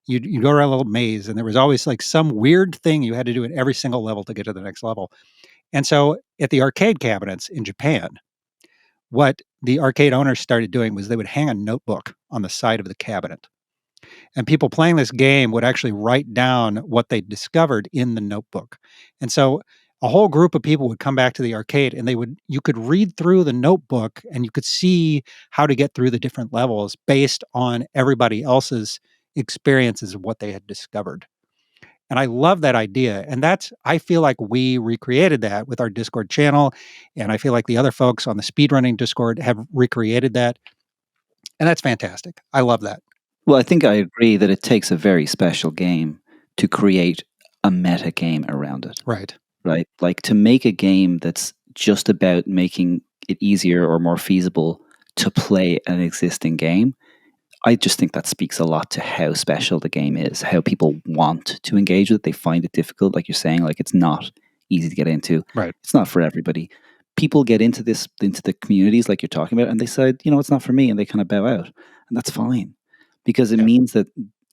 A: You'd go around a little maze, and there was always like some weird thing you had to do at every single level to get to the next level. And so at the arcade cabinets in Japan, what the arcade owners started doing was they would hang a notebook on the side of the cabinet. And people playing this game would actually write down what they discovered in the notebook. And so a whole group of people would come back to the arcade, and you could read through the notebook and you could see how to get through the different levels based on everybody else's experiences of what they had discovered. And I love that idea. And I feel like we recreated that with our Discord channel. And I feel like the other folks on the speedrunning Discord have recreated that. And that's fantastic. I love that.
B: Well, I think I agree that it takes a very special game to create a meta game around it.
A: Right.
B: Right? Like to make a game that's just about making it easier or more feasible to play an existing game. I just think that speaks a lot to how special the game is, how people want to engage with it. They find it difficult, like you're saying, like it's not easy to get into.
A: Right.
B: It's not for everybody. People get into the communities like you're talking about, and they say, it's not for me, and they kind of bow out. And that's fine. Because it means that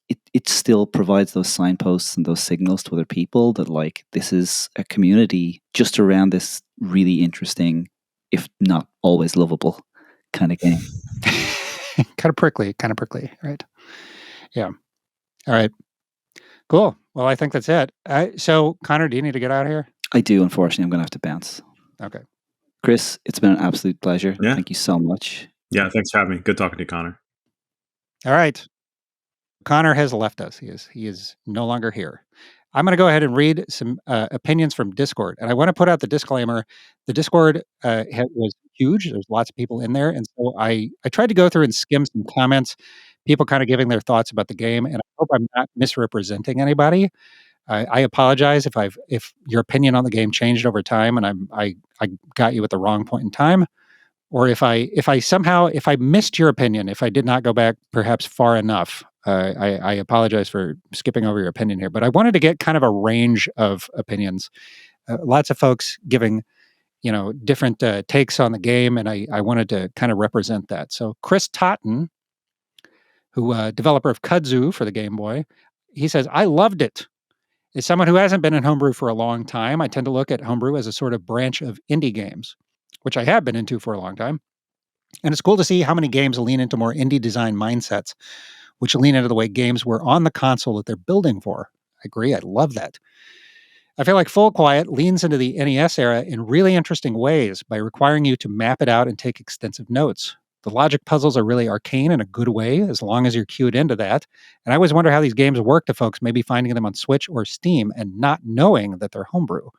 B: it still provides those signposts and those signals to other people that like this is a community just around this really interesting, if not always lovable, kind of game.
A: kind of prickly, right? Yeah. All right. Cool. Well, I think that's it. So, Connor, do you need to get out of here?
B: I do, unfortunately. I'm going to have to bounce.
A: Okay.
B: Chris, it's been an absolute pleasure.
C: Yeah.
B: Thank you so much.
C: Yeah, thanks for having me. Good talking to you, Connor.
A: All right. Connor has left us. He is no longer here. I'm going to go ahead and read some opinions from Discord. And I want to put out the disclaimer. The Discord was huge. There's lots of people in there. And so I tried to go through and skim some comments, people kind of giving their thoughts about the game. And I hope I'm not misrepresenting anybody. I apologize if your opinion on the game changed over time and I got you at the wrong point in time. or if I missed your opinion, if I did not go back perhaps far enough, I apologize for skipping over your opinion here, but I wanted to get kind of a range of opinions. Lots of folks giving, different takes on the game, and I wanted to kind of represent that. So Chris Totten, who developer of Kudzu for the Game Boy, he says, I loved it. As someone who hasn't been in Homebrew for a long time, I tend to look at Homebrew as a sort of branch of indie games, which I have been into for a long time. And it's cool to see how many games lean into more indie design mindsets, which lean into the way games were on the console that they're building for. I agree. I love that. I feel like Full Quiet leans into the NES era in really interesting ways by requiring you to map it out and take extensive notes. The logic puzzles are really arcane in a good way, as long as you're cued into that. And I always wonder how these games work to folks maybe finding them on Switch or Steam and not knowing that they're homebrew.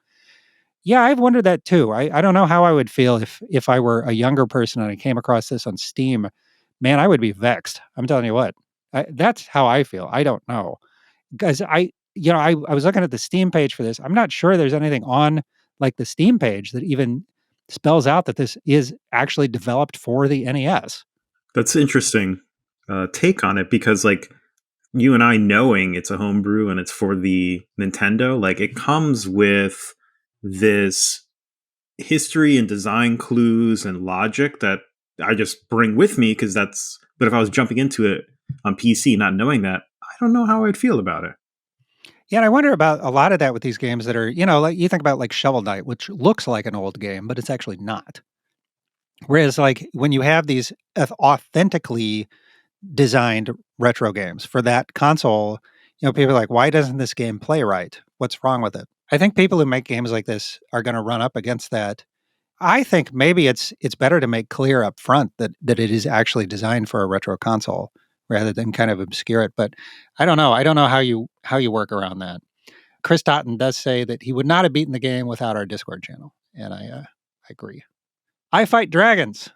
A: Yeah, I've wondered that too. I don't know how I would feel if I were a younger person and I came across this on Steam. Man, I would be vexed. I'm telling you what. That's how I feel. I don't know. Because I was looking at the Steam page for this. I'm not sure there's anything on like the Steam page that even spells out that this is actually developed for the NES.
C: That's interesting take on it, because like you and I knowing it's a homebrew and it's for the Nintendo, like it comes with this history and design clues and logic that I just bring with me, because that's, but if I was jumping into it on PC not knowing that, I don't know how I'd feel about it.
A: Yeah, and I wonder about a lot of that with these games that are, like you think about like Shovel Knight, which looks like an old game, but it's actually not. Whereas like when you have these authentically designed retro games for that console, people are like, why doesn't this game play right? What's wrong with it? I think people who make games like this are going to run up against that. I think maybe it's better to make clear up front that it is actually designed for a retro console rather than kind of obscure it. But I don't know. I don't know how you work around that. Chris Totten does say that he would not have beaten the game without our Discord channel, and I agree. I Fight Dragons.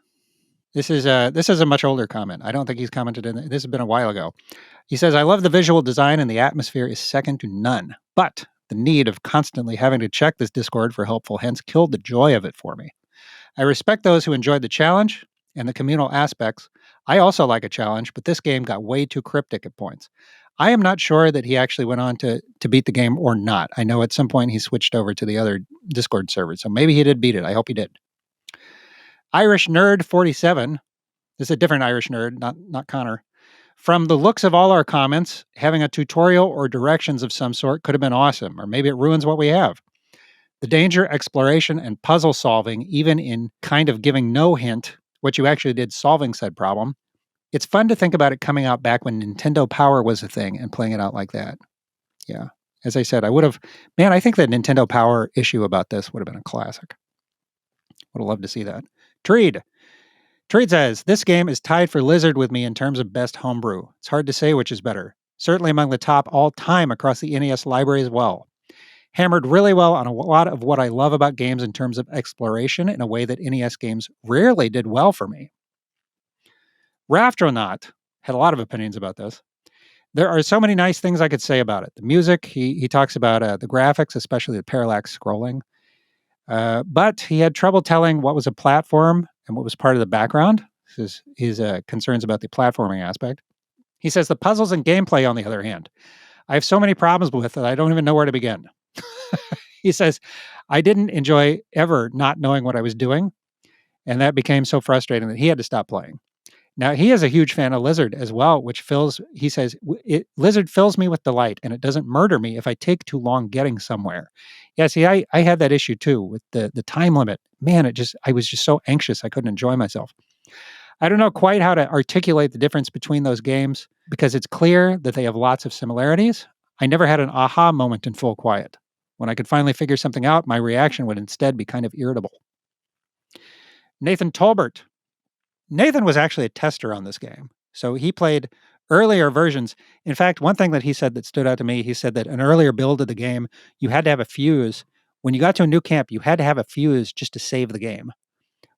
A: This is a much older comment. I don't think he's commented in. This has been a while ago. He says, I love the visual design and the atmosphere is second to none. But the need of constantly having to check this Discord for helpful hints killed the joy of it for me. I respect those who enjoyed the challenge and the communal aspects. I also like a challenge, but this game got way too cryptic at points. I am not sure that he actually went on to beat the game or not. I know at some point he switched over to the other Discord server, so maybe he did beat it. I hope he did. Irish Nerd 47. This is a different Irish nerd, not Connor. From the looks of all our comments, having a tutorial or directions of some sort could have been awesome, or maybe it ruins what we have. The danger, exploration, and puzzle solving, even in kind of giving no hint what you actually did solving said problem. It's fun to think about it coming out back when Nintendo Power was a thing and playing it out like that. Yeah. As I said, I think that Nintendo Power issue about this would have been a classic. Would have loved to see that. Treed says, this game is tied for Lizard with me in terms of best homebrew. It's hard to say which is better. Certainly among the top all time across the NES library as well. Hammered really well on a lot of what I love about games in terms of exploration in a way that NES games rarely did well for me. Raftronaut had a lot of opinions about this. There are so many nice things I could say about it. The music, he talks about the graphics, especially the parallax scrolling. But he had trouble telling what was a platform and what was part of the background. His concerns about the platforming aspect. He says the puzzles and gameplay, on the other hand, I have so many problems with that I don't even know where to begin. He says, I didn't enjoy ever not knowing what I was doing, and that became so frustrating that he had to stop playing. Now, he is a huge fan of Lizard as well, which he says, Lizard fills me with delight, and it doesn't murder me if I take too long getting somewhere. Yeah, see, I had that issue too with the time limit. Man, I was just so anxious I couldn't enjoy myself. I don't know quite how to articulate the difference between those games because it's clear that they have lots of similarities. I never had an aha moment in Full Quiet. When I could finally figure something out, my reaction would instead be kind of irritable. Nathan Tolbert. Nathan was actually a tester on this game. So he played earlier versions. In fact, one thing that he said that stood out to me, he said that an earlier build of the game, you had to have a fuse. When you got to a new camp, you had to have a fuse just to save the game,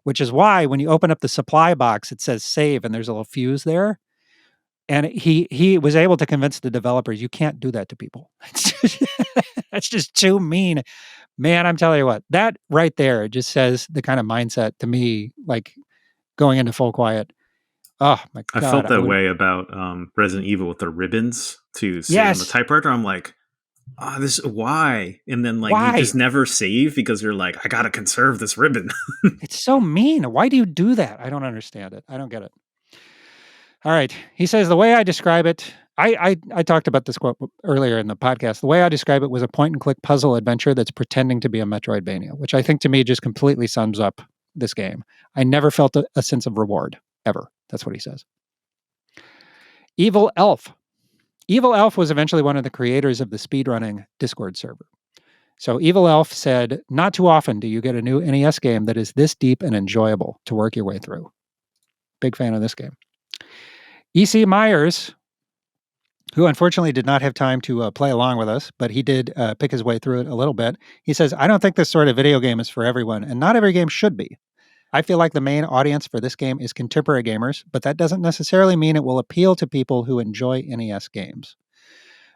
A: which is why when you open up the supply box, it says save and there's a little fuse there. And he was able to convince the developers, you can't do that to people. That's just too mean. Man, I'm telling you what, that right there just says the kind of mindset to me, like going into full quiet. Oh my
C: I
A: God.
C: felt that way about Resident Evil with the ribbons to save on the
A: Yes.
C: typewriter. I'm like, this why? And then like you
A: Why?
C: just never save because you're like, I gotta conserve this ribbon.
A: It's so mean. Why do you do that? I don't understand it. I don't get it. All right. He says the way I describe it, I talked about this quote earlier in the podcast. The way I describe it was a point and click puzzle adventure that's pretending to be a Metroidvania, which I think to me just completely sums up this game. I never felt a sense of reward ever. That's what he says. Evil Elf. Evil Elf was eventually one of the creators of the speedrunning Discord server. So Evil Elf said, not too often do you get a new NES game that is this deep and enjoyable to work your way through. Big fan of this game. E.C. Myers, who unfortunately did not have time to play along with us, but he did pick his way through it a little bit. He says, I don't think this sort of video game is for everyone, and not every game should be. I feel like the main audience for this game is contemporary gamers, but that doesn't necessarily mean it will appeal to people who enjoy NES games.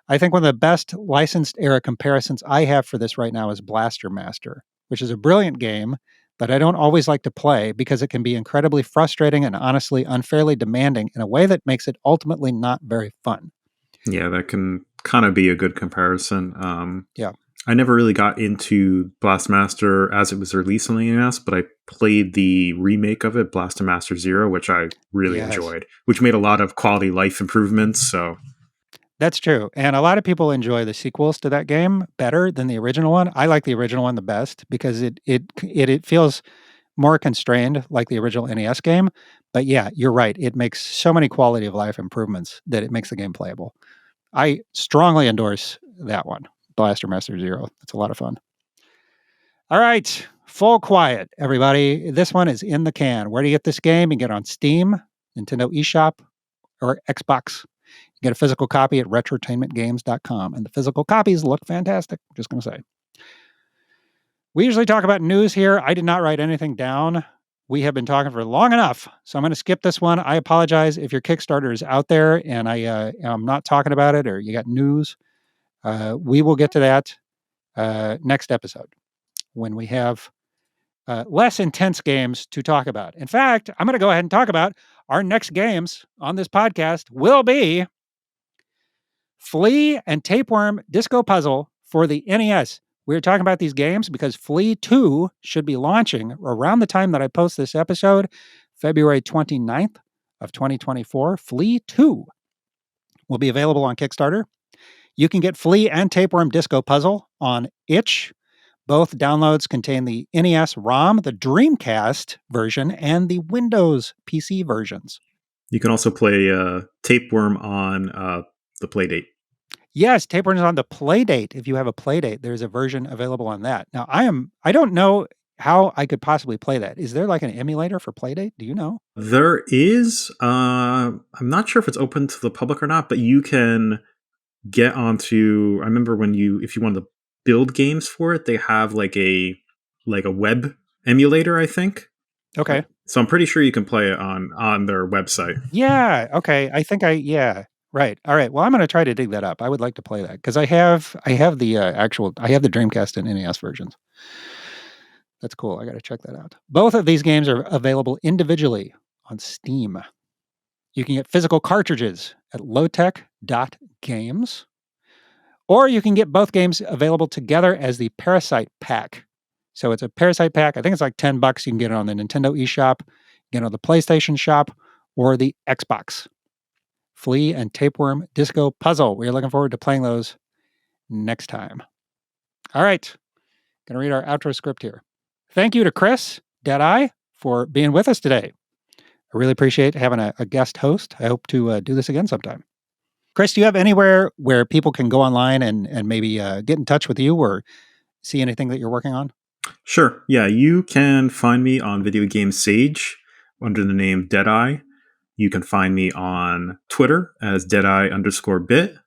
A: I think one of the best licensed era comparisons I have for this right now is Blaster Master, which is a brilliant game that I don't always like to play because it can be incredibly frustrating and honestly unfairly demanding in a way that makes it ultimately not very fun.
C: Yeah, that can kind of be a good comparison.
A: Yeah.
C: I never really got into Blastmaster as it was released on the NES, but I played the remake of it, Blastmaster Zero, which I really enjoyed, which made a lot of quality life improvements. So
A: that's true. And a lot of people enjoy the sequels to that game better than the original one. I like the original one the best because it feels more constrained like the original NES game. But yeah, you're right. It makes so many quality of life improvements that it makes the game playable. I strongly endorse that one, Blaster Master Zero. It's a lot of fun. All right, full quiet, everybody. This one is in the can. Where do you get this game? You can get it on Steam, Nintendo eShop, or Xbox. You get a physical copy at retrotainmentgames.com. And the physical copies look fantastic. Just going to say. We usually talk about news here. I did not write anything down. We have been talking for long enough, so I'm going to skip this one. I apologize if your Kickstarter is out there and I'm not talking about it or you got news. We will get to that next episode when we have less intense games to talk about. In fact, I'm going to go ahead and talk about our next games on this podcast will be Flea and Tapeworm Disco Puzzle for the NES. We're talking about these games because Flea 2 should be launching around the time that I post this episode, February 29th of 2024. Flea 2 will be available on Kickstarter. You can get Flea and Tapeworm Disco Puzzle on itch. Both downloads contain the NES ROM, the Dreamcast version, and the Windows PC versions.
C: you can also play Tapeworm on the Playdate.
A: Yes, Tapeworm is on the Playdate. If you have a Playdate, there's a version available on that. Now, I don't know how I could possibly play that. Is there like an emulator for Playdate? Do you know?
C: There is. I'm not sure if it's open to the public or not, but you can get onto. I remember if you wanted to build games for it, they have like a web emulator, I think.
A: Okay.
C: So I'm pretty sure you can play it on their website.
A: Yeah. Okay. Yeah. Right. All right. Well, I'm going to try to dig that up. I would like to play that because I have the I have the Dreamcast and NES versions. That's cool. I got to check that out. Both of these games are available individually on Steam. You can get physical cartridges at lowtech.games, or you can get both games available together as the Parasite Pack. So it's a Parasite Pack. I think it's like $10. You can get it on the Nintendo eShop, get it on the PlayStation Shop, or the Xbox. Flea and Tapeworm Disco Puzzle. We're looking forward to playing those next time. All right. Going to read our outro script here. Thank you to Chris, Deadeye, for being with us today. I really appreciate having a guest host. I hope to do this again sometime. Chris, do you have anywhere where people can go online and maybe get in touch with you or see anything that you're working on?
C: Sure. Yeah, you can find me on Video Game Sage under the name Deadeye. You can find me on Twitter as Deadeye_bit.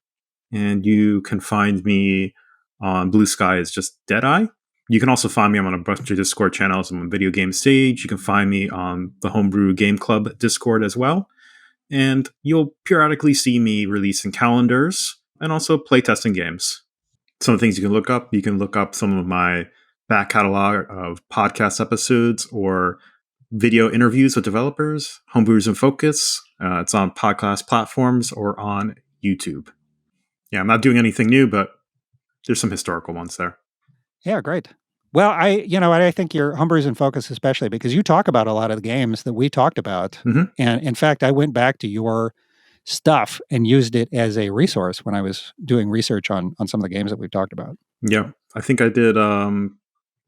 C: And you can find me on Blue Sky as just Deadeye. You can also find me on a bunch of Discord channels. I'm on Video Game Stage. You can find me on the Homebrew Game Club Discord as well. And you'll periodically see me releasing calendars and also playtesting games. Some of the things you can look up some of my back catalog of podcast episodes or video interviews with developers, Homebrewers in Focus. It's on podcast platforms or on YouTube. Yeah, I'm not doing anything new, but there's some historical ones there.
A: Yeah, great. Well, I think your Homebrews in Focus, especially because you talk about a lot of the games that we talked about.
C: Mm-hmm.
A: And in fact, I went back to your stuff and used it as a resource when I was doing research on some of the games that we've talked about.
C: Yeah, I think I did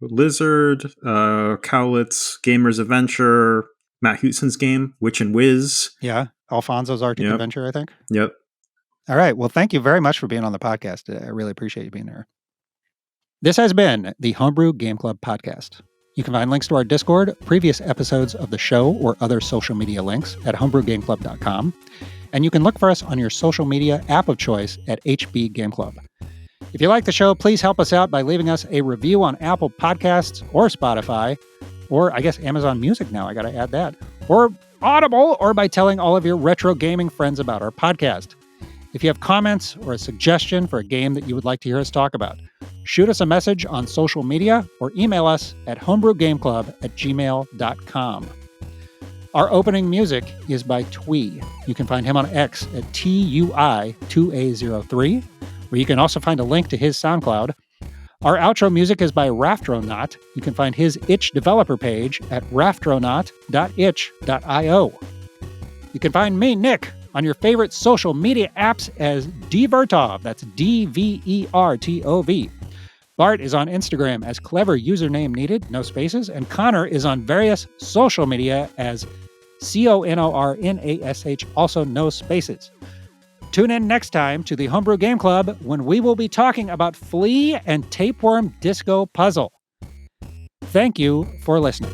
C: Lizard, Cowlitz, Gamer's Adventure, Matt Huson's game, Witch and Whiz.
A: Yeah, Alfonso's Arctic Adventure, I think.
C: Yep.
A: All right. Well, thank you very much for being on the podcast. I really appreciate you being here. This has been the Homebrew Game Club podcast. You can find links to our Discord, previous episodes of the show, or other social media links at homebrewgameclub.com. And you can look for us on your social media app of choice at HB Game Club. If you like the show, please help us out by leaving us a review on Apple Podcasts or Spotify, or I guess Amazon Music now. I got to add that. Or Audible, or by telling all of your retro gaming friends about our podcast. If you have comments or a suggestion for a game that you would like to hear us talk about, shoot us a message on social media or email us at homebrewgameclub@gmail.com. Our opening music is by Twee. You can find him on X at TUI2A03, where you can also find a link to his SoundCloud. Our outro music is by Raftronaut. You can find his itch developer page at raftronaut.itch.io. You can find me, Nick, on your favorite social media apps as dvertov. That's DVERTOV. Bart is on Instagram as clever username needed, no spaces, and Connor is on various social media as CONORNASH, also no spaces. Tune in next time to the Homebrew Game Club when we will be talking about Flea and Tapeworm Disco Puzzle. Thank you for listening.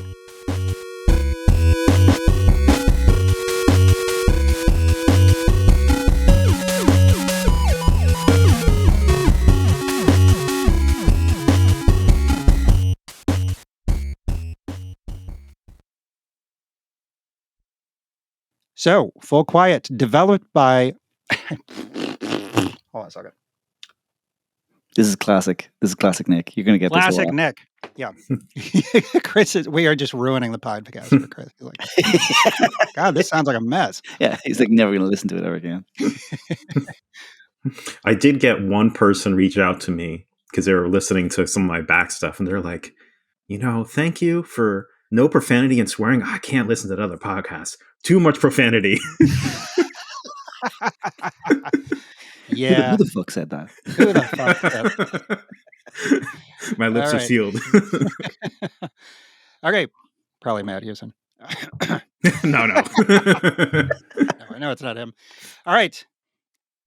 A: So, Full Quiet, developed by... Hold on a second.
B: This is classic. This is classic Nick. You're going to get
A: Classic
B: this
A: Nick. Yeah. Chris we are just ruining the podcast for Chris. He's like, God, this sounds like a mess.
B: Yeah, he's like never going to listen to it ever again.
C: I did get one person reach out to me because they were listening to some of my back stuff, and they're like, thank you for no profanity and swearing. I can't listen to that other podcast. Too much profanity.
A: Yeah.
B: Who the fuck said that?
A: Who the fuck said that?
C: My lips are sealed.
A: Okay. Probably Matt Houston.
C: No.
A: No, I know it's not him. All right.